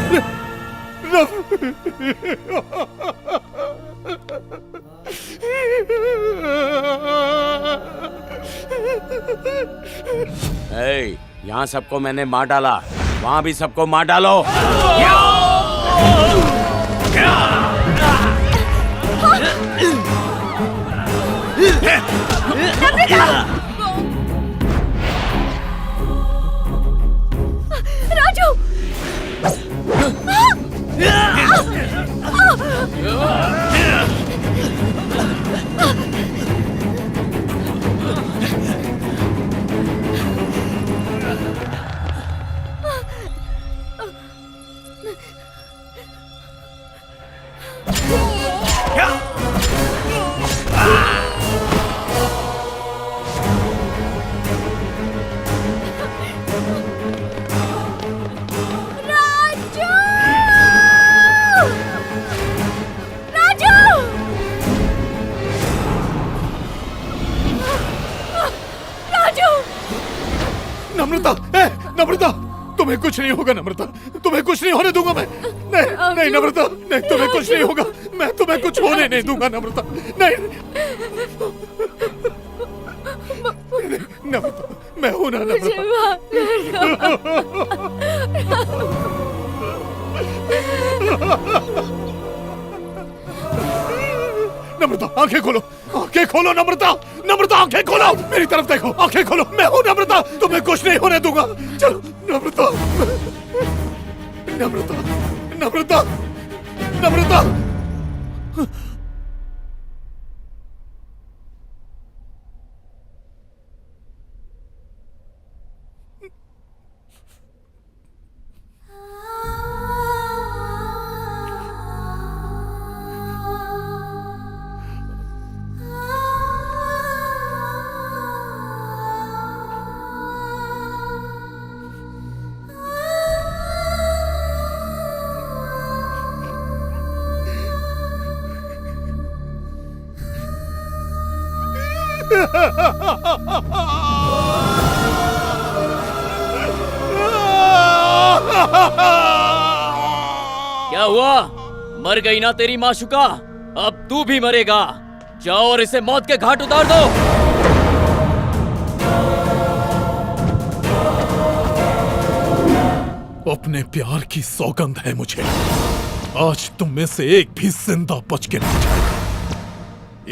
यहाँ सबको मैंने मार डाला, वहाँ भी सबको मार डालो। राजू! नम्रता, नम्रता, तुम्हें कुछ नहीं होगा। नम्रता, तुम्हें कुछ नहीं होने दूंगा मैं। नहीं नहीं नम्रता, नहीं, तुम्हें कुछ नहीं होगा। मैं तुम्हें कुछ होने नहीं दूंगा नम्रता। नहीं नम्रता, मैं हूं ना नम्रता। आंखें खोलो, आंखें खोलो नम्रता, नम्रता आंखें खोलो, मेरी तरफ देखो, आंखें खोलो। मैं हूं नम्रता, तुम्हें कुछ नहीं होने दूंगा। चलो नम्रता, नम्रता, नम्रता, नम्रता। क्या हुआ? मर गई ना तेरी माशुका? अब तू भी मरेगा। जाओ और इसे मौत के घाट उतार दो। अपने प्यार की सौगंध है मुझे, आज तुम में से एक भी जिंदा बच के नहीं जाएगा।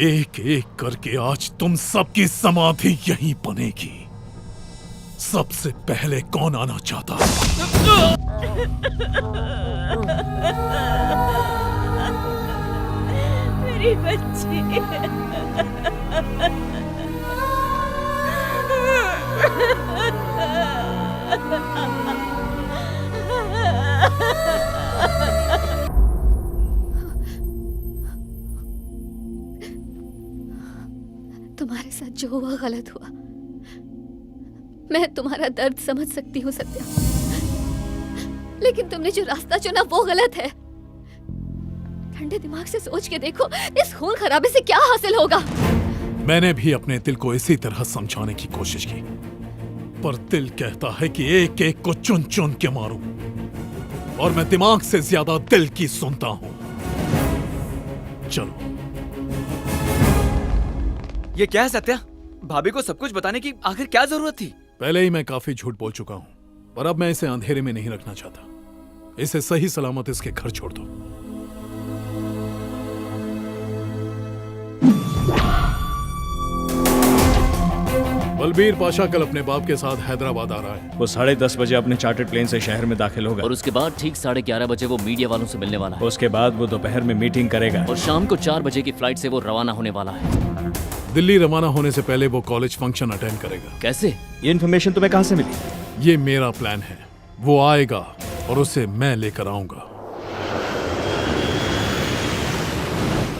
एक एक करके आज तुम सबकी समाधि यहीं बनेगी। सबसे पहले कौन आना चाहता? मेरी बच्ची। तुम्हारे साथ जो हुआ गलत हुआ। मैं तुम्हारा दर्द समझ सकती हूँ सत्या, लेकिन तुमने जो रास्ता चुना वो गलत है। ठंडे दिमाग से सोच के देखो, इस खून खराबे से क्या हासिल होगा। मैंने भी अपने दिल को इसी तरह समझाने की कोशिश की, पर दिल कहता है कि एक एक को चुन चुन के मारूं, और मैं दिमाग से ज्यादा दिल की सुनता हूं। चलो। ये क्या है सत्या? भाभी को सब कुछ बताने की आखिर क्या जरूरत थी? पहले ही मैं काफी झूठ बोल चुका हूं। पर अब मैं इसे अंधेरे में नहीं रखना चाहता। इसे सही सलामत इसके घर छोड़ दो। बलबीर पाशा कल अपने बाप के साथ हैदराबाद आ रहा है। वो 10:30 बजे अपने चार्टर्ड प्लेन से शहर में दाखिल होगा और उसके बाद ठीक 11:30 बजे वो मीडिया वालों से मिलने वाला है। उसके बाद वो दोपहर में मीटिंग करेगा और शाम को 4 बजे की फ्लाइट से वो रवाना होने वाला है। दिल्ली रवाना होने से पहले वो कॉलेज फंक्शन अटेंड करेगा। कैसे? ये इन्फॉर्मेशन तुम्हें कहाँ से मिली? ये मेरा प्लान है। वो आएगा और उसे मैं लेकर आऊंगा।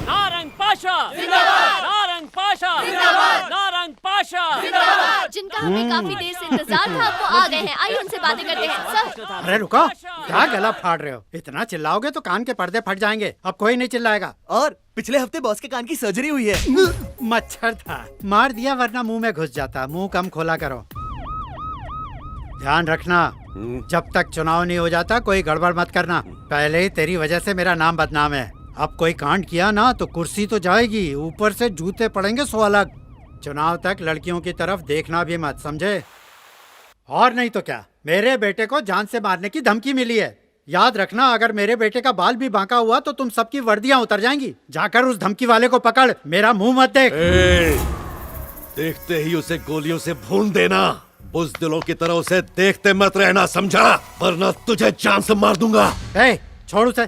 नारंग पाशा जिंदाबाद! नारंग पाशा जिंदाबाद! नारंग पाशा जिंदाबाद! जिनका हमें काफी देर से इंतजार था वो आ गए हैं। आइए उनसे बातें करते हैं। सर अरे रुको, क्या गला फाड़ रहे हो? इतना चिल्लाओगे तो कान के पर्दे फट जाएंगे। अब कोई नहीं चिल्लाएगा। और पिछले हफ्ते बॉस के कान की सर्जरी हुई है। मच्छर था, मार दिया वरना मुंह में घुस जाता। मुंह कम खोला करो। ध्यान रखना, जब तक चुनाव नहीं हो जाता कोई गड़बड़ मत करना। पहले ही तेरी वजह से मेरा नाम बदनाम है। अब कोई कांड किया ना तो कुर्सी तो जाएगी, ऊपर से जूते पड़ेंगे 100 अलग। चुनाव तक लड़कियों की तरफ देखना भी मत, समझे? और नहीं तो क्या, मेरे बेटे को जान से मारने की धमकी मिली है। याद रखना, अगर मेरे बेटे का बाल भी बांका हुआ तो तुम सबकी वर्दियां उतर जाएंगी। जाकर उस धमकी वाले को पकड़, मेरा मुंह मत देख। देखते ही उसे गोलियों से भून देना। बुज़दिलों की तरह उसे देखते मत रहना, समझा? वरना तुझे जान से मार दूंगा। छोड़ उसे।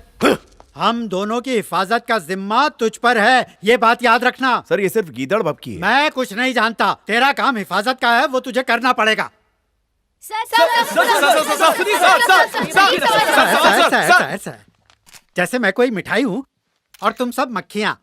हम दोनों की हिफाजत का जिम्मा तुझ पर है, ये बात याद रखना। सर ये सिर्फ गीदड़ भभकी है। मैं कुछ नहीं जानता, तेरा काम हिफाजत का है, वो तुझे करना पड़ेगा। जैसे मैं कोई मिठाई हूँ और तुम सब मक्खियाँ।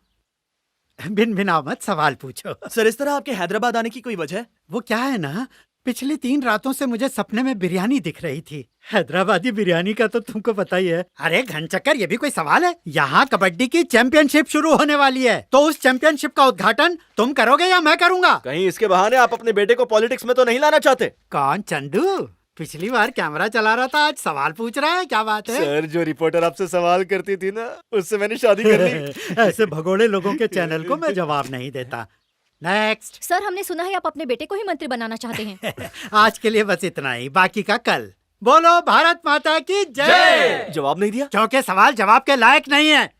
बिन बिना मत सवाल पूछो। सर इस तरह आपके हैदराबाद आने की कोई वजह? वो क्या है ना, पिछली 3 रातों से मुझे सपने में बिरयानी दिख रही थी। हैदराबादी बिरयानी का तो तुमको पता ही है। अरे घनचक्कर, ये भी कोई सवाल है? यहाँ कबड्डी की चैंपियनशिप शुरू होने वाली है, तो उस चैंपियनशिप का उद्घाटन तुम करोगे या मैं करूँगा? कहीं इसके बहाने आप अपने बेटे को पॉलिटिक्स में तो नहीं लाना चाहते? कौन चंदू? पिछली बार कैमरा चला रहा था, आज सवाल पूछ रहा है, क्या बात है? सर जो रिपोर्टर आपसे सवाल करती थी ना, उससे मैंने शादी कर ली। ऐसे भगोड़े लोगों के चैनल को मैं जवाब नहीं देता। नेक्स्ट। सर हमने सुना है आप अपने बेटे को ही मंत्री बनाना चाहते हैं। आज के लिए बस इतना ही, बाकी का कल। बोलो भारत माता की जय। जवाब नहीं दिया? क्योंकि सवाल जवाब के लायक नहीं है।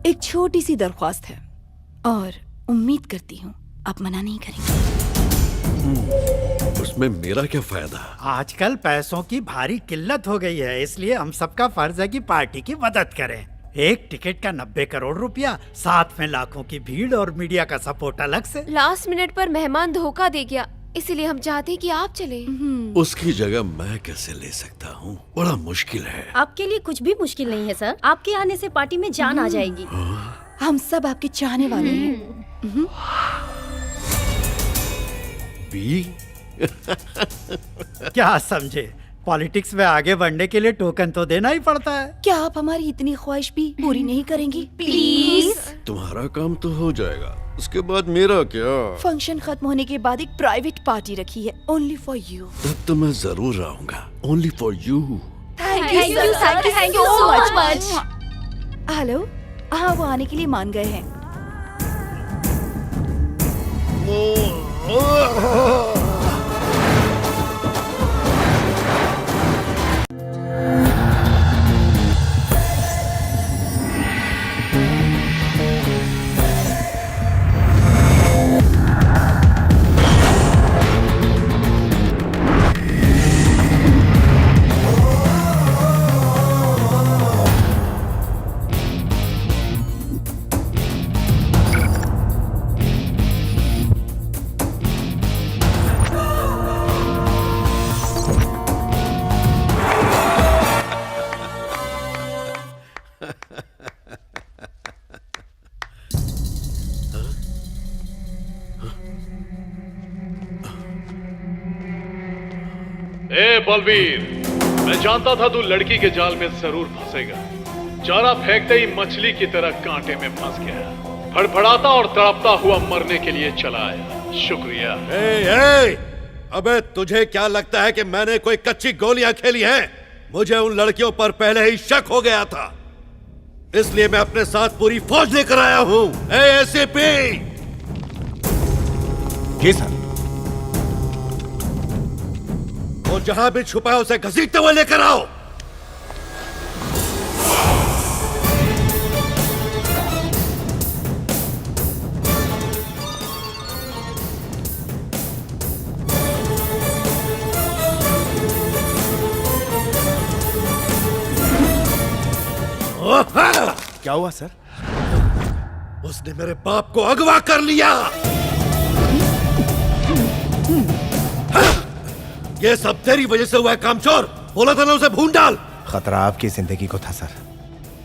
एक छोटी सी दरख्वास्त है और उम्मीद करती हूँ आप मना नहीं करेंगे। उसमें मेरा क्या फायदा? आजकल पैसों की भारी किल्लत हो गई है, इसलिए हम सबका फर्ज है कि पार्टी की मदद करें। एक टिकट का 90 करोड़ रुपया, साथ में लाखों की भीड़ और मीडिया का सपोर्ट अलग से। लास्ट मिनट पर मेहमान धोखा दे गया, इसीलिए हम चाहते हैं कि आप चले। उसकी जगह मैं कैसे ले सकता हूँ? बड़ा मुश्किल है। आपके लिए कुछ भी मुश्किल नहीं है सर, आपके आने से पार्टी में जान आ जाएगी। हम सब आपके चाहने वाले हैं। बी? क्या समझे, पॉलिटिक्स में आगे बढ़ने के लिए टोकन तो देना ही पड़ता है। क्या आप हमारी इतनी ख्वाहिश भी पूरी नहीं करेंगी? प्लीज। तुम्हारा काम तो हो जाएगा, उसके बाद मेरा क्या? फंक्शन खत्म होने के बाद एक प्राइवेट पार्टी रखी है, ओनली फॉर यू। तब तो मैं जरूर आऊंगा, only for you. Thank you so much. Hello, हाँ वो आने के लिए मान गए हैं। ए बलवीर, मैं जानता था तू लड़की के जाल में जरूर फंसेगा। चारा फेंकते ही मछली की तरह कांटे में फंस गया, फड़फड़ाता और तड़पता हुआ मरने के लिए चला आया। शुक्रिया। अबे तुझे क्या लगता है कि मैंने कोई कच्ची गोलियां खेली हैं? मुझे उन लड़कियों पर पहले ही शक हो गया था, इसलिए मैं अपने साथ पूरी फौज लेकर आया हूं। एसीपी! जी सर। वो जहां भी छुपा है उसे घसीटते हुए लेकर आओ। क्या हुआ सर? उसने मेरे बाप को अगवा कर लिया। ये सब तेरी वजह से हुआ है कामचोर। बोला था ना उसे भून डाल। खतरा आपकी जिंदगी को था सर,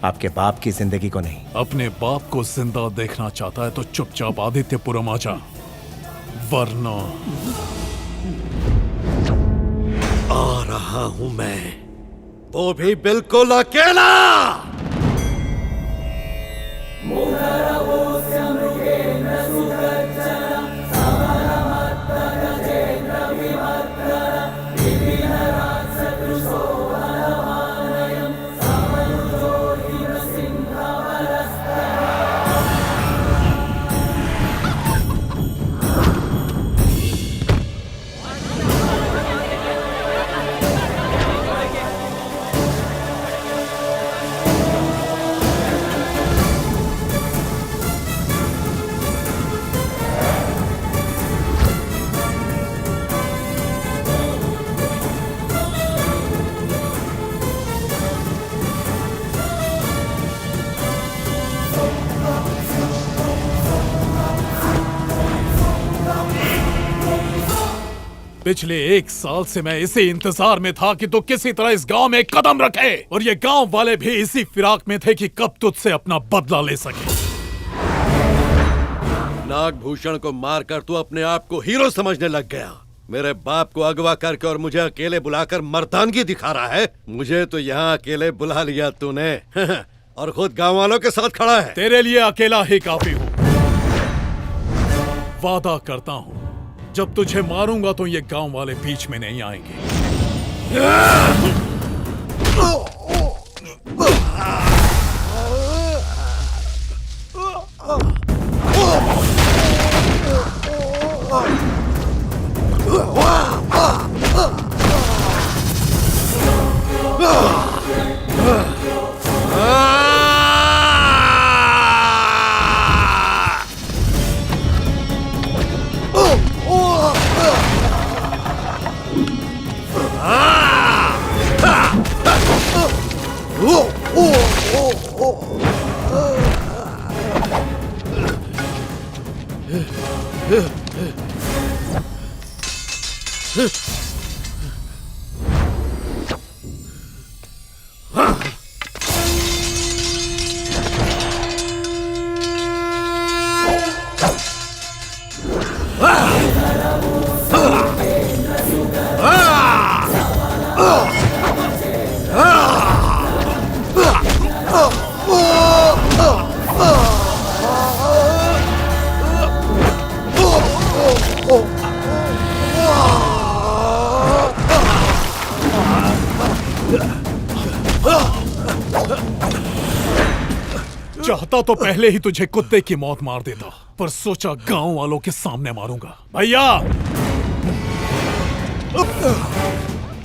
आपके बाप की जिंदगी को नहीं। अपने बाप को जिंदा देखना चाहता है तो चुपचाप आदित्यपुरम आ जा, वरना आ रहा हूं मैं, वो भी बिल्कुल अकेला। पिछले 1 साल से मैं इसी इंतजार में था कि तू किसी तरह इस गांव में एक कदम रखे, और ये गांव वाले भी इसी फिराक में थे कि कब तुझसे अपना बदला ले सके। नागभूषण को मारकर तू अपने आप को हीरो समझने लग गया। मेरे बाप को अगवा करके और मुझे अकेले बुलाकर मर्दानगी दिखा रहा है। मुझे तो यहाँ अकेले बुला लिया तूने और खुद गांव वालों के साथ खड़ा है। तेरे लिए अकेला ही काफी हूँ। वादा करता हूँ जब तुझे मारूंगा तो ये गांव वाले बीच में नहीं आएंगे। चाहता तो पहले ही तुझे कुत्ते की मौत मार देता, पर सोचा गांव वालों के सामने मारूंगा। भैया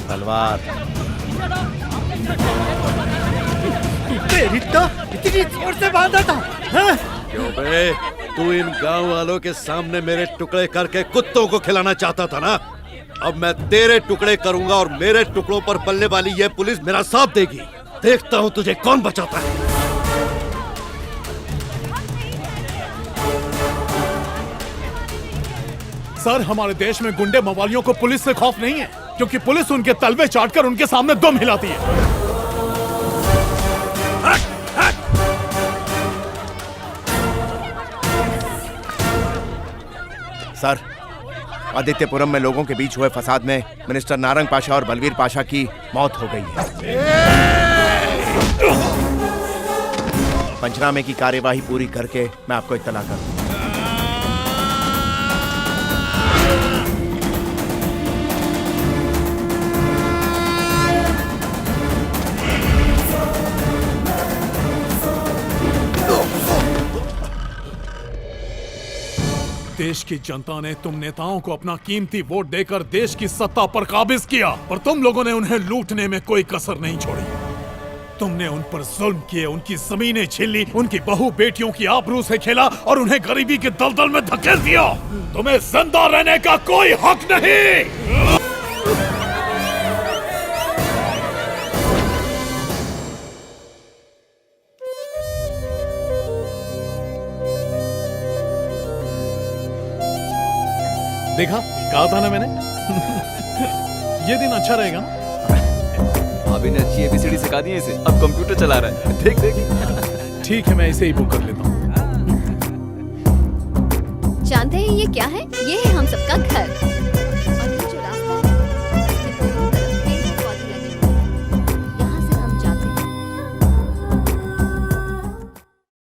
तलवार। तेरी तो इतनी जोर से बांधा था। क्यों बे? तू इन गांव वालों के सामने मेरे टुकड़े करके कुत्तों को खिलाना चाहता था ना? अब मैं तेरे टुकड़े करूंगा और मेरे टुकड़ों पर पलने वाली ये पुलिस मेरा साथ देगी। देखता हूं तुझे कौन बचाता है। सर, हमारे देश में गुंडे मवालियों को पुलिस से खौफ नहीं है, क्योंकि पुलिस उनके तलवे चाटकर उनके सामने दम हिलाती है। सर, आदित्यपुरम में लोगों के बीच हुए फसाद में मिनिस्टर नारंग पाशा और बलवीर पाशा की मौत हो गई है। पंचनामे की कार्यवाही पूरी करके मैं आपको इत्तला कर दूंगा। देश की जनता ने तुम नेताओं को अपना कीमती वोट देकर देश की सत्ता पर काबिज किया, पर तुम लोगों ने उन्हें लूटने में कोई कसर नहीं छोड़ी। तुमने उन पर जुल्म किए, उनकी जमीनें छीन ली, उनकी बहू बेटियों की आबरू से खेला और उन्हें गरीबी के दलदल में धकेल दिया। तुम्हें जिंदा रहने का कोई हक नहीं। देखा, कहा था ना मैंने। ये दिन अच्छा रहेगा ना। भाभी ने अच्छी एबीसीडी सिखा दी है इसे, अब कंप्यूटर चला रहा है। देख देख। ठीक है, मैं इसे ही बुक कर लेता हूँ। जानते हैं ये क्या है? ये है हम सबका घर।